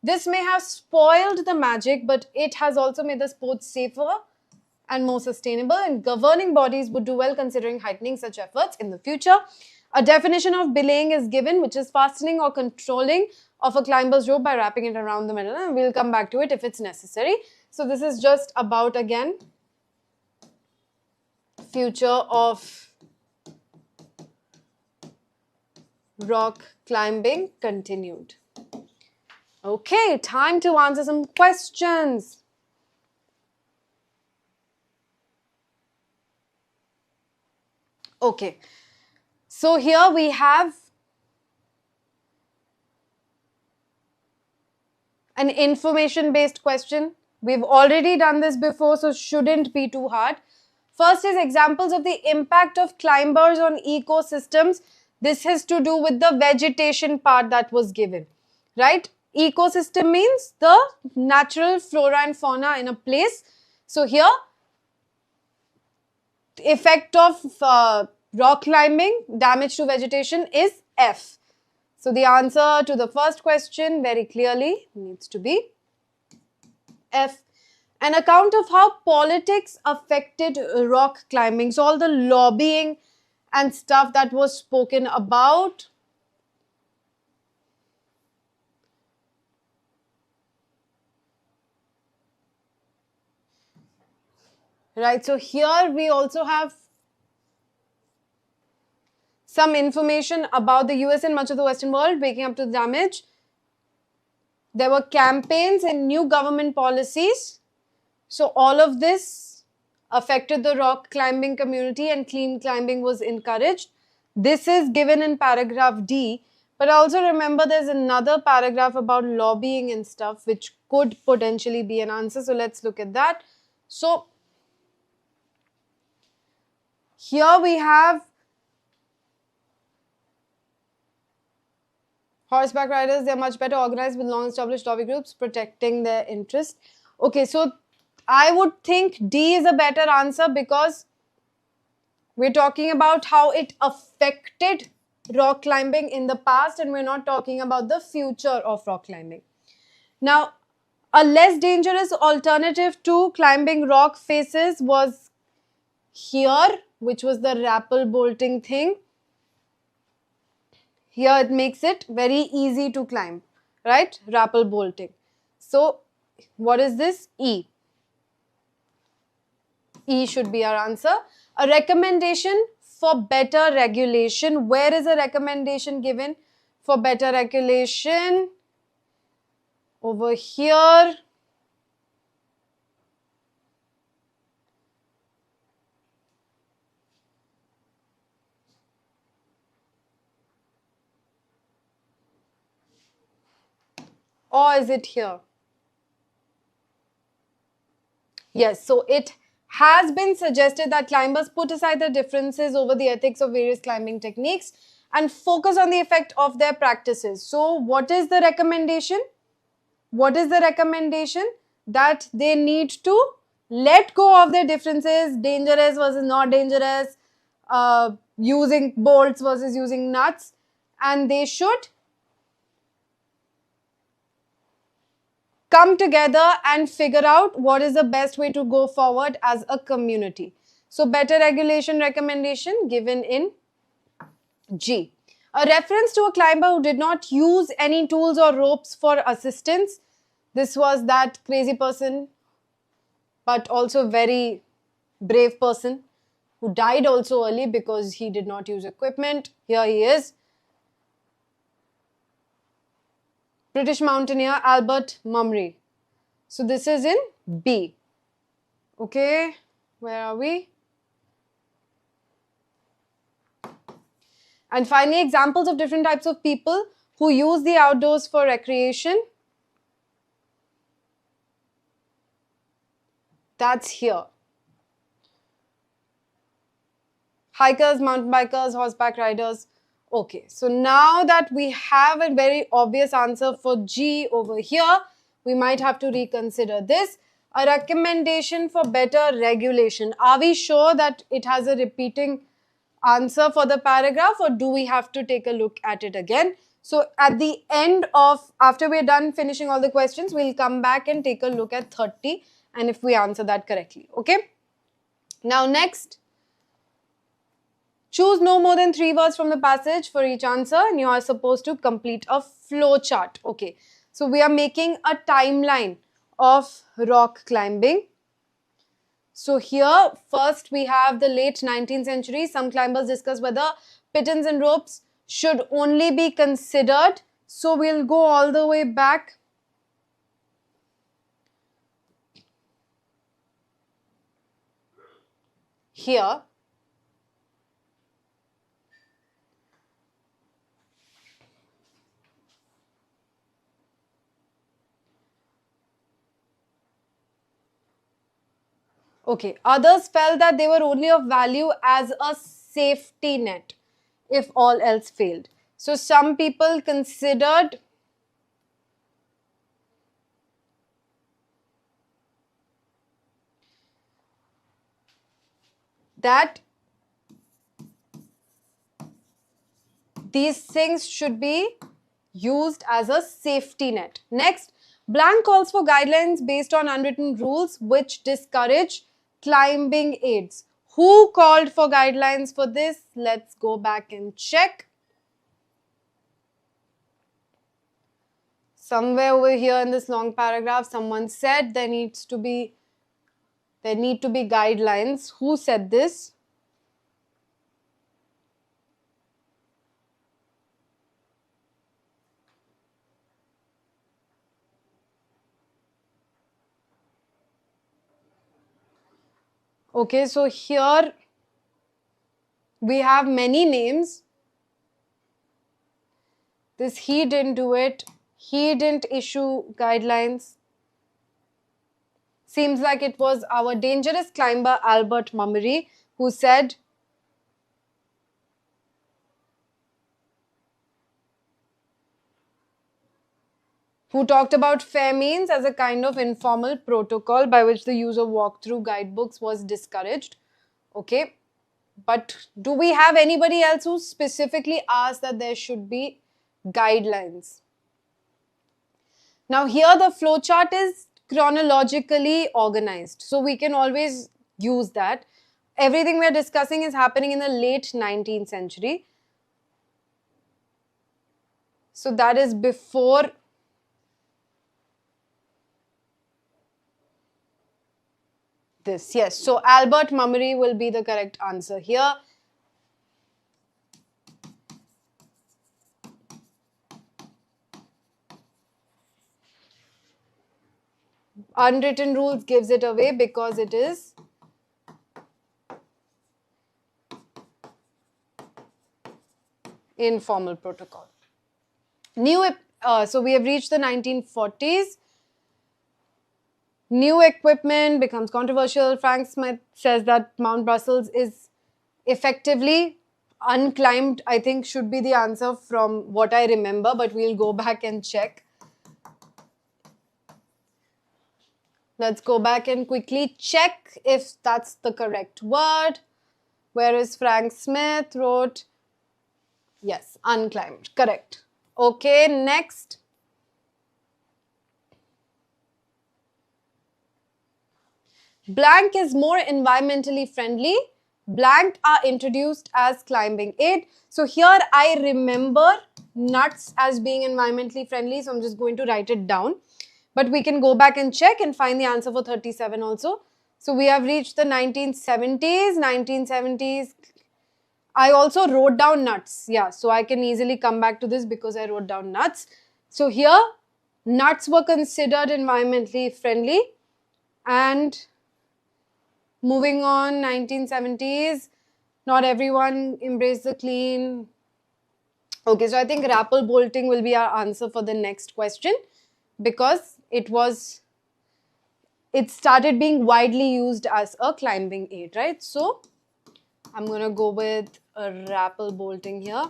This may have spoiled the magic, but it has also made the sport safer and more sustainable, and governing bodies would do well considering heightening such efforts in the future. A definition of belaying is given, which is fastening or controlling of a climber's rope by wrapping it around the middle, and we'll come back to it if it's necessary. So this is just about, again, future of rock climbing continued. Okay, time to answer some questions. Okay, so here we have an information-based question. We've already done this before, so shouldn't be too hard. First is examples of the impact of climbers on ecosystems. This has to do with the vegetation part that was given, right? Ecosystem means the natural flora and fauna in a place. So here, the effect of rock climbing, damage to vegetation is F. So the answer to the first question very clearly needs to be F. An account of how politics affected rock climbing. So all the lobbying and stuff that was spoken about. Right, so here we also have some information about the US and much of the Western world waking up to the damage. There were campaigns and new government policies. So all of this affected the rock climbing community and clean climbing was encouraged. This is given in paragraph D. But also remember there's another paragraph about lobbying and stuff which could potentially be an answer. So let's look at that. So here we have horseback riders, they're much better organized with long established lobby groups protecting their interest. Okay, so I would think D is a better answer because we're talking about how it affected rock climbing in the past and we're not talking about the future of rock climbing. Now, a less dangerous alternative to climbing rock faces was here, which was the rappel bolting thing. Here it makes it very easy to climb, right? Rappel bolting. So, what is this? E. E should be our answer. A recommendation for better regulation. Where is a recommendation given for better regulation? Over here. Or is it here? Yes, so it has been suggested that climbers put aside their differences over the ethics of various climbing techniques and focus on the effect of their practices. So what is the recommendation? What is the recommendation? That they need to let go of their differences, dangerous versus not dangerous, using bolts versus using nuts, and they should come together and figure out what is the best way to go forward as a community. So better regulation recommendation given in G. A reference to a climber who did not use any tools or ropes for assistance. This was that crazy person, but also very brave person who died also early because he did not use equipment. Here he is. British mountaineer Albert Mummery. So this is in B. Okay, where are we? And finally, examples of different types of people who use the outdoors for recreation. That's here. Hikers, mountain bikers, horseback riders. Okay, so now that we have a very obvious answer for G over here, we might have to reconsider this. A recommendation for better regulation. Are we sure that it has a repeating answer for the paragraph, or do we have to take a look at it again? So at the end of, after we're done finishing all the questions, we'll come back and take a look at 30 and if we answer that correctly. Okay. Now next, choose no more than 3 words from the passage for each answer and you are supposed to complete a flow chart. Okay. So we are making a timeline of rock climbing. So here, first we have the late 19th century. Some climbers discuss whether pitons and ropes should only be considered. So we'll go all the way back. Here. Okay, others felt that they were only of value as a safety net if all else failed. So some people considered that these things should be used as a safety net. Next, blank calls for guidelines based on unwritten rules which discourage climbing aids. Who called for guidelines for this? Let's go back and check. Somewhere over here in this long paragraph, someone said there need to be guidelines. Who said this? Okay, so here we have many names. This he didn't do it. He didn't issue guidelines. Seems like it was our dangerous climber Albert Mummery who said, who talked about fair means as a kind of informal protocol by which the use of walkthrough guidebooks was discouraged. Okay, but do we have anybody else who specifically asked that there should be guidelines? Now here the flowchart is chronologically organized, so we can always use that. Everything we are discussing is happening in the late 19th century. So that is before this. Yes, so Albert Mummery will be the correct answer here. Unwritten rules gives it away because it is informal protocol. So we have reached the 1940s. New equipment becomes controversial. Frank Smith says that Mount Brussels is effectively unclimbed, I think, should be the answer from what I remember, but we'll go back and check. Let's go back and quickly check if that's the correct word. Whereas Frank Smith wrote, yes, unclimbed, correct. Okay, next. Blank is more environmentally friendly. Blank are introduced as climbing aid. So here I remember nuts as being environmentally friendly, so I'm just going to write it down. But we can go back and check and find the answer for 37 also. So we have reached the 1970s. 1970s. I also wrote down nuts. Yeah, so I can easily come back to this because I wrote down nuts. So here, nuts were considered environmentally friendly. And moving on, 1970s, not everyone embraced the clean. Okay, so I think rappel bolting will be our answer for the next question because it started being widely used as a climbing aid, right? So I'm going to go with a rappel bolting here.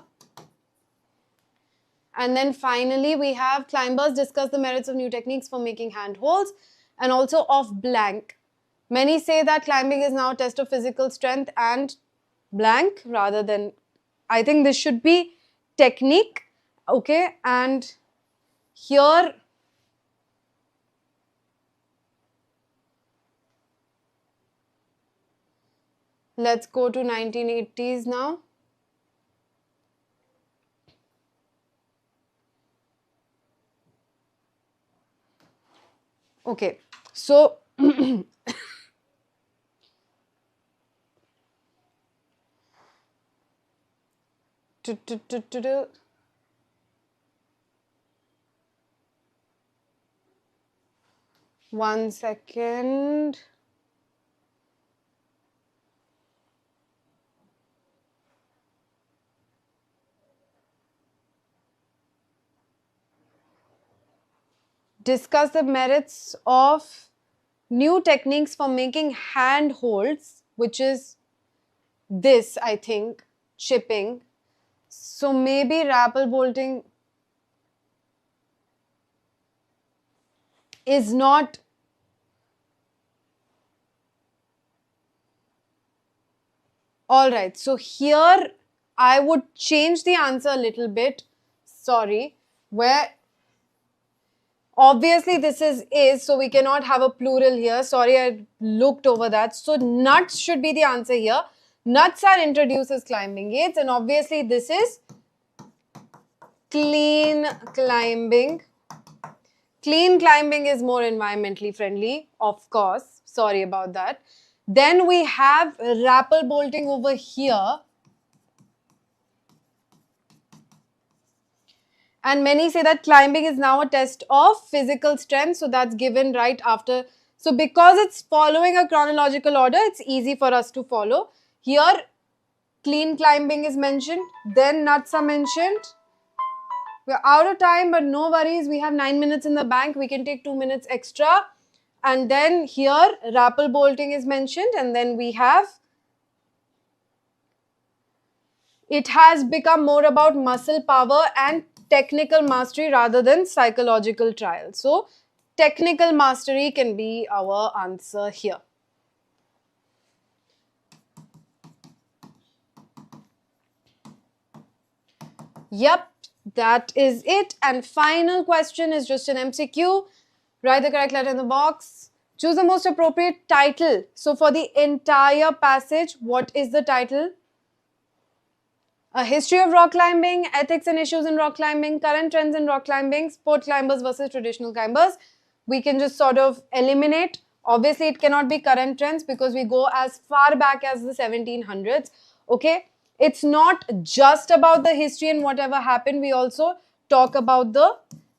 And then finally, we have climbers discuss the merits of new techniques for making handholds and also of blank. Many say that climbing is now a test of physical strength and blank rather than, I think this should be technique, okay? And here, let's go to 1980s now. Okay, so one second. Discuss the merits of new techniques for making handholds, which is this, I think, chipping. So maybe rappel bolting is not. Alright, so here I would change the answer a little bit. Sorry, where obviously this is, so we cannot have a plural here. Sorry, I looked over that. So nuts should be the answer here. Nuts are introduced as climbing aids, and obviously this is clean climbing. Clean climbing is more environmentally friendly, of course. Sorry about that. Then we have rappel bolting over here. And many say that climbing is now a test of physical strength. So that's given right after. So because it's following a chronological order, it's easy for us to follow. Here, clean climbing is mentioned. Then nuts are mentioned. We're out of time, but no worries. We have 9 minutes in the bank. We can take 2 minutes extra. And then here, rappel bolting is mentioned. And then we have, it has become more about muscle power and technical mastery rather than psychological trial. So, technical mastery can be our answer here. Yep, that is it. And final question is just an MCQ. Write the correct letter in the box. Choose the most appropriate title. So, for the entire passage, what is the title? A history of rock climbing, ethics and issues in rock climbing, current trends in rock climbing, sport climbers versus traditional climbers. We can just sort of eliminate. Obviously, it cannot be current trends because we go as far back as the 1700s. Okay, it's not just about the history and whatever happened. We also talk about the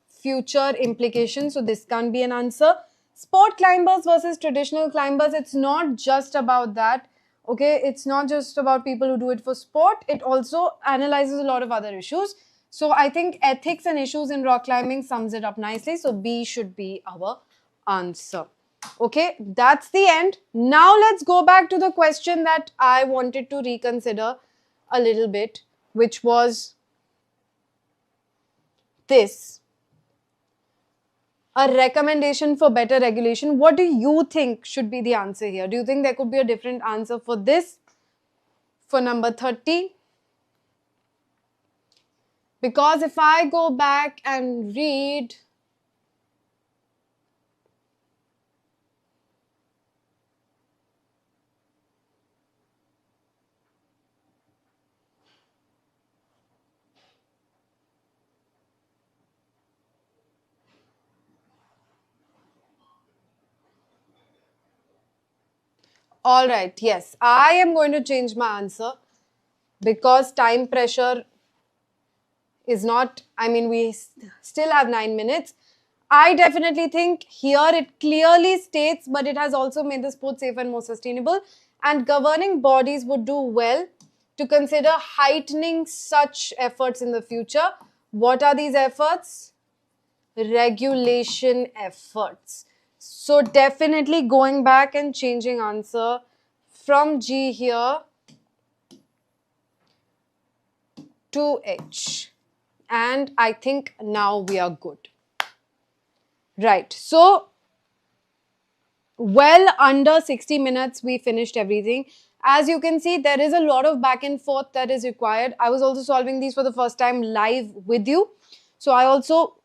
future implications. So this can't be an answer. Sport climbers versus traditional climbers. It's not just about that. Okay, it's not just about people who do it for sport. It also analyzes a lot of other issues. So I think ethics and issues in rock climbing sums it up nicely. So B should be our answer. Okay, that's the end. Now let's go back to the question that I wanted to reconsider. a little bit, which was this. A recommendation for better regulation. What do you think should be the answer here? Do you think there could be a different answer for this? For number 30? Because if I go back and read, all right, yes, I am going to change my answer because time pressure is not, I mean, we still have 9 minutes. I definitely think here it clearly states, but it has also made the sport safer and more sustainable. And governing bodies would do well to consider heightening such efforts in the future. What are these efforts? Regulation efforts. So definitely going back and changing answer from G here to H. And I think now we are good. Right. So, well under 60 minutes, we finished everything. As you can see, there is a lot of back and forth that is required. I was also solving these for the first time live with you. So, I also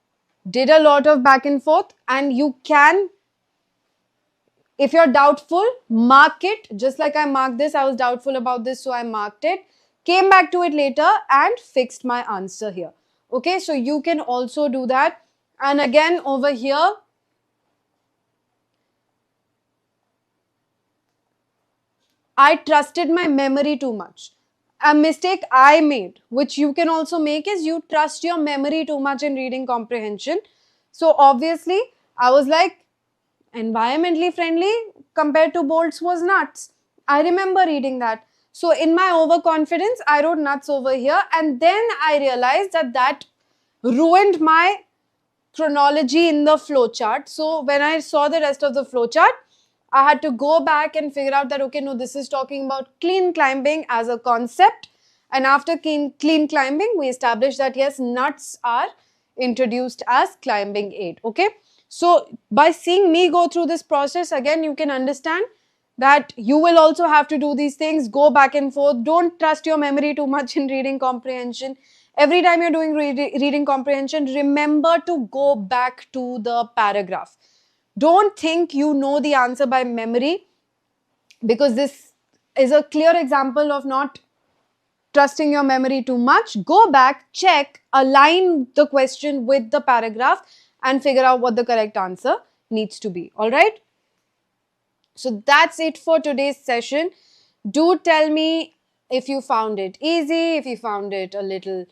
did a lot of back and forth, and you can, if you're doubtful, mark it. Just like I marked this, I was doubtful about this, so I marked it. Came back to it later and fixed my answer here. Okay, so you can also do that. And again, over here, I trusted my memory too much. A mistake I made, which you can also make, is you trust your memory too much in reading comprehension. So obviously, I was like, environmentally friendly compared to bolts was nuts. I remember reading that. So in my overconfidence, I wrote nuts over here, and then I realized that that ruined my chronology in the flowchart. So when I saw the rest of the flowchart, I had to go back and figure out that, okay, no, this is talking about clean climbing as a concept. And after clean climbing, we established that yes, nuts are introduced as climbing aid. Okay. So by seeing me go through this process, again, you can understand that you will also have to do these things, go back and forth. Don't trust your memory too much in reading comprehension. Every time you're doing reading comprehension, remember to go back to the paragraph. Don't think you know the answer by memory, because this is a clear example of not trusting your memory too much. Go back, check, align the question with the paragraph and figure out what the correct answer needs to be. All right? So that's it for today's session. Do tell me if you found it easy, if you found it a little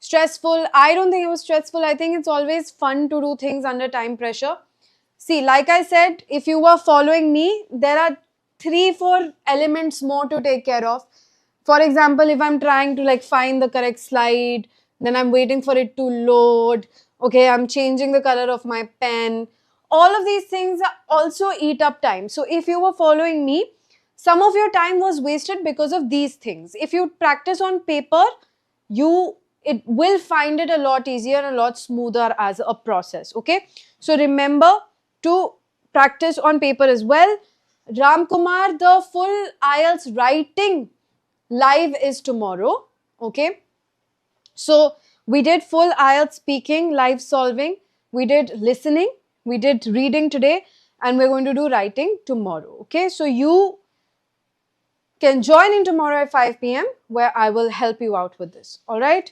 stressful. I don't think it was stressful. I think it's always fun to do things under time pressure. See, like I said, if you were following me, there are 3-4 elements more to take care of. For example, if I'm trying to like find the correct slide, then I'm waiting for it to load. Okay, I'm changing the color of my pen. All of these things also eat up time. So if you were following me, some of your time was wasted because of these things. If you practice on paper, it will find it a lot easier and a lot smoother as a process. Okay, so remember to practice on paper as well. Ram Kumar, the full IELTS writing live is tomorrow. Okay, so we did full IELTS speaking, live solving, we did listening, we did reading today, and we're going to do writing tomorrow. Okay, so you can join in tomorrow at 5 p.m. where I will help you out with this. All right.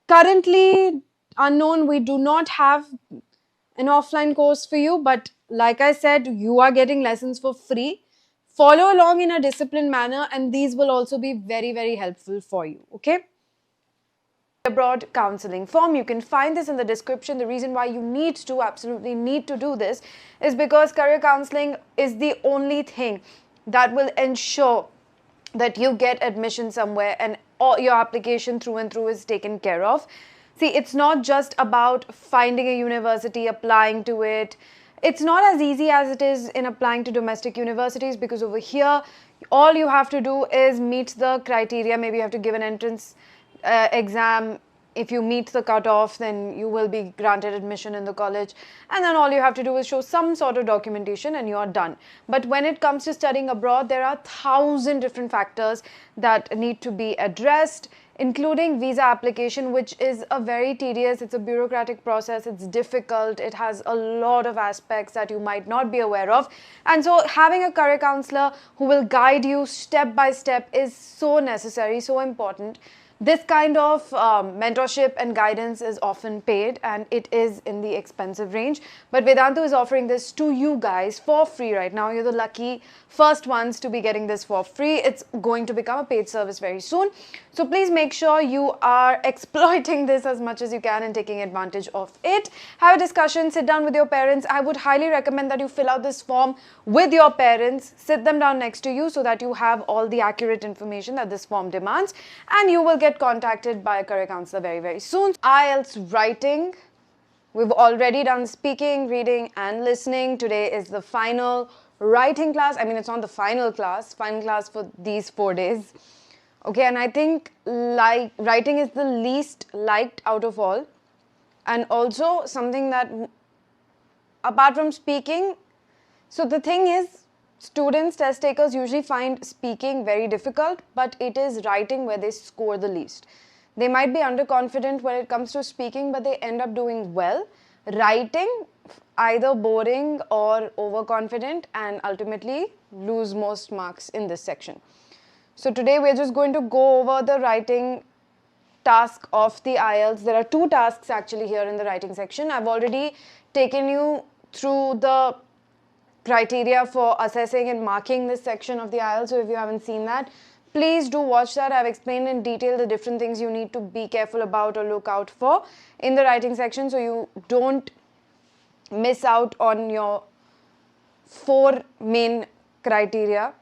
Currently unknown, we do not have an offline course for you, but like I said, you are getting lessons for free. Follow along in a disciplined manner, and these will also be very, very helpful for you. Okay. Abroad counseling form, you can find this in the description. The reason why you absolutely need to do this is because career counseling is the only thing that will ensure that you get admission somewhere and all your application through and through is taken care of. See, it's not just about finding a university, applying to it. It's not as easy as it is in applying to domestic universities, because over here, all you have to do is meet the criteria. Maybe you have to give an entrance exam. If you meet the cutoff, then you will be granted admission in the college. And then all you have to do is show some sort of documentation and you're done. But when it comes to studying abroad, there are 1,000 different factors that need to be addressed, including visa application, which is a very tedious, it's a bureaucratic process, it's difficult, it has a lot of aspects that you might not be aware of. And so having a career counselor who will guide you step by step is so necessary, so important. This kind of mentorship and guidance is often paid, and it is in the expensive range. But Vedantu is offering this to you guys for free right now. You're the lucky first ones to be getting this for free. It's going to become a paid service very soon. So please make sure you are exploiting this as much as you can and taking advantage of it. Have a discussion, sit down with your parents. I would highly recommend that you fill out this form with your parents, sit them down next to you so that you have all the accurate information that this form demands, and you will get contacted by a career counselor very, very soon. IELTS writing. We've already done speaking, reading and listening. Today is the final writing class. I mean, it's not the final class for these 4 days. Okay, and I think writing is the least liked out of all, and also something that, apart from speaking, so the thing is, students, test takers usually find speaking very difficult, but it is writing where they score the least. They might be underconfident when it comes to speaking, but they end up doing well. Writing, either boring or overconfident, and ultimately lose most marks in this section. So today we're just going to go over the writing task of the IELTS. There are 2 tasks actually here in the writing section. I've already taken you through the criteria for assessing and marking this section of the IELTS. So if you haven't seen that, please do watch that. I've explained in detail the different things you need to be careful about or look out for in the writing section, so you don't miss out on your 4 main criteria.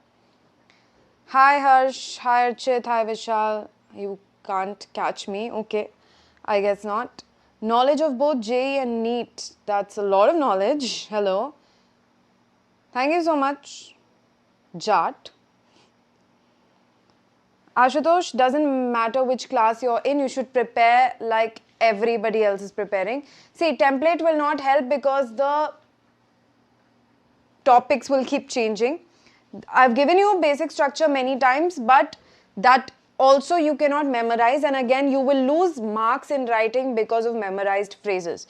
Hi Harsh, hi Archit, hi Vishal. You can't catch me. Okay, I guess not. Knowledge of both JEE and NEET. That's a lot of knowledge. Hello. Thank you so much. Jat. Ashutosh, doesn't matter which class you're in, you should prepare like everybody else is preparing. See, template will not help because the topics will keep changing. I've given you a basic structure many times, but that also you cannot memorize, and again you will lose marks in writing because of memorized phrases.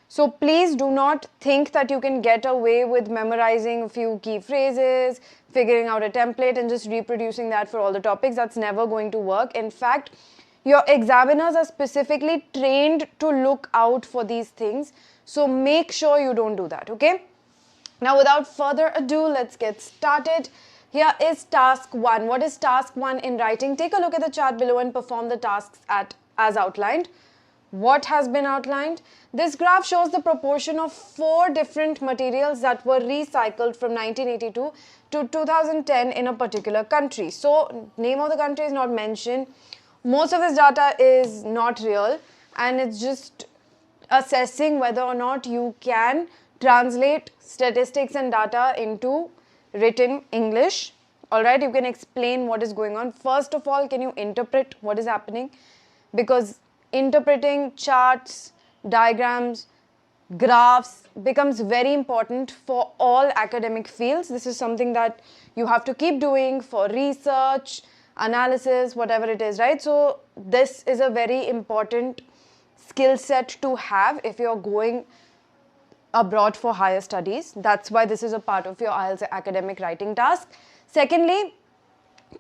So please do not think that you can get away with memorizing a few key phrases, figuring out a template and just reproducing that for all the topics. That's never going to work. In fact, your examiners are specifically trained to look out for these things. So make sure you don't do that, okay? Now, without further ado, let's get started. Here is task 1. What is task 1 in writing? Take a look at the chart below and perform the tasks as outlined. What has been outlined? This graph shows the proportion of 4 different materials that were recycled from 1982 to 2010 in a particular country. So, name of the country is not mentioned. Most of this data is not real, and it's just assessing whether or not you can translate statistics and data into written English. Alright, you can explain what is going on. First of all, can you interpret what is happening? Because interpreting charts, diagrams, graphs becomes very important for all academic fields. This is something that you have to keep doing for research, analysis, whatever it is, right? So this is a very important skill set to have if you're going abroad for higher studies. That's why this is a part of your IELTS academic writing task. Secondly,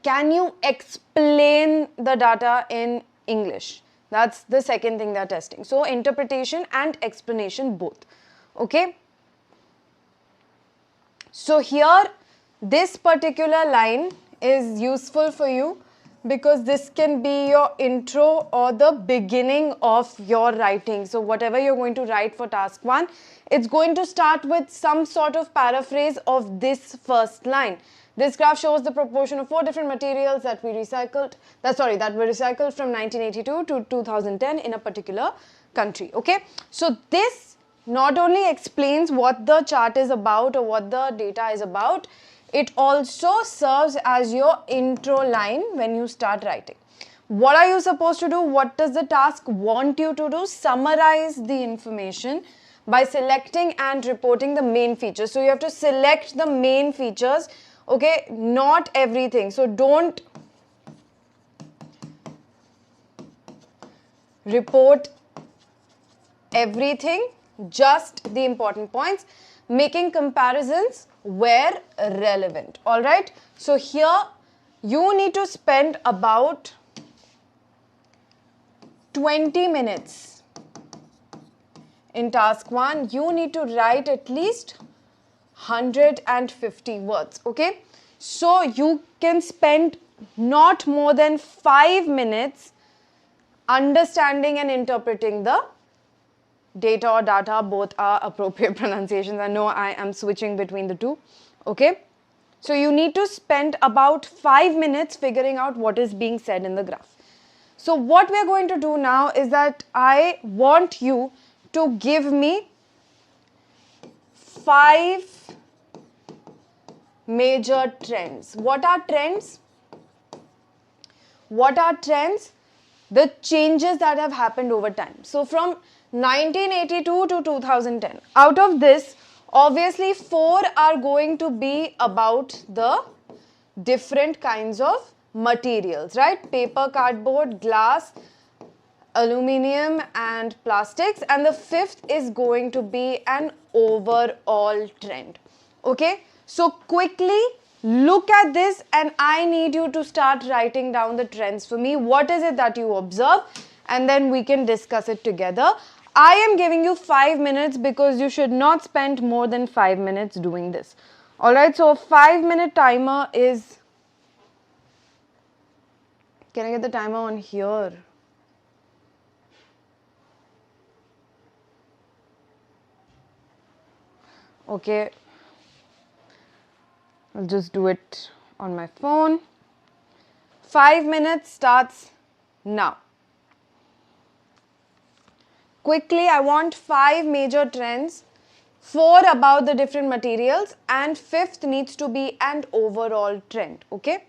can you explain the data in English? That's the second thing they're testing. So interpretation and explanation both. Okay. So here, this particular line is useful for you because this can be your intro or the beginning of your writing. So whatever you're going to write for task 1, it's going to start with some sort of paraphrase of this first line. This graph shows the proportion of 4 different materials that were recycled from 1982 to 2010 in a particular country. Okay, so this not only explains what the chart is about or what the data is about, it also serves as your intro line when you start writing. What are you supposed to do? What does the task want you to do? Summarize the information by selecting and reporting the main features. So you have to select the main features, okay, not everything. So don't report everything, just the important points, making comparisons where relevant. All right, so here you need to spend about 20 minutes in task 1. You need to write at least 150 words, okay? So you can spend not more than 5 minutes understanding and interpreting the data or data, both are appropriate pronunciations. I know I am switching between the two, okay? So you need to spend about 5 minutes figuring out what is being said in the graph. So what we are going to do now is that I want you to give me 5 major trends. What are trends? What are trends? The changes that have happened over time. So from 1982 to 2010. Out of this, obviously 4 are going to be about the different kinds of materials, right? Paper, cardboard, glass, aluminium and plastics, and the 5th is going to be an overall trend. Okay, so quickly look at this and I need you to start writing down the trends for me. What is it that you observe? And then we can discuss it together. I am giving you 5 minutes because you should not spend more than 5 minutes doing this. Alright, so a 5-minute timer is, can I get the timer on here? Okay, I'll just do it on my phone. 5 minutes starts now. Quickly, I want 5 major trends, 4 about the different materials, and 5th needs to be an overall trend, okay?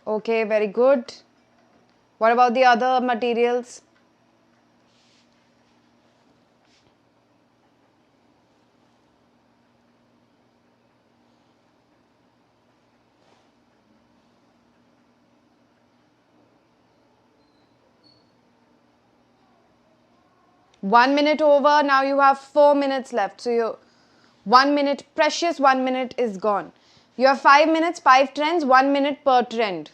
Okay, very good. What about the other materials? One minute over, now you have 4 minutes left. So you 1 minute, precious 1 minute is gone. You have 5 minutes, 5 trends, 1 minute per trend.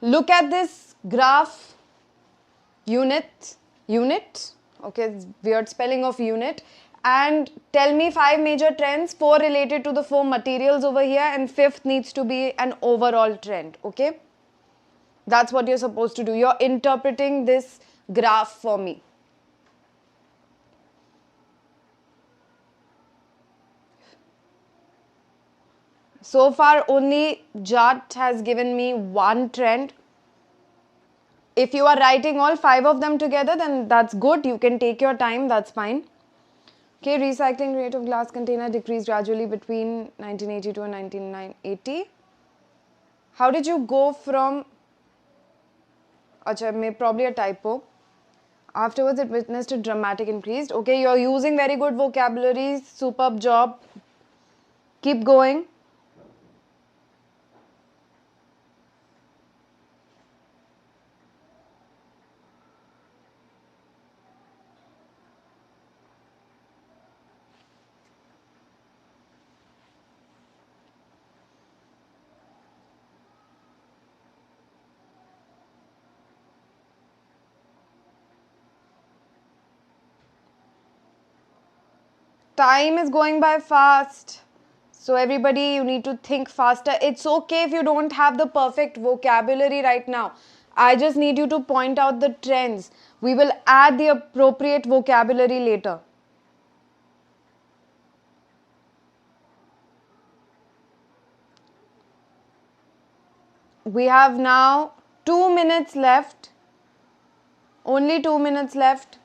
Look at this graph, unit, okay, it's weird spelling of unit, and tell me 5 major trends, 4 related to the 4 materials over here, and 5th needs to be an overall trend, okay? That's what you're supposed to do. You're interpreting this graph for me. So far, only Jat has given me 1 trend. If you are writing all 5 of them together, then that's good. You can take your time, that's fine. Okay, recycling rate of glass container decreased gradually between 1982 and 1980. How did you go from, acha, probably a typo. Afterwards, it witnessed a dramatic increase. Okay, you're using very good vocabulary, superb job. Keep going. Time is going by fast. So everybody, you need to think faster. It's okay if you don't have the perfect vocabulary right now. I just need you to point out the trends. We will add the appropriate vocabulary later. We have now 2 minutes left. Only 2 minutes left.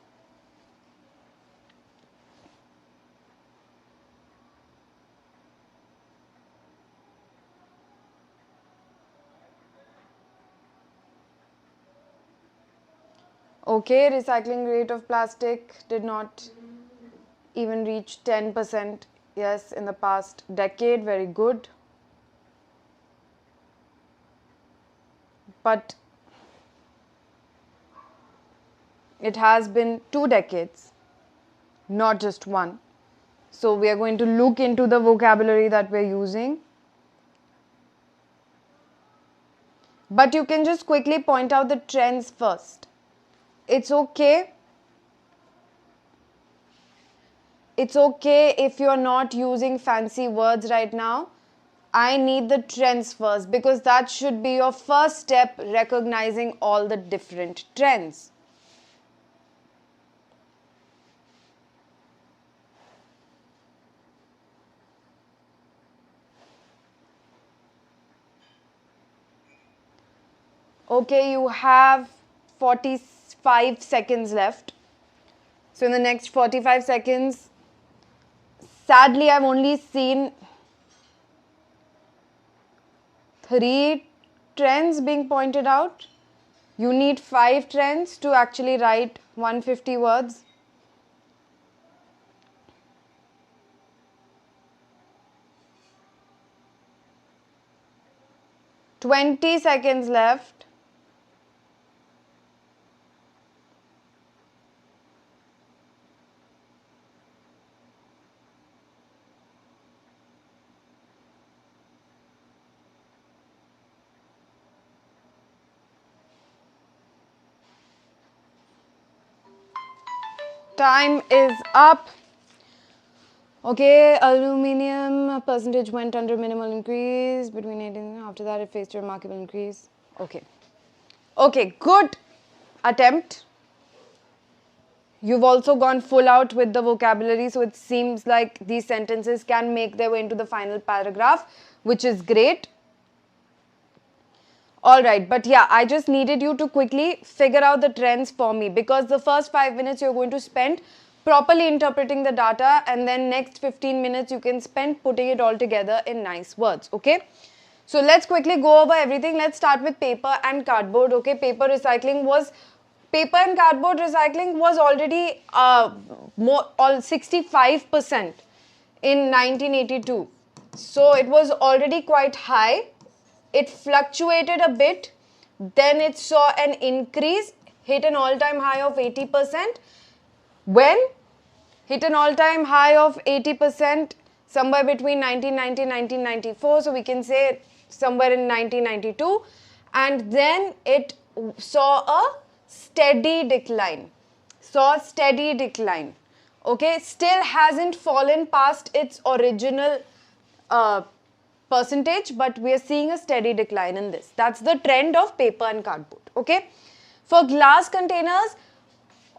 Okay, recycling rate of plastic did not even reach 10%. Yes, in the past decade, very good. But it has been 2 decades, not just one. So we are going to look into the vocabulary that we're using. But you can just quickly point out the trends first. It's okay. It's okay if you're not using fancy words right now. I need the trends first because that should be your first step, recognizing all the different trends. Okay, you have 45 seconds left. So in the next 45 seconds, sadly, I've only seen 3 trends being pointed out. You need 5 trends to actually write 150 words. "20 seconds left. Time is up. Okay, aluminium percentage went under minimal increase between 18. After that, it faced a remarkable increase. Okay. Okay, good attempt. You've also gone full out with the vocabulary, so it seems like these sentences can make their way into the final paragraph, which is great. Alright, but yeah, I just needed you to quickly figure out the trends for me because the first 5 minutes you're going to spend properly interpreting the data and then next 15 minutes you can spend putting it all together in nice words, okay? So let's quickly go over everything. Let's start with paper and cardboard, okay? Paper and cardboard recycling was already 65% in 1982. So it was already quite high. It fluctuated a bit, then it saw an increase, hit an all-time high of 80%. When? Hit an all-time high of 80% somewhere between 1990 and 1994, so we can say somewhere in 1992, and then it saw a steady decline. Okay, still hasn't fallen past its original percentage, but we are seeing a steady decline in this. That's the trend of paper and cardboard, okay? For glass containers,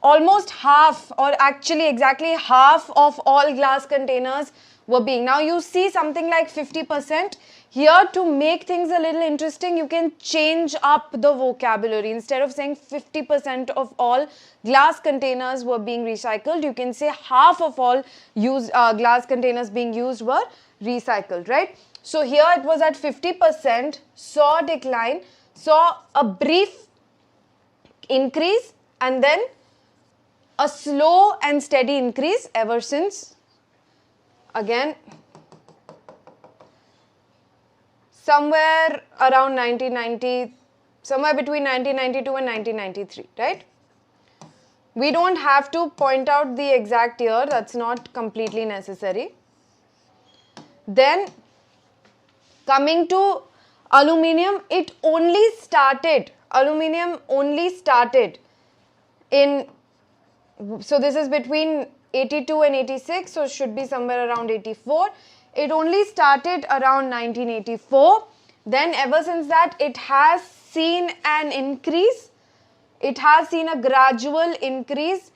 almost half, or actually exactly half of all glass containers were being. Now you see something like 50%. Here, to make things a little interesting, you can change up the vocabulary. Instead of saying 50% of all glass containers were being recycled, you can say half of all glass containers being used were recycled, right? So here it was at 50%, saw a decline, saw a brief increase, and then a slow and steady increase ever since. Again, somewhere around 1990, somewhere between 1992 and 1993, right? We don't have to point out the exact year, that's not completely necessary. Then, coming to aluminium, aluminium only started in, so this is between 82 and 86, so it should be somewhere around 84. It only started around 1984. Then ever since that, it has seen an increase. It has seen a gradual increase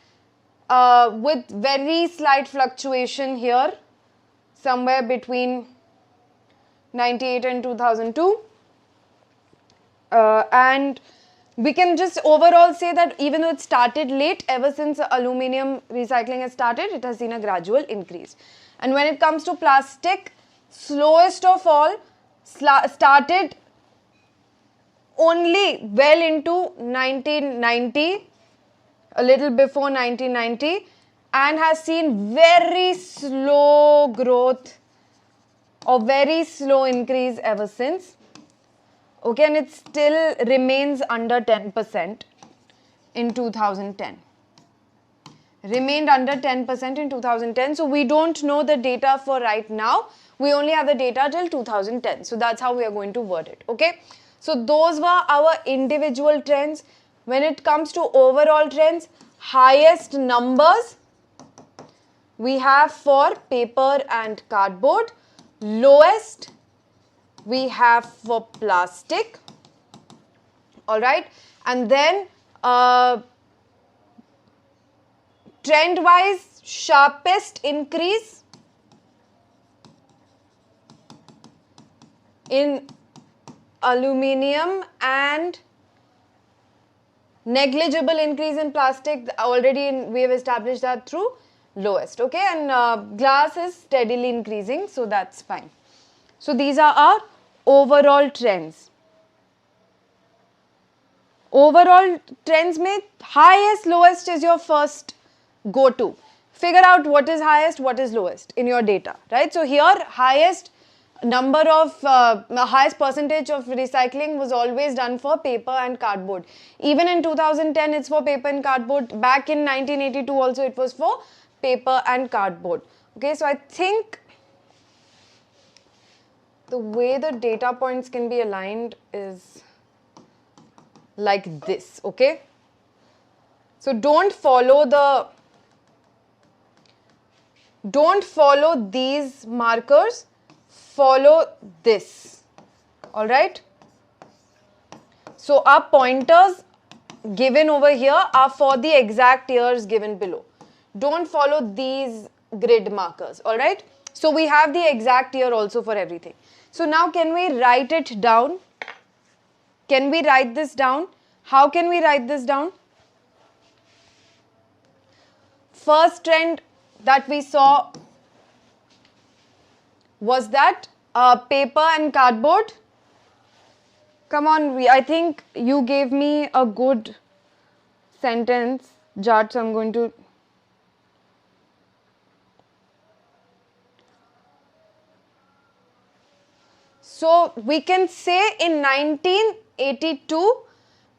with very slight fluctuation here, somewhere between 98 and 2002. And we can just overall say that even though it started late, ever since aluminium recycling has started, it has seen a gradual increase. And when it comes to plastic, slowest of all, started only well into 1990, a little before 1990, and has seen very slow growth or very slow increase ever since. Okay, and it still remains under 10% in 2010. Remained under 10% in 2010. So we don't know the data for right now. We only have the data till 2010. So that's how we are going to word it. Okay. So those were our individual trends. When it comes to overall trends, highest numbers we have for paper and cardboard. Lowest we have for plastic. All right. And then trend wise, sharpest increase in aluminium and negligible increase in plastic. Already we have established that through lowest. Okay, and glass is steadily increasing, so that's fine. So these are our overall trends. Overall trends mein highest, lowest is your first go to. Figure out what is highest, what is lowest in your data, right? So here highest number of highest percentage of recycling was always done for paper and cardboard. Even in 2010 it's for paper and cardboard. Back in 1982 also it was for paper and cardboard. Okay, so I think the way the data points can be aligned is like this. Okay, so don't follow these markers, follow this. All right, so our pointers given over here are for the exact years given below. Don't follow these grid markers. All right, so we have the exact year also for everything. So now can we write it down? Can we write this down? How can we write this down? First trend that we saw was that paper and cardboard. Come on, I think you gave me a good sentence, Jat, so I'm going to. So we can say in 1982,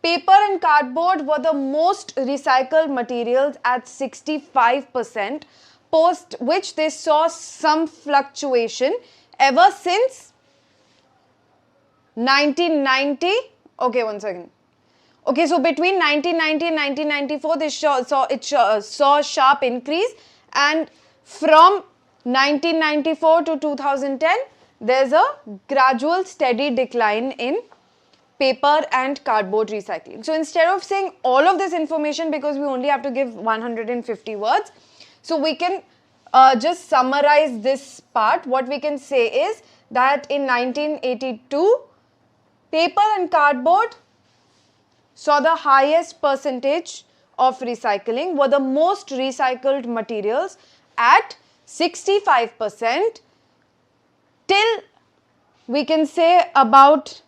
paper and cardboard were the most recycled materials at 65%, post which they saw some fluctuation ever since 1990. Okay, one second. Okay, so between 1990 and 1994, they saw a sharp increase, and from 1994 to 2010, there's a gradual steady decline in paper and cardboard recycling. So instead of saying all of this information, because we only have to give 150 words, so we can just summarize this part. What we can say is that in 1982, paper and cardboard saw the highest percentage of recycling, were the most recycled materials at 65%, till we can say about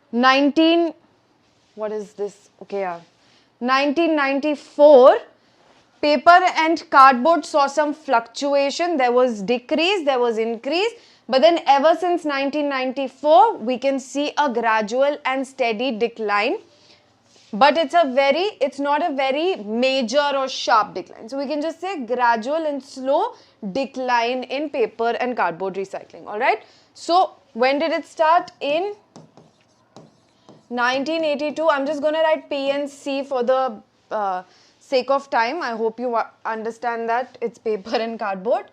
1994, paper and cardboard saw some fluctuation. There was decrease, there was increase, but then ever since 1994, we can see a gradual and steady decline. But it's not a very major or sharp decline. So we can just say gradual and slow decline in paper and cardboard recycling. All right. So when did it start? In 1982. I'm just going to write P and C for the sake of time, I hope you understand that it's paper and cardboard,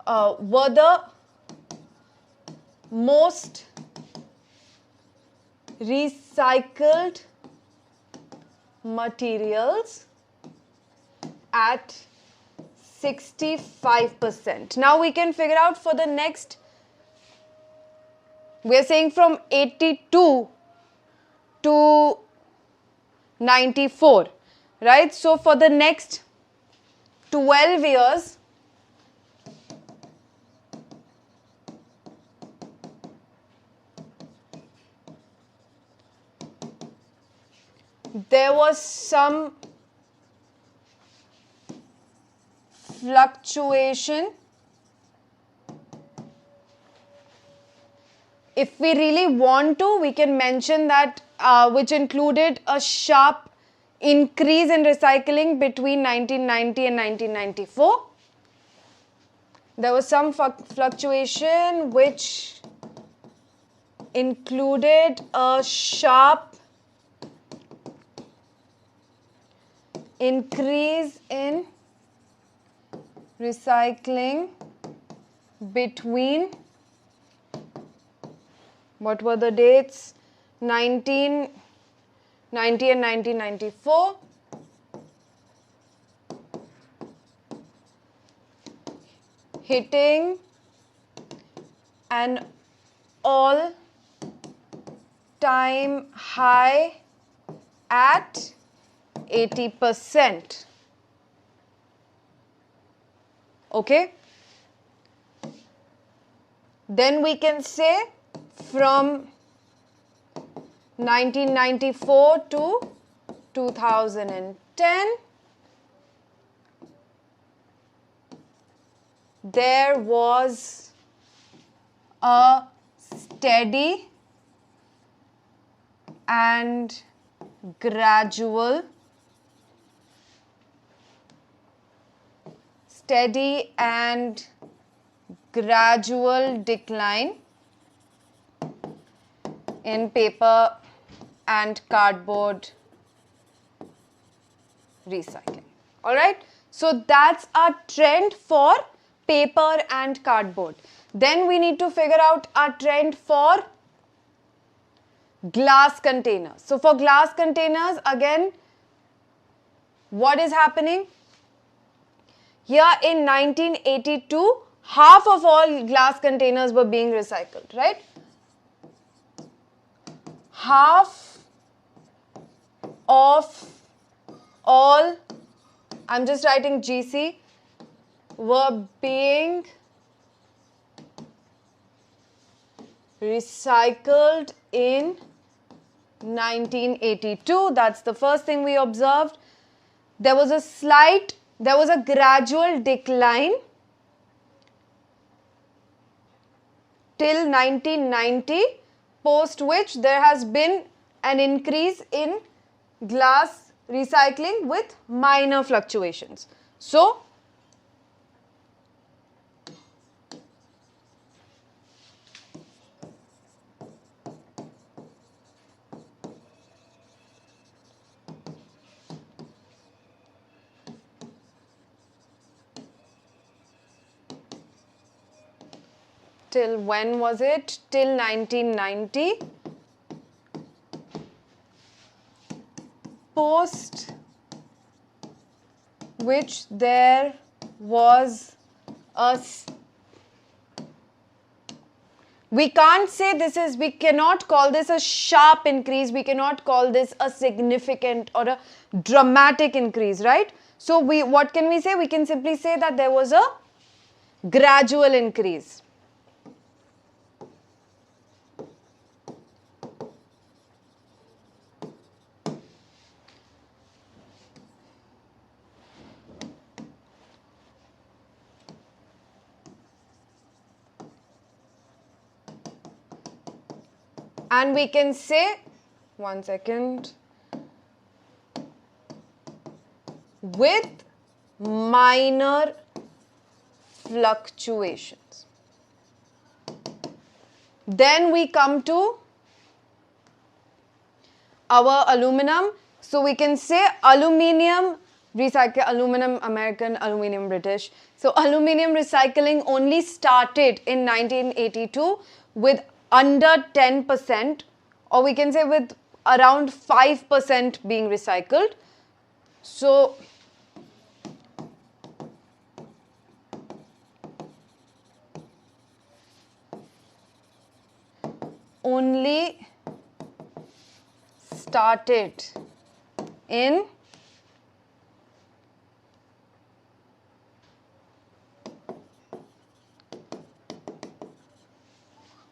were the most recycled materials at 65%. Now we can figure out for the next, we are saying from 82 to 94, right? So for the next 12 years, there was some fluctuation. If we really want to, we can mention that which included a sharp increase in recycling between 1990 and 1994. There was some fluctuation which included a sharp increase in recycling between, what were the dates? 1990 and 1994. Hitting an all-time high at 80%. Okay? Then we can say from 1994 to 2010, there was a steady and gradual decline in paper and cardboard recycling. All right, so that's our trend for paper and cardboard. Then we need to figure out our trend for glass containers. So for glass containers, again, what is happening? Here in 1982, half of all glass containers were being recycled, right? Half of all, I'm just writing GC, were being recycled in 1982. That's the first thing we observed. There was a gradual decline till 1990, post which there has been an increase in glass recycling with minor fluctuations. So, till when was it? Till 1990. Post which there was a, we can't say we cannot call this a sharp increase, we cannot call this a significant or a dramatic increase, right? So what can we say? We can simply say that there was a gradual increase. And we can say, one second, with minor fluctuations. Then we come to our aluminum. So we can say aluminium recycle aluminum, American, aluminum, British. So aluminum recycling only started in 1982 with under 10%, or we can say with around 5% being recycled. So only started in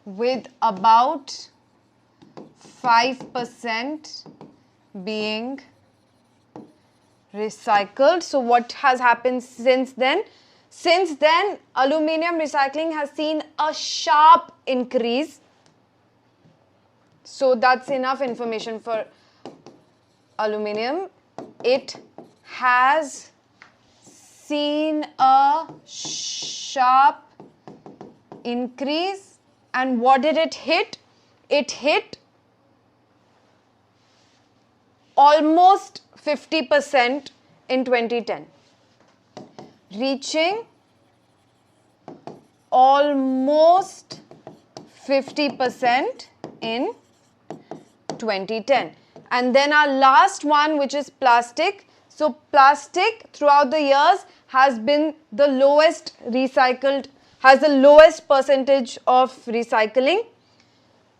with about 5% being recycled. So what has happened since then? Since then, aluminium recycling has seen a sharp increase. So that's enough information for aluminium. It has seen a sharp increase. And what did it hit? It hit almost 50% in 2010, reaching almost 50% in 2010. And then our last one, which is plastic. So plastic throughout the years has been the lowest recycled, has the lowest percentage of recycling.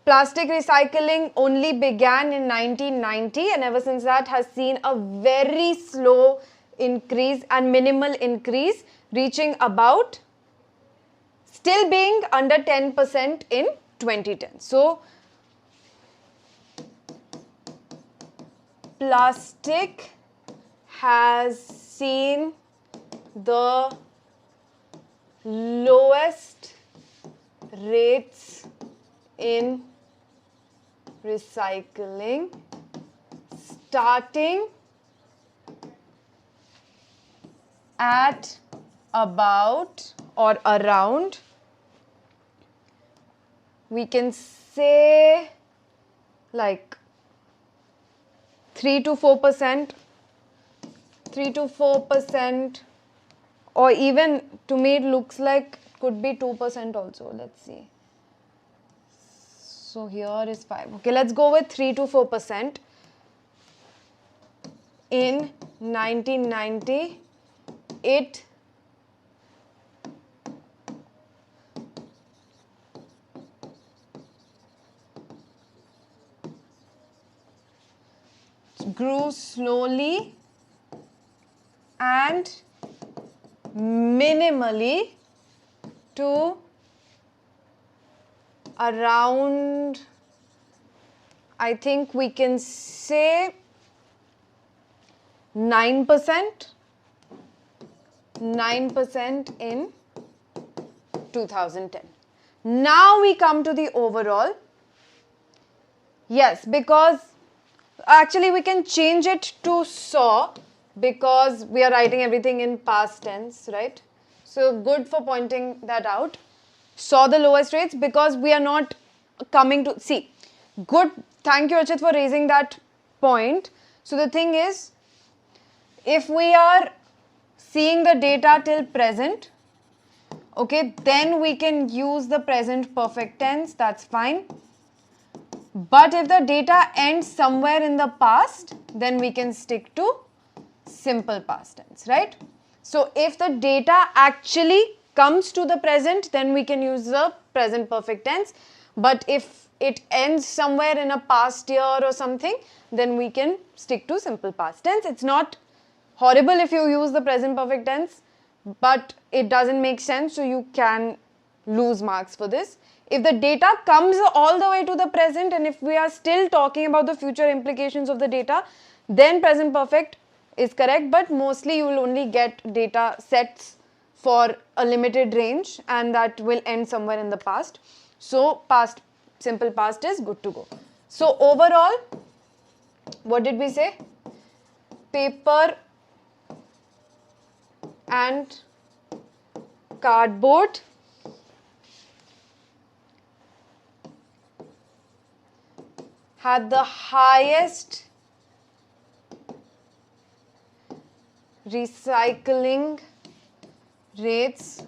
Plastic recycling only began in 1990, and ever since that has seen a very slow increase and minimal increase, reaching about, still being under 10% in 2010. So plastic has seen the lowest rates in recycling starting at about or around, we can say like 3 to 4%, 3 to 4%, or even to me it looks like it could be 2% also. Let's see. So here is 5. Okay, let's go with 3 to 4%. In 1990, it grew slowly and minimally to around, I think we can say 9%, 9% in 2010. Now we come to the overall. Yes, because actually we can change it to saw because we are writing everything in past tense, right? So good for pointing that out. Saw the lowest rates because we are not coming to, see, good, thank you Archit for raising that point. So the thing is, if we are seeing the data till present, okay, then we can use the present perfect tense, that's fine. But if the data ends somewhere in the past, then we can stick to simple past tense, right? So if the data actually comes to the present, then we can use the present perfect tense. But if it ends somewhere in a past year or something, then we can stick to simple past tense. It's not horrible if you use the present perfect tense, but it doesn't make sense, so you can lose marks for this. If the data comes all the way to the present and if we are still talking about the future implications of the data, then present perfect is correct, but mostly you will only get data sets for a limited range and that will end somewhere in the past. So past, simple past is good to go. So overall, what did we say? Paper and cardboard had the highest recycling rates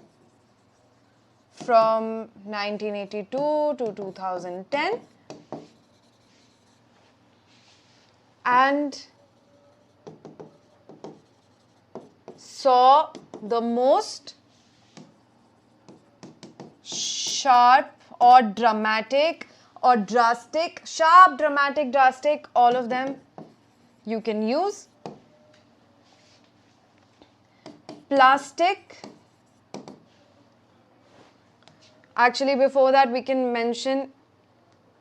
from 1982 to 2010 and saw the most sharp or dramatic or drastic, sharp, dramatic, drastic, all of them you can use. Plastic. Actually, before that, we can mention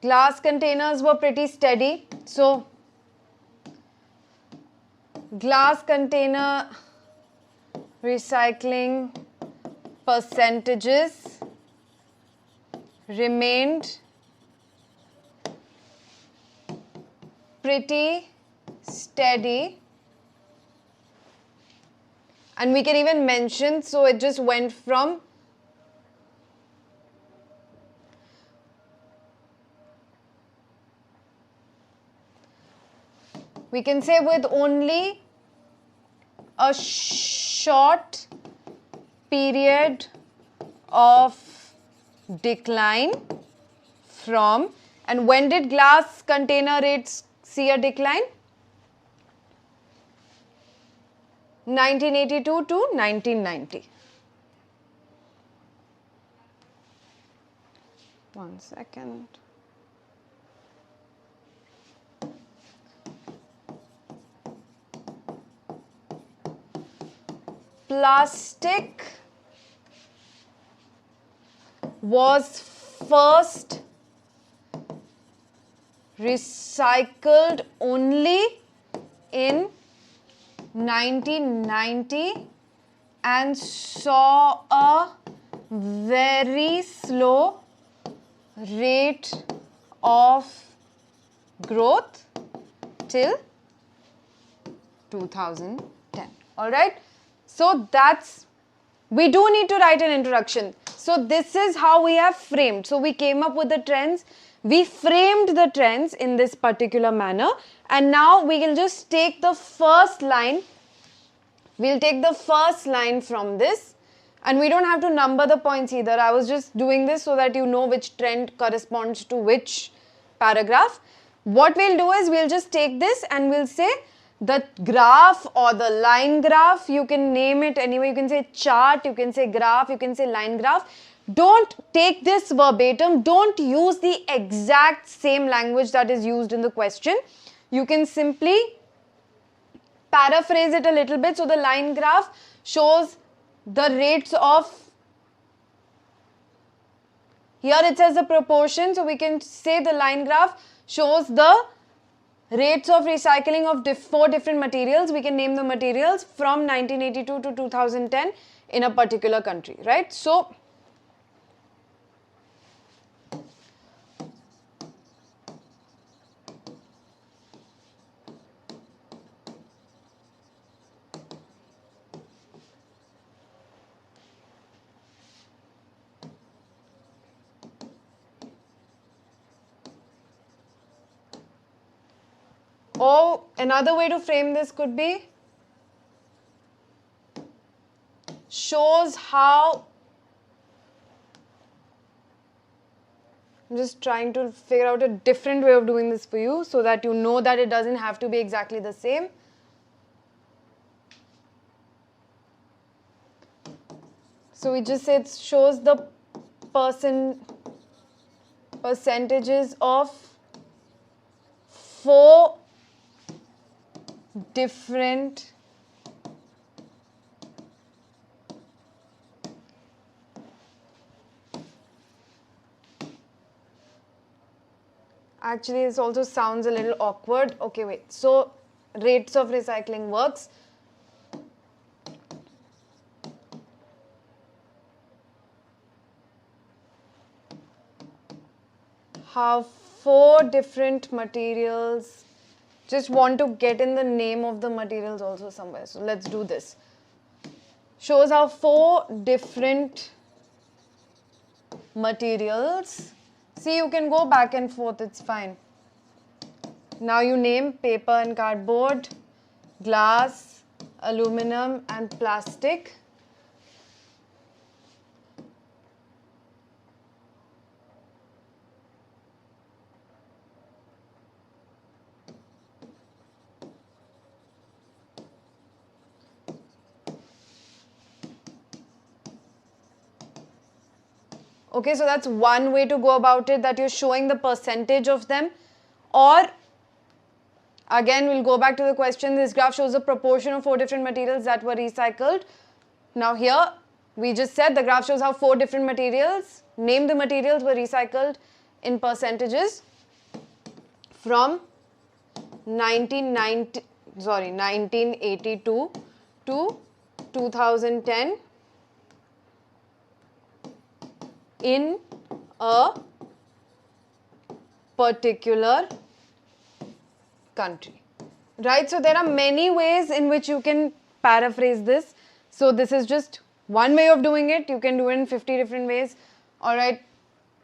glass containers were pretty steady. So, glass container recycling percentages remained pretty steady. And we can even mention, so it just went from we can say with only a short period of decline from, and when did glass container rates see a decline? 1982 to 1990. One second. Plastic was first recycled only in 1990 and saw a very slow rate of growth till 2010. All right. So that's, we do need to write an introduction. So this is how we have framed. So we came up with the trends. We framed the trends in this particular manner. And now we will just take the first line. We'll take the first line from this. And we don't have to number the points either. I was just doing this so that you know which trend corresponds to which paragraph. What we'll do is we'll just take this and we'll say the graph or the line graph, you can name it anyway. You can say chart, you can say graph, you can say line graph. Don't take this verbatim. Don't use the exact same language that is used in the question. You can simply paraphrase it a little bit. So the line graph shows the rates of, here it says the proportion. So we can say the line graph shows the rates of recycling of 4 different materials. We can name the materials from 1982 to 2010 in a particular country, right? So, or another way to frame this could be shows how, I'm just trying to figure out a different way of doing this for you so that you know that it doesn't have to be exactly the same. So we just say it shows the percentages of 4 different actually this also sounds a little awkward. Okay, wait. So rates of recycling works. How 4 different materials, just want to get in the name of the materials also somewhere. So let's do this. Shows how 4 different materials, see you can go back and forth, it's fine. Now you name paper and cardboard, glass, aluminum and plastic. Okay, so that's one way to go about it, that you're showing the percentage of them. Or again, we'll go back to the question. This graph shows the proportion of 4 different materials that were recycled. Now here, we just said the graph shows how 4 different materials, name the materials, were recycled in percentages from 1982 to 2010 in a particular country, right? So there are many ways in which you can paraphrase this. So this is just one way of doing it. You can do it in 50 different ways. All right.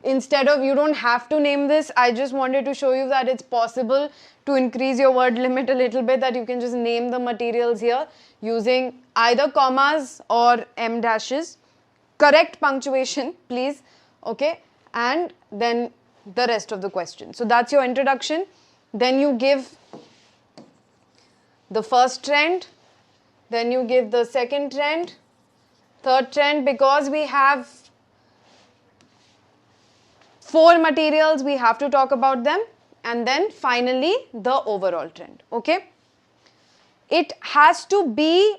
Instead of, you don't have to name this. I just wanted to show you that it's possible to increase your word limit a little bit, that you can just name the materials here using either commas or em dashes. Correct punctuation, please. Okay. And then the rest of the question. So that's your introduction. Then you give the first trend, then you give the second trend, third trend. Because we have 4 materials, we have to talk about them, and then finally the overall trend. Okay, it has to be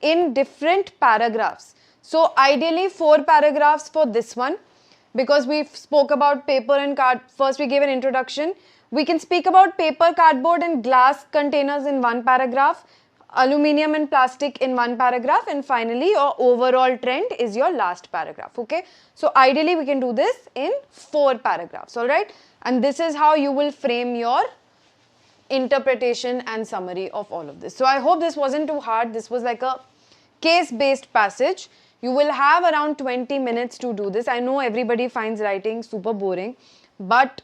in different paragraphs. So ideally 4 paragraphs for this one, because we spoke about paper and card. First we gave an introduction. We can speak about paper, cardboard and glass containers in 1 paragraph, aluminium and plastic in 1 paragraph, and finally your overall trend is your last paragraph. Okay, so ideally we can do this in 4 paragraphs. All right, and this is how you will frame your interpretation and summary of all of this. So I hope this wasn't too hard. This was like a case-based passage. You will have around 20 minutes to do this. I know everybody finds writing super boring, but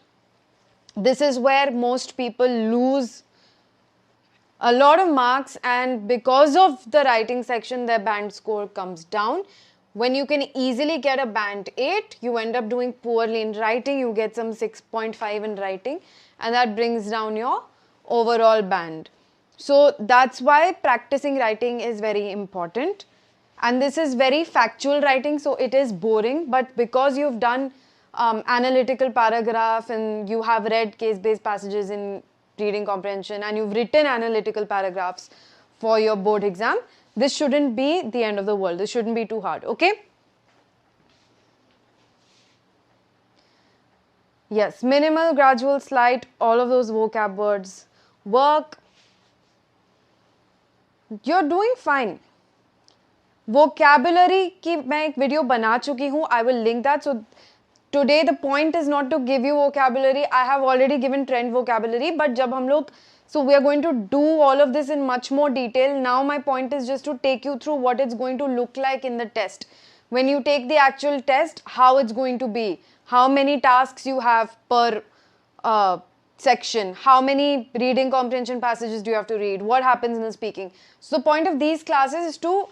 this is where most people lose a lot of marks, and because of the writing section, their band score comes down. When you can easily get a band 8, you end up doing poorly in writing. You get some 6.5 in writing, and that brings down your overall band. So that's why practicing writing is very important. And this is very factual writing, so it is boring, but because you've done analytical paragraph and you have read case-based passages in reading comprehension and you've written analytical paragraphs for your board exam, this shouldn't be the end of the world. This shouldn't be too hard, okay? Yes, minimal, gradual, slight, all of those vocab words work. You're doing fine. Vocabulary की मैं एक video बना चुकी हूँ. I will link that. So today the point is not to give you vocabulary. I have already given trend vocabulary. But जब हम लोग, so we are going to do all of this in much more detail. Now my point is just to take you through what it's going to look like in the test. When you take the actual test, how it's going to be, how many tasks you have per section, how many reading comprehension passages do you have to read, what happens in the speaking. So the point of these classes is to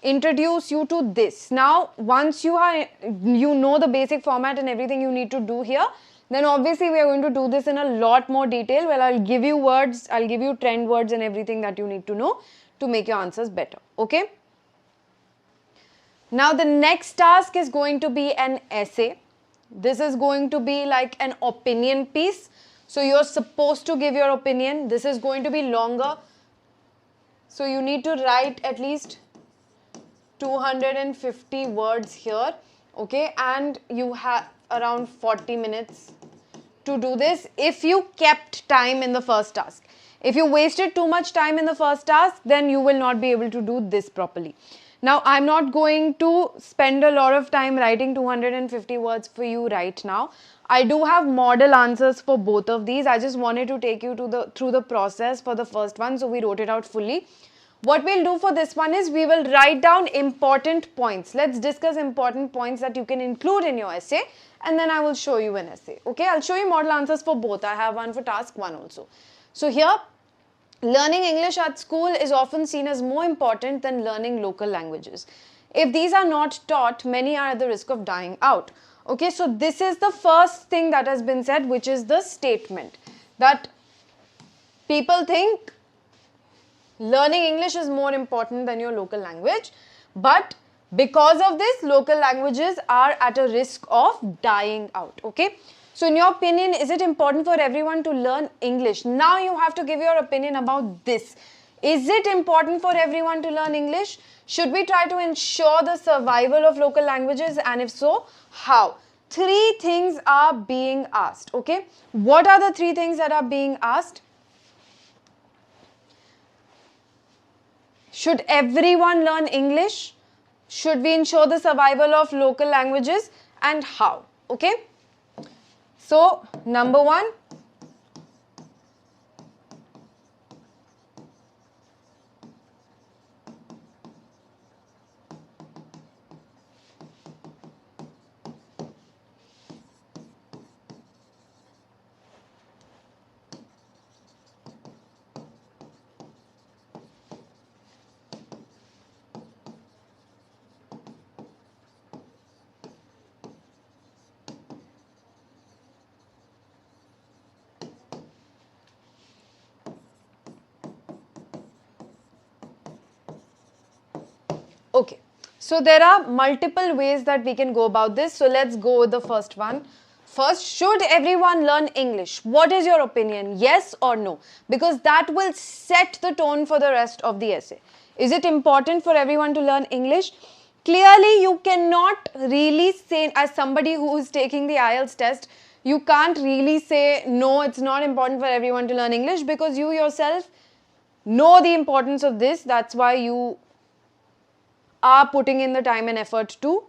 introduce you to this. Now, once you know the basic format and everything you need to do here, then obviously we are going to do this in a lot more detail. Well, I'll give you words, I'll give you trend words and everything that you need to know to make your answers better. Okay? Now, the next task is going to be an essay. This is going to be like an opinion piece. So, you're supposed to give your opinion. This is going to be longer. So, you need to write at least 250 words here, okay, and you have around 40 minutes to do this if you kept time in the first task. If you wasted too much time in the first task, then you will not be able to do this properly. Now, I'm not going to spend a lot of time writing 250 words for you right now. I do have model answers for both of these. I just wanted to take you through the process for the first one, so we wrote it out fully. What we'll do for this one is we will write down important points. Let's discuss important points that you can include in your essay, and then I will show you an essay. Okay, I'll show you model answers for both. I have one for task 1 also. So here, Learning English at school is often seen as more important than learning local languages. If these are not taught, many are at the risk of dying out. Okay, so this is the first thing that has been said, which is the statement that people think learning English is more important than your local language, but because of this, local languages are at a risk of dying out. Okay, so in your opinion, is it important for everyone to learn English? Now you have to give your opinion about this. Is it important for everyone to learn English? Should we try to ensure the survival of local languages, and if so, how? 3 things are being asked. Okay, what are the 3 things that are being asked? Should everyone learn English? Should we ensure the survival of local languages, and how? Okay. So, number 1, okay, so there are multiple ways that we can go about this. So let's go with the first one. First, should everyone learn English? What is your opinion? Yes or no? Because that will set the tone for the rest of the essay. Is it important for everyone to learn English? Clearly, you cannot really say, as somebody who is taking the IELTS test, you can't really say, no, it's not important for everyone to learn English, because you yourself know the importance of this. That's why you are putting in the time and effort to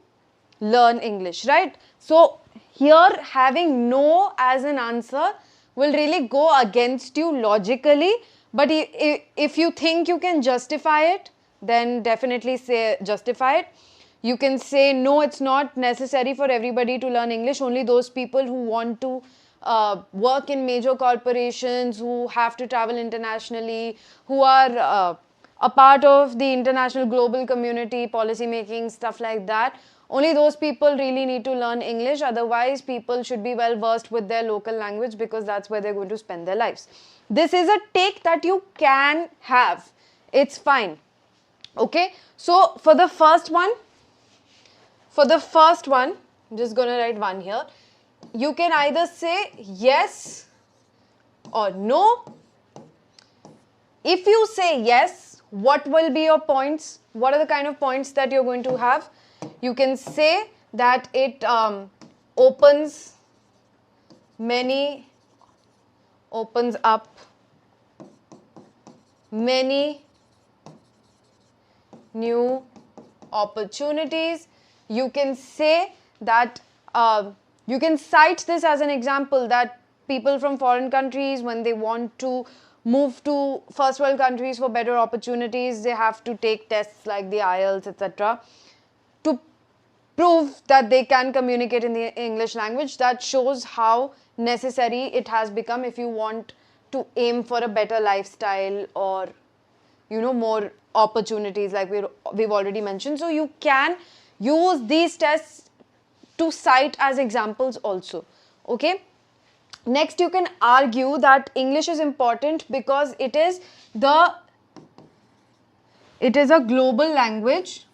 learn English, right? So here, having no as an answer will really go against you logically, but if you think you can justify it, then definitely say justify it. You can say, no, it's not necessary for everybody to learn English, only those people who want to work in major corporations, who have to travel internationally, who are a part of the international global community, policy making, stuff like that. Only those people really need to learn English. Otherwise, people should be well versed with their local language, because that's where they're going to spend their lives. This is a take that you can have. It's fine. Okay. So for the first one, I'm just going to write 1 here. You can either say yes or no. If you say yes, what will be your points? What are the kind of points that you're going to have? You can say that it opens up many new opportunities. You can say that, you can cite this as an example, that people from foreign countries, when they want to move to first world countries for better opportunities, they have to take tests like the IELTS, etc., to prove that they can communicate in the English language. That shows how necessary it has become if you want to aim for a better lifestyle, or more opportunities, like we've already mentioned. So you can use these tests to cite as examples also. Okay. Next, you can argue that English is important because it is a global language.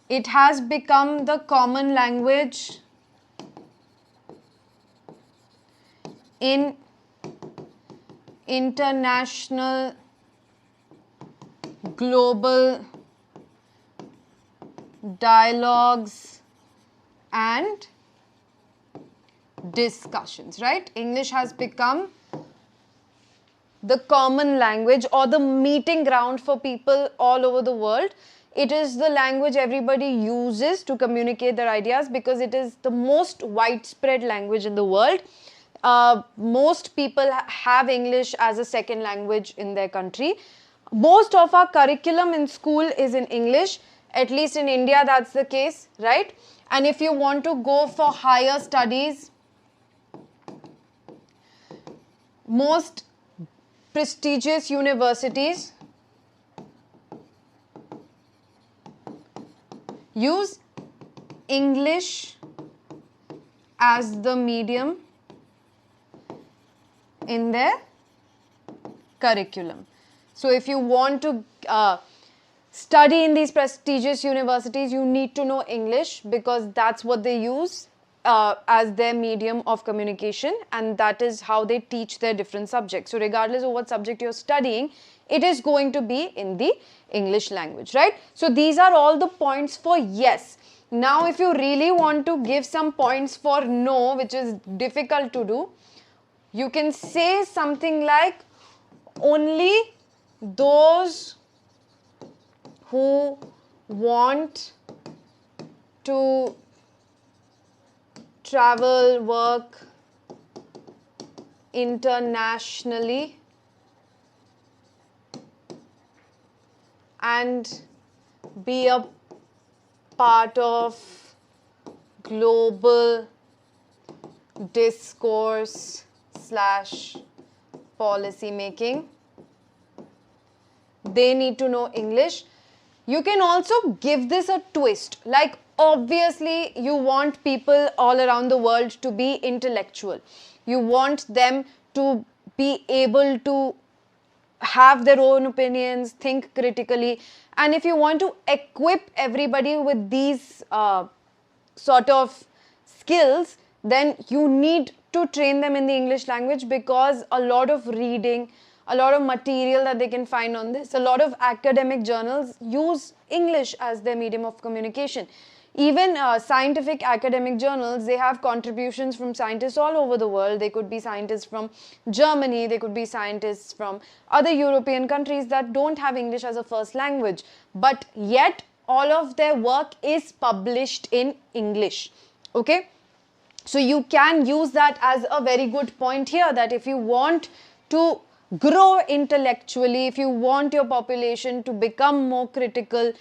It has become the common language in international global dialogues and discussions, right? English has become the common language, or the meeting ground for people all over the world. It is the language everybody uses to communicate their ideas, because it is the most widespread language in the world. Most people have English as a second language in their country. Most of our curriculum in school is in English, at least in India that's the case, right? And if you want to go for higher studies, most prestigious universities use English as the medium in their curriculum. So if you want to study in these prestigious universities, you need to know English because that's what they use as their medium of communication, and that is how they teach their different subjects. So regardless of what subject you're studying, it is going to be in the English language, right? So these are all the points for yes. Now if you really want to give some points for no, which is difficult to do, you can say something like only those who want to travel, work internationally and be a part of global discourse / policy making, they need to know English. You can also give this a twist, like obviously you want people all around the world to be intellectual. You want them to be able to have their own opinions, think critically, and if you want to equip everybody with these sort of skills, then you need to train them in the English language, because a lot of reading, a lot of material that they can find on this, a lot of academic journals use English as their medium of communication. Even scientific academic journals, they have contributions from scientists all over the world. They could be scientists from Germany, they could be scientists from other European countries that don't have English as a first language, but yet all of their work is published in English. Okay? So you can use that as a very good point here, that if you want to grow intellectually, if you want your population to become more critical,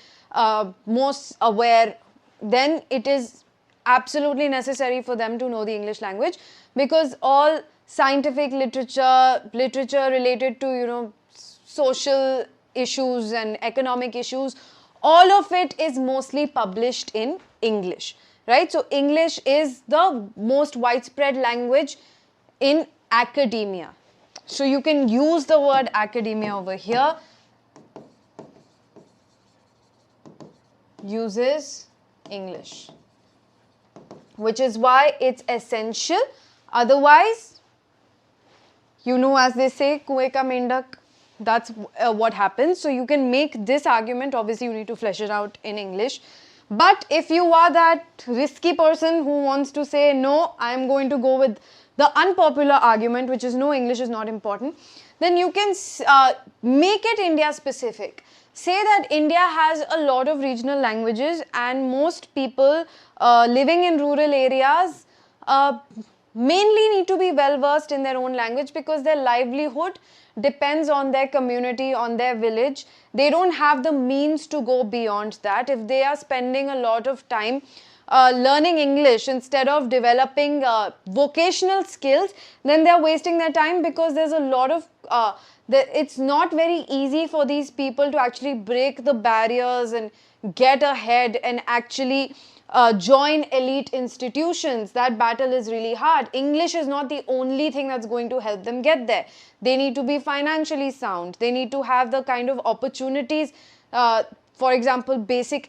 more aware, then it is absolutely necessary for them to know the English language, because all scientific literature related to, social issues and economic issues, all of it is mostly published in English, right? So English is the most widespread language in academia. So you can use the word academia over here. Uses English, which is why it's essential. Otherwise, as they say, kueं ka mendak, that's what happens. So you can make this argument. Obviously, you need to flesh it out in English. But if you are that risky person who wants to say, no, I am going to go with the unpopular argument, which is no, English is not important, then you can make it India specific. Say that India has a lot of regional languages, and most people living in rural areas mainly need to be well versed in their own language, because their livelihood depends on their community, on their village. They don't have the means to go beyond that. If they are spending a lot of time learning English instead of developing vocational skills, then they are wasting their time, because there's a lot of it's not very easy for these people to actually break the barriers and get ahead and actually join elite institutions. That battle is really hard. English is not the only thing that's going to help them get there. They need to be financially sound. They need to have the kind of opportunities, for example, basic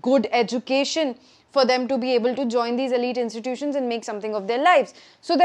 good education, for them to be able to join these elite institutions and make something of their lives. So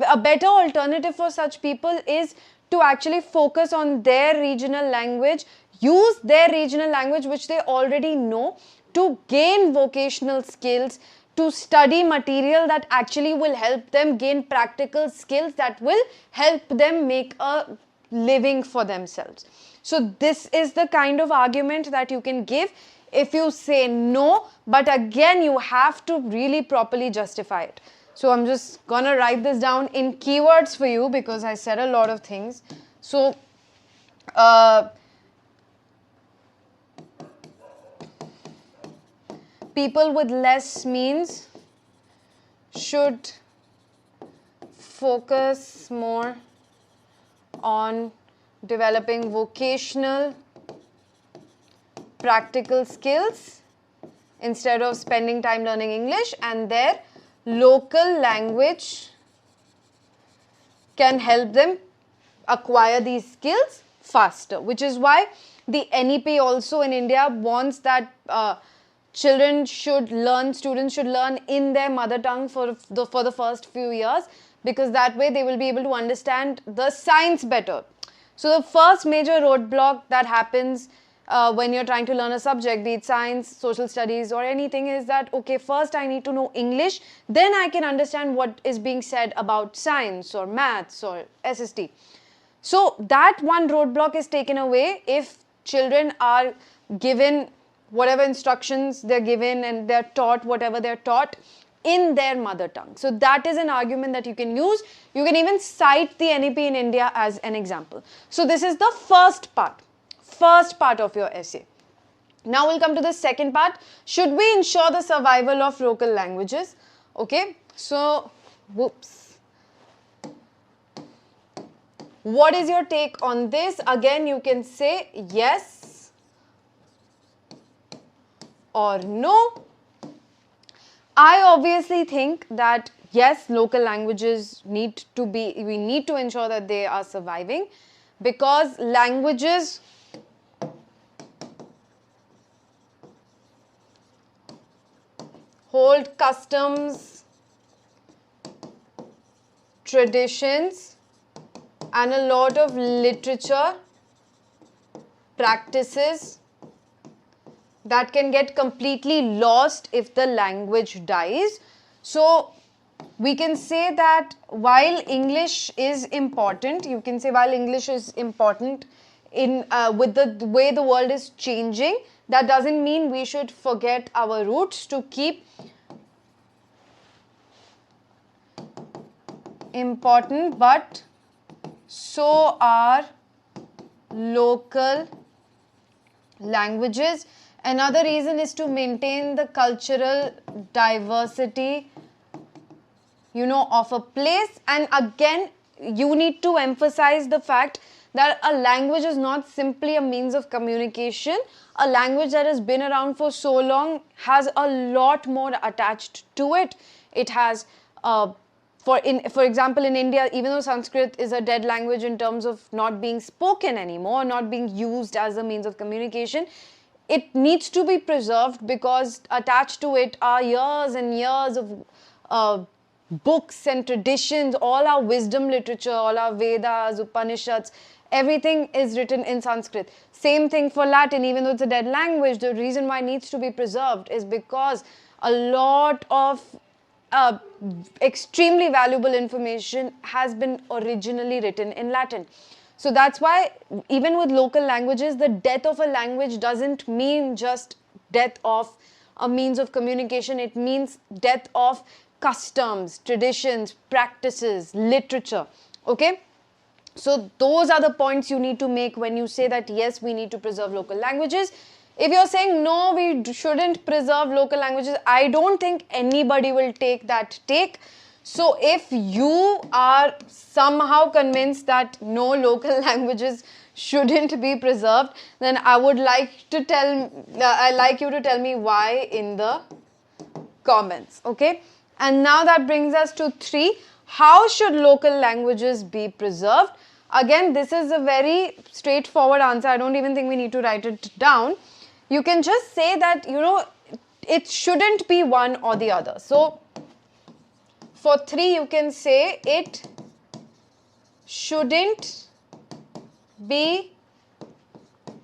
a better alternative for such people is to actually focus on their regional language, use their regional language which they already know, to gain vocational skills, to study material that actually will help them gain practical skills that will help them make a living for themselves. So this is the kind of argument that you can give if you say no, but again you have to really properly justify it. So I'm just gonna write this down in keywords for you, because I said a lot of things. So people with less means should focus more on developing vocational practical skills instead of spending time learning English, and their local language can help them acquire these skills faster, which is why the NEP also in India wants that students should learn in their mother tongue for the first few years, because that way they will be able to understand the science better. So the first major roadblock that happens when you're trying to learn a subject, be it science, social studies or anything, is that, okay, first I need to know English, then I can understand what is being said about science or maths or SST. So that one roadblock is taken away if children are given whatever instructions they're given and they're taught whatever they're taught in their mother tongue. So that is an argument that you can use. You can even cite the NEP in India as an example. So this is the first part of your essay. Now we'll come to the second part. Should we ensure the survival of local languages? Okay, so, what is your take on this? Again, you can say yes or no. I obviously think that yes, local languages we need to ensure that they are surviving, because languages hold customs, traditions, and a lot of literature, practices that can get completely lost if the language dies. So we can say that while English is important, you can say while English is important in with the way the world is changing, that doesn't mean we should forget our roots. To keep important, but so are local languages. Another reason is to maintain the cultural diversity, of a place. And again, you need to emphasize the fact that a language is not simply a means of communication. A language that has been around for so long has a lot more attached to it. It has, for example, in India, even though Sanskrit is a dead language in terms of not being spoken anymore, not being used as a means of communication, it needs to be preserved because attached to it are years and years of books and traditions, all our wisdom literature, all our Vedas, Upanishads, everything is written in Sanskrit. Same thing for Latin, even though it's a dead language, the reason why it needs to be preserved is because a lot of extremely valuable information has been originally written in Latin. So that's why even with local languages, the death of a language doesn't mean just death of a means of communication. It means death of customs, traditions, practices, literature. Okay? So those are the points you need to make when you say that yes, we need to preserve local languages. If you're saying no, we shouldn't preserve local languages, I don't think anybody will take that take. So if you are somehow convinced that no, local languages shouldn't be preserved, then I would like you to tell me why in the comments. Okay? And now that brings us to 3. How should local languages be preserved? Again, this is a very straightforward answer. I don't even think we need to write it down. You can just say that, it shouldn't be one or the other. So, for 3, you can say it shouldn't be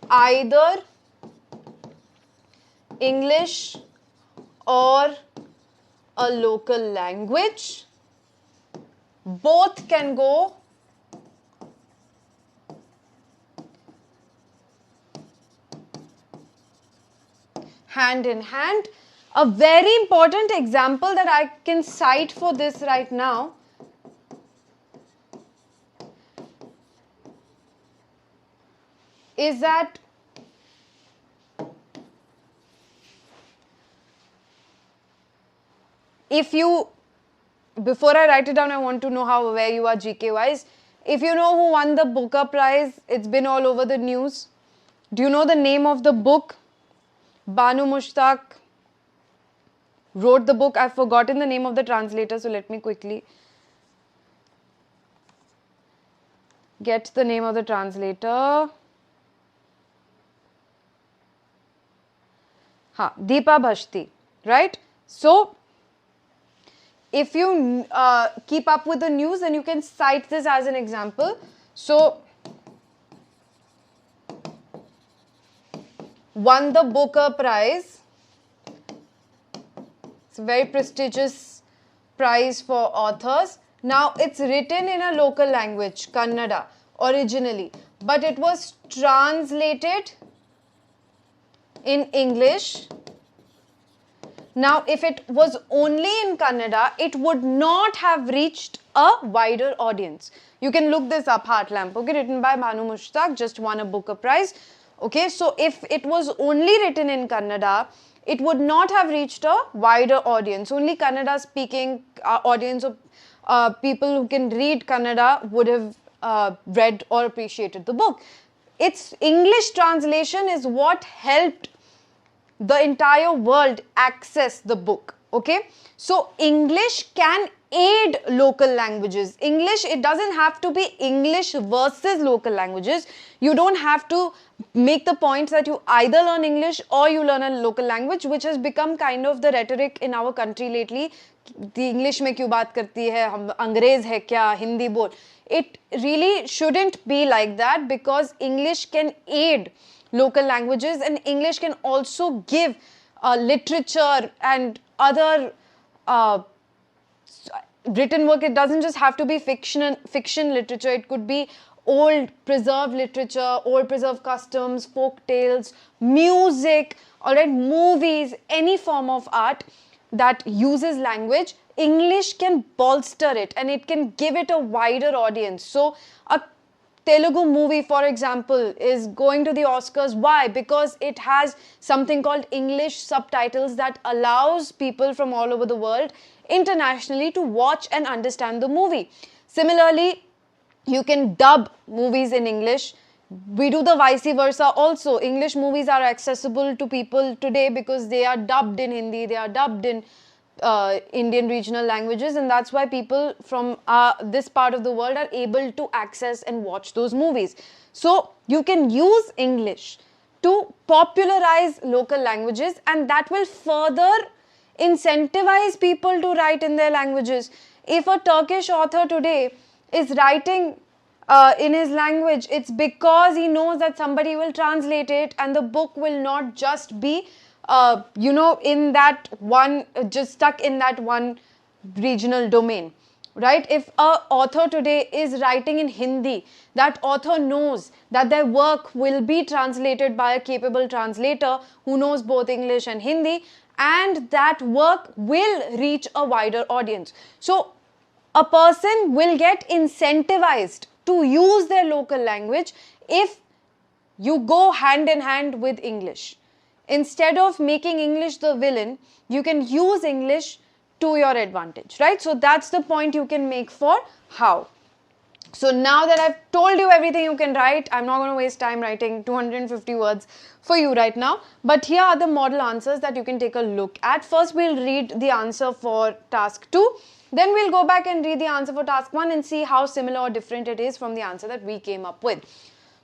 either English or a local language. Both can go hand in hand. A very important example that I can cite for this right now is that before I write it down, I want to know how aware you are GK wise. If you know who won the Booker Prize, it's been all over the news. Do you know the name of the book? Banu Mushtaq wrote the book. I've forgotten the name of the translator, so let me quickly get the name of the translator. Deepa Bhashti, right? So, if you keep up with the news, then you can cite this as an example. So, won the Booker Prize. It's a very prestigious prize for authors. Now, it's written in a local language, Kannada, originally, but it was translated in English. Now, if it was only in Kannada, it would not have reached a wider audience. You can look this up, Heart Lamp, okay, written by Banu Mushtaq, just won a Booker Prize. Okay, so if it was only written in Kannada, it would not have reached a wider audience. Only Kannada speaking audience of people who can read Kannada would have read or appreciated the book. Its English translation is what helped the entire world access the book. Okay, so English can aid local languages. English, it doesn't have to be English versus local languages. You don't have to make the point that you either learn English or you learn a local language, which has become kind of the rhetoric in our country lately. The English में क्यों बात करती है, हम अंग्रेज है क्या, हिंदी बोल. It really shouldn't be like that, because English can aid local languages, and English can also give literature and other written work. It doesn't just have to be fiction literature. It could be old preserved literature, old preserved customs, folk tales, music, alright, movies, any form of art that uses language. English can bolster it and it can give it a wider audience. So a Telugu movie, for example, is going to the Oscars. Why? Because it has something called English subtitles that allows people from all over the world internationally to watch and understand the movie. Similarly, you can dub movies in English. We do the vice versa also. English movies are accessible to people today because they are dubbed in Hindi, they are dubbed in Indian regional languages, and that's why people from this part of the world are able to access and watch those movies. So you can use English to popularize local languages, and that will further incentivize people to write in their languages. If a Turkish author today is writing in his language, it's because he knows that somebody will translate it and the book will not just be in that one, just stuck in that one regional domain, right? If a author today is writing in Hindi, that author knows that their work will be translated by a capable translator who knows both English and Hindi, and that work will reach a wider audience. So a person will get incentivized to use their local language if you go hand in hand with English. Instead of making English the villain, you can use English to your advantage, right? So that's the point you can make for how. So now that I've told you everything you can write, I'm not going to waste time writing 250 words for you right now. But here are the model answers that you can take a look at. First, we'll read the answer for task 2. Then we'll go back and read the answer for task 1 and see how similar or different it is from the answer that we came up with.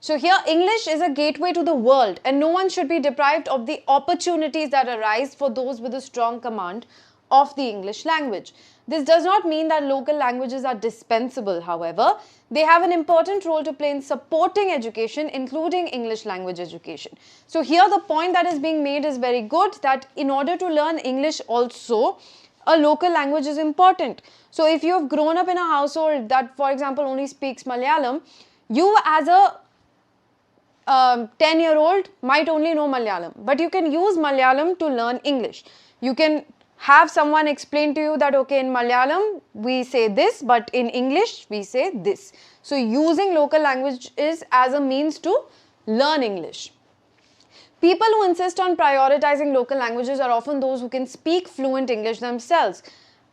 So here, English is a gateway to the world, and no one should be deprived of the opportunities that arise for those with a strong command of the English language. This does not mean that local languages are dispensable, however. They have an important role to play in supporting education, including English language education. So here the point that is being made is very good, that in order to learn English also, a local language is important. So if you have grown up in a household that, for example, only speaks Malayalam, you as a 10-year-old might only know Malayalam, but you can use Malayalam to learn English. You can have someone explain to you that, okay, in Malayalam we say this, but in English we say this. So using local language is as a means to learn English. People who insist on prioritizing local languages are often those who can speak fluent English themselves.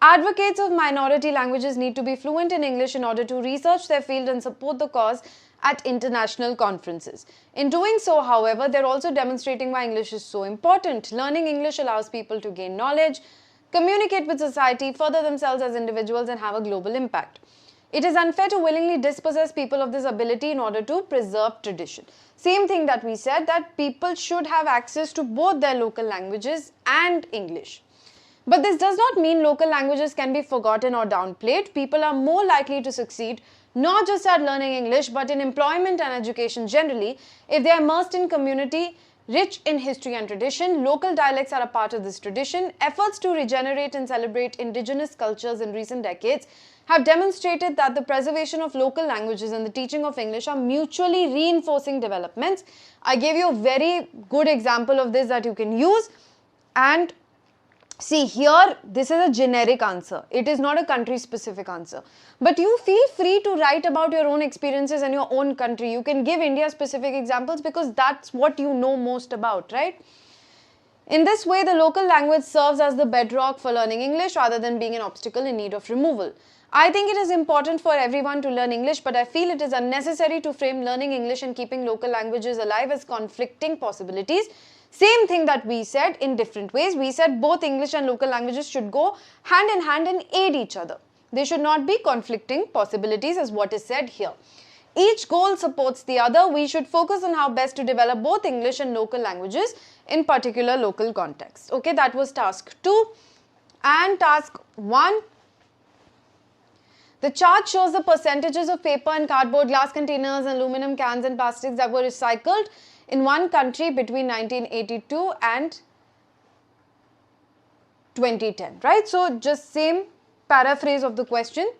Advocates of minority languages need to be fluent in English in order to research their field and support the cause at international conferences. In doing so, however, they're also demonstrating why English is so important. Learning English allows people to gain knowledge, communicate with society, further themselves as individuals, and have a global impact. It is unfair to willingly dispossess people of this ability in order to preserve tradition. Same thing that we said, that people should have access to both their local languages and English. But this does not mean local languages can be forgotten or downplayed. People are more likely to succeed not just at learning English but in employment and education generally if they are immersed in community rich in history and tradition. Local dialects are a part of this tradition. Efforts to regenerate and celebrate indigenous cultures in recent decades have demonstrated that the preservation of local languages and the teaching of English are mutually reinforcing developments. I gave you a very good example of this that you can use, and see here, this is a generic answer. It is not a country specific answer. But you feel free to write about your own experiences and your own country. You can give India specific examples because that's what you know most about, right? In this way, the local language serves as the bedrock for learning English rather than being an obstacle in need of removal. I think it is important for everyone to learn English, but I feel it is unnecessary to frame learning English and keeping local languages alive as conflicting possibilities. Same thing that we said in different ways. We said both English and local languages should go hand in hand and aid each other. They should not be conflicting possibilities as what is said here. Each goal supports the other. We should focus on how best to develop both English and local languages in particular local context. Okay, that was task 2. And task 1. The chart shows the percentages of paper and cardboard, glass containers, and aluminum cans and plastics that were recycled in one country between 1982 and 2010, right? So just same paraphrase of the question.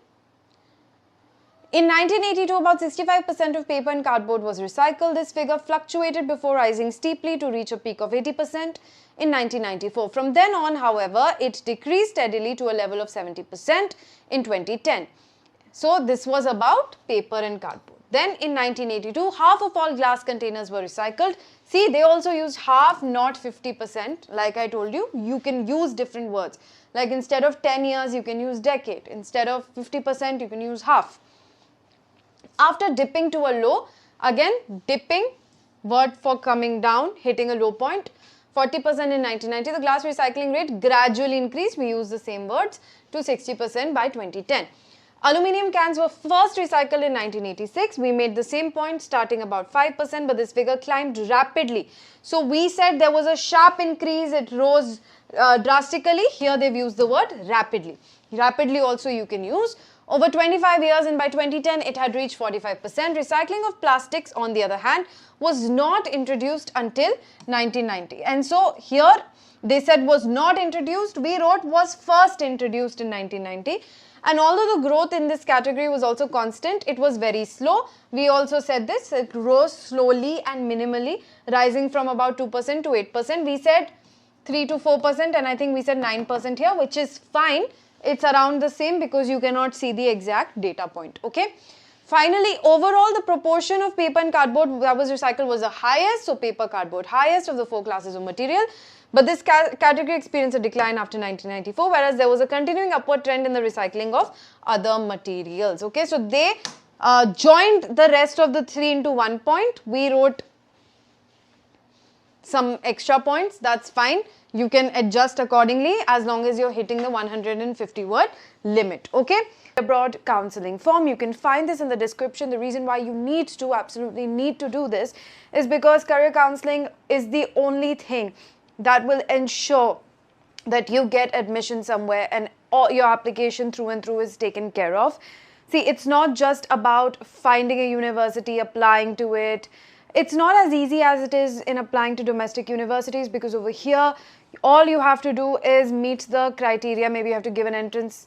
In 1982, about 65% of paper and cardboard was recycled. This figure fluctuated before rising steeply to reach a peak of 80% in 1994. From then on, however, it decreased steadily to a level of 70% in 2010. So this was about paper and cardboard. Then in 1982, half of all glass containers were recycled. See, they also used half, not 50%. Like I told you, you can use different words. Like instead of 10 years, you can use decade. Instead of 50%, you can use half. After dipping to a low, again dipping, word for coming down, hitting a low point, 40% in 1990, the glass recycling rate gradually increased. We use the same words to 60% by 2010. Aluminium cans were first recycled in 1986. We made the same point starting about 5%, but this figure climbed rapidly. So we said there was a sharp increase, it rose drastically. Here they've used the word rapidly. Rapidly also you can use. Over 25 years and by 2010 it had reached 45%. Recycling of plastics on the other hand was not introduced until 1990. And so here they said was not introduced. We wrote was first introduced in 1990. And although the growth in this category was also constant, it was very slow. We also said this, it rose slowly and minimally, rising from about 2% to 8%. We said 3 to 4% and I think we said 9% here, which is fine. It's around the same because you cannot see the exact data point, okay? Finally, overall the proportion of paper and cardboard that was recycled was the highest, so paper, cardboard, highest of the 4 classes of material. But this category experienced a decline after 1994, whereas there was a continuing upward trend in the recycling of other materials. Okay, so they joined the rest of the 3 into 1 point. We wrote some extra points, that's fine. You can adjust accordingly as long as you're hitting the 150 word limit. Okay, abroad counseling form, you can find this in the description. The reason why you need to, absolutely need to do this is because career counseling is the only thing that will ensure that you get admission somewhere and all your application through and through is taken care of. See, it's not just about finding a university, applying to it. It's not as easy as it is in applying to domestic universities, because over here, all you have to do is meet the criteria. Maybe you have to give an entrance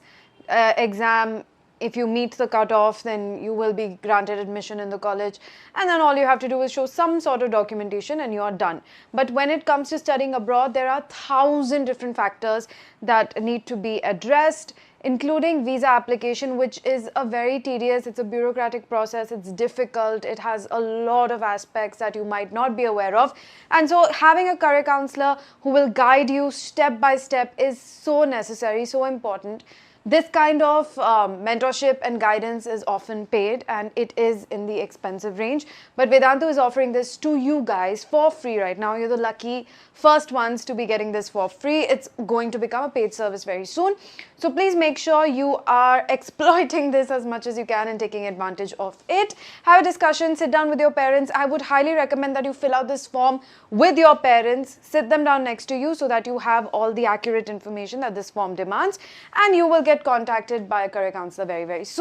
exam, if you meet the cutoff, then you will be granted admission in the college, and then all you have to do is show some sort of documentation and you're done. But when it comes to studying abroad, there are 1,000 different factors that need to be addressed, including visa application, which is a very tedious, it's a bureaucratic process, it's difficult, it has a lot of aspects that you might not be aware of. And so having a career counselor who will guide you step by step is so necessary, so important. This kind of mentorship and guidance is often paid, and it is in the expensive range. But Vedantu is offering this to you guys for free right now. You're the lucky first ones to be getting this for free. It's going to become a paid service very soon. So please make sure you are exploiting this as much as you can and taking advantage of it. Have a discussion, sit down with your parents. I would highly recommend that you fill out this form with your parents, sit them down next to you so that you have all the accurate information that this form demands, and you will get contacted by a career counselor very, very soon.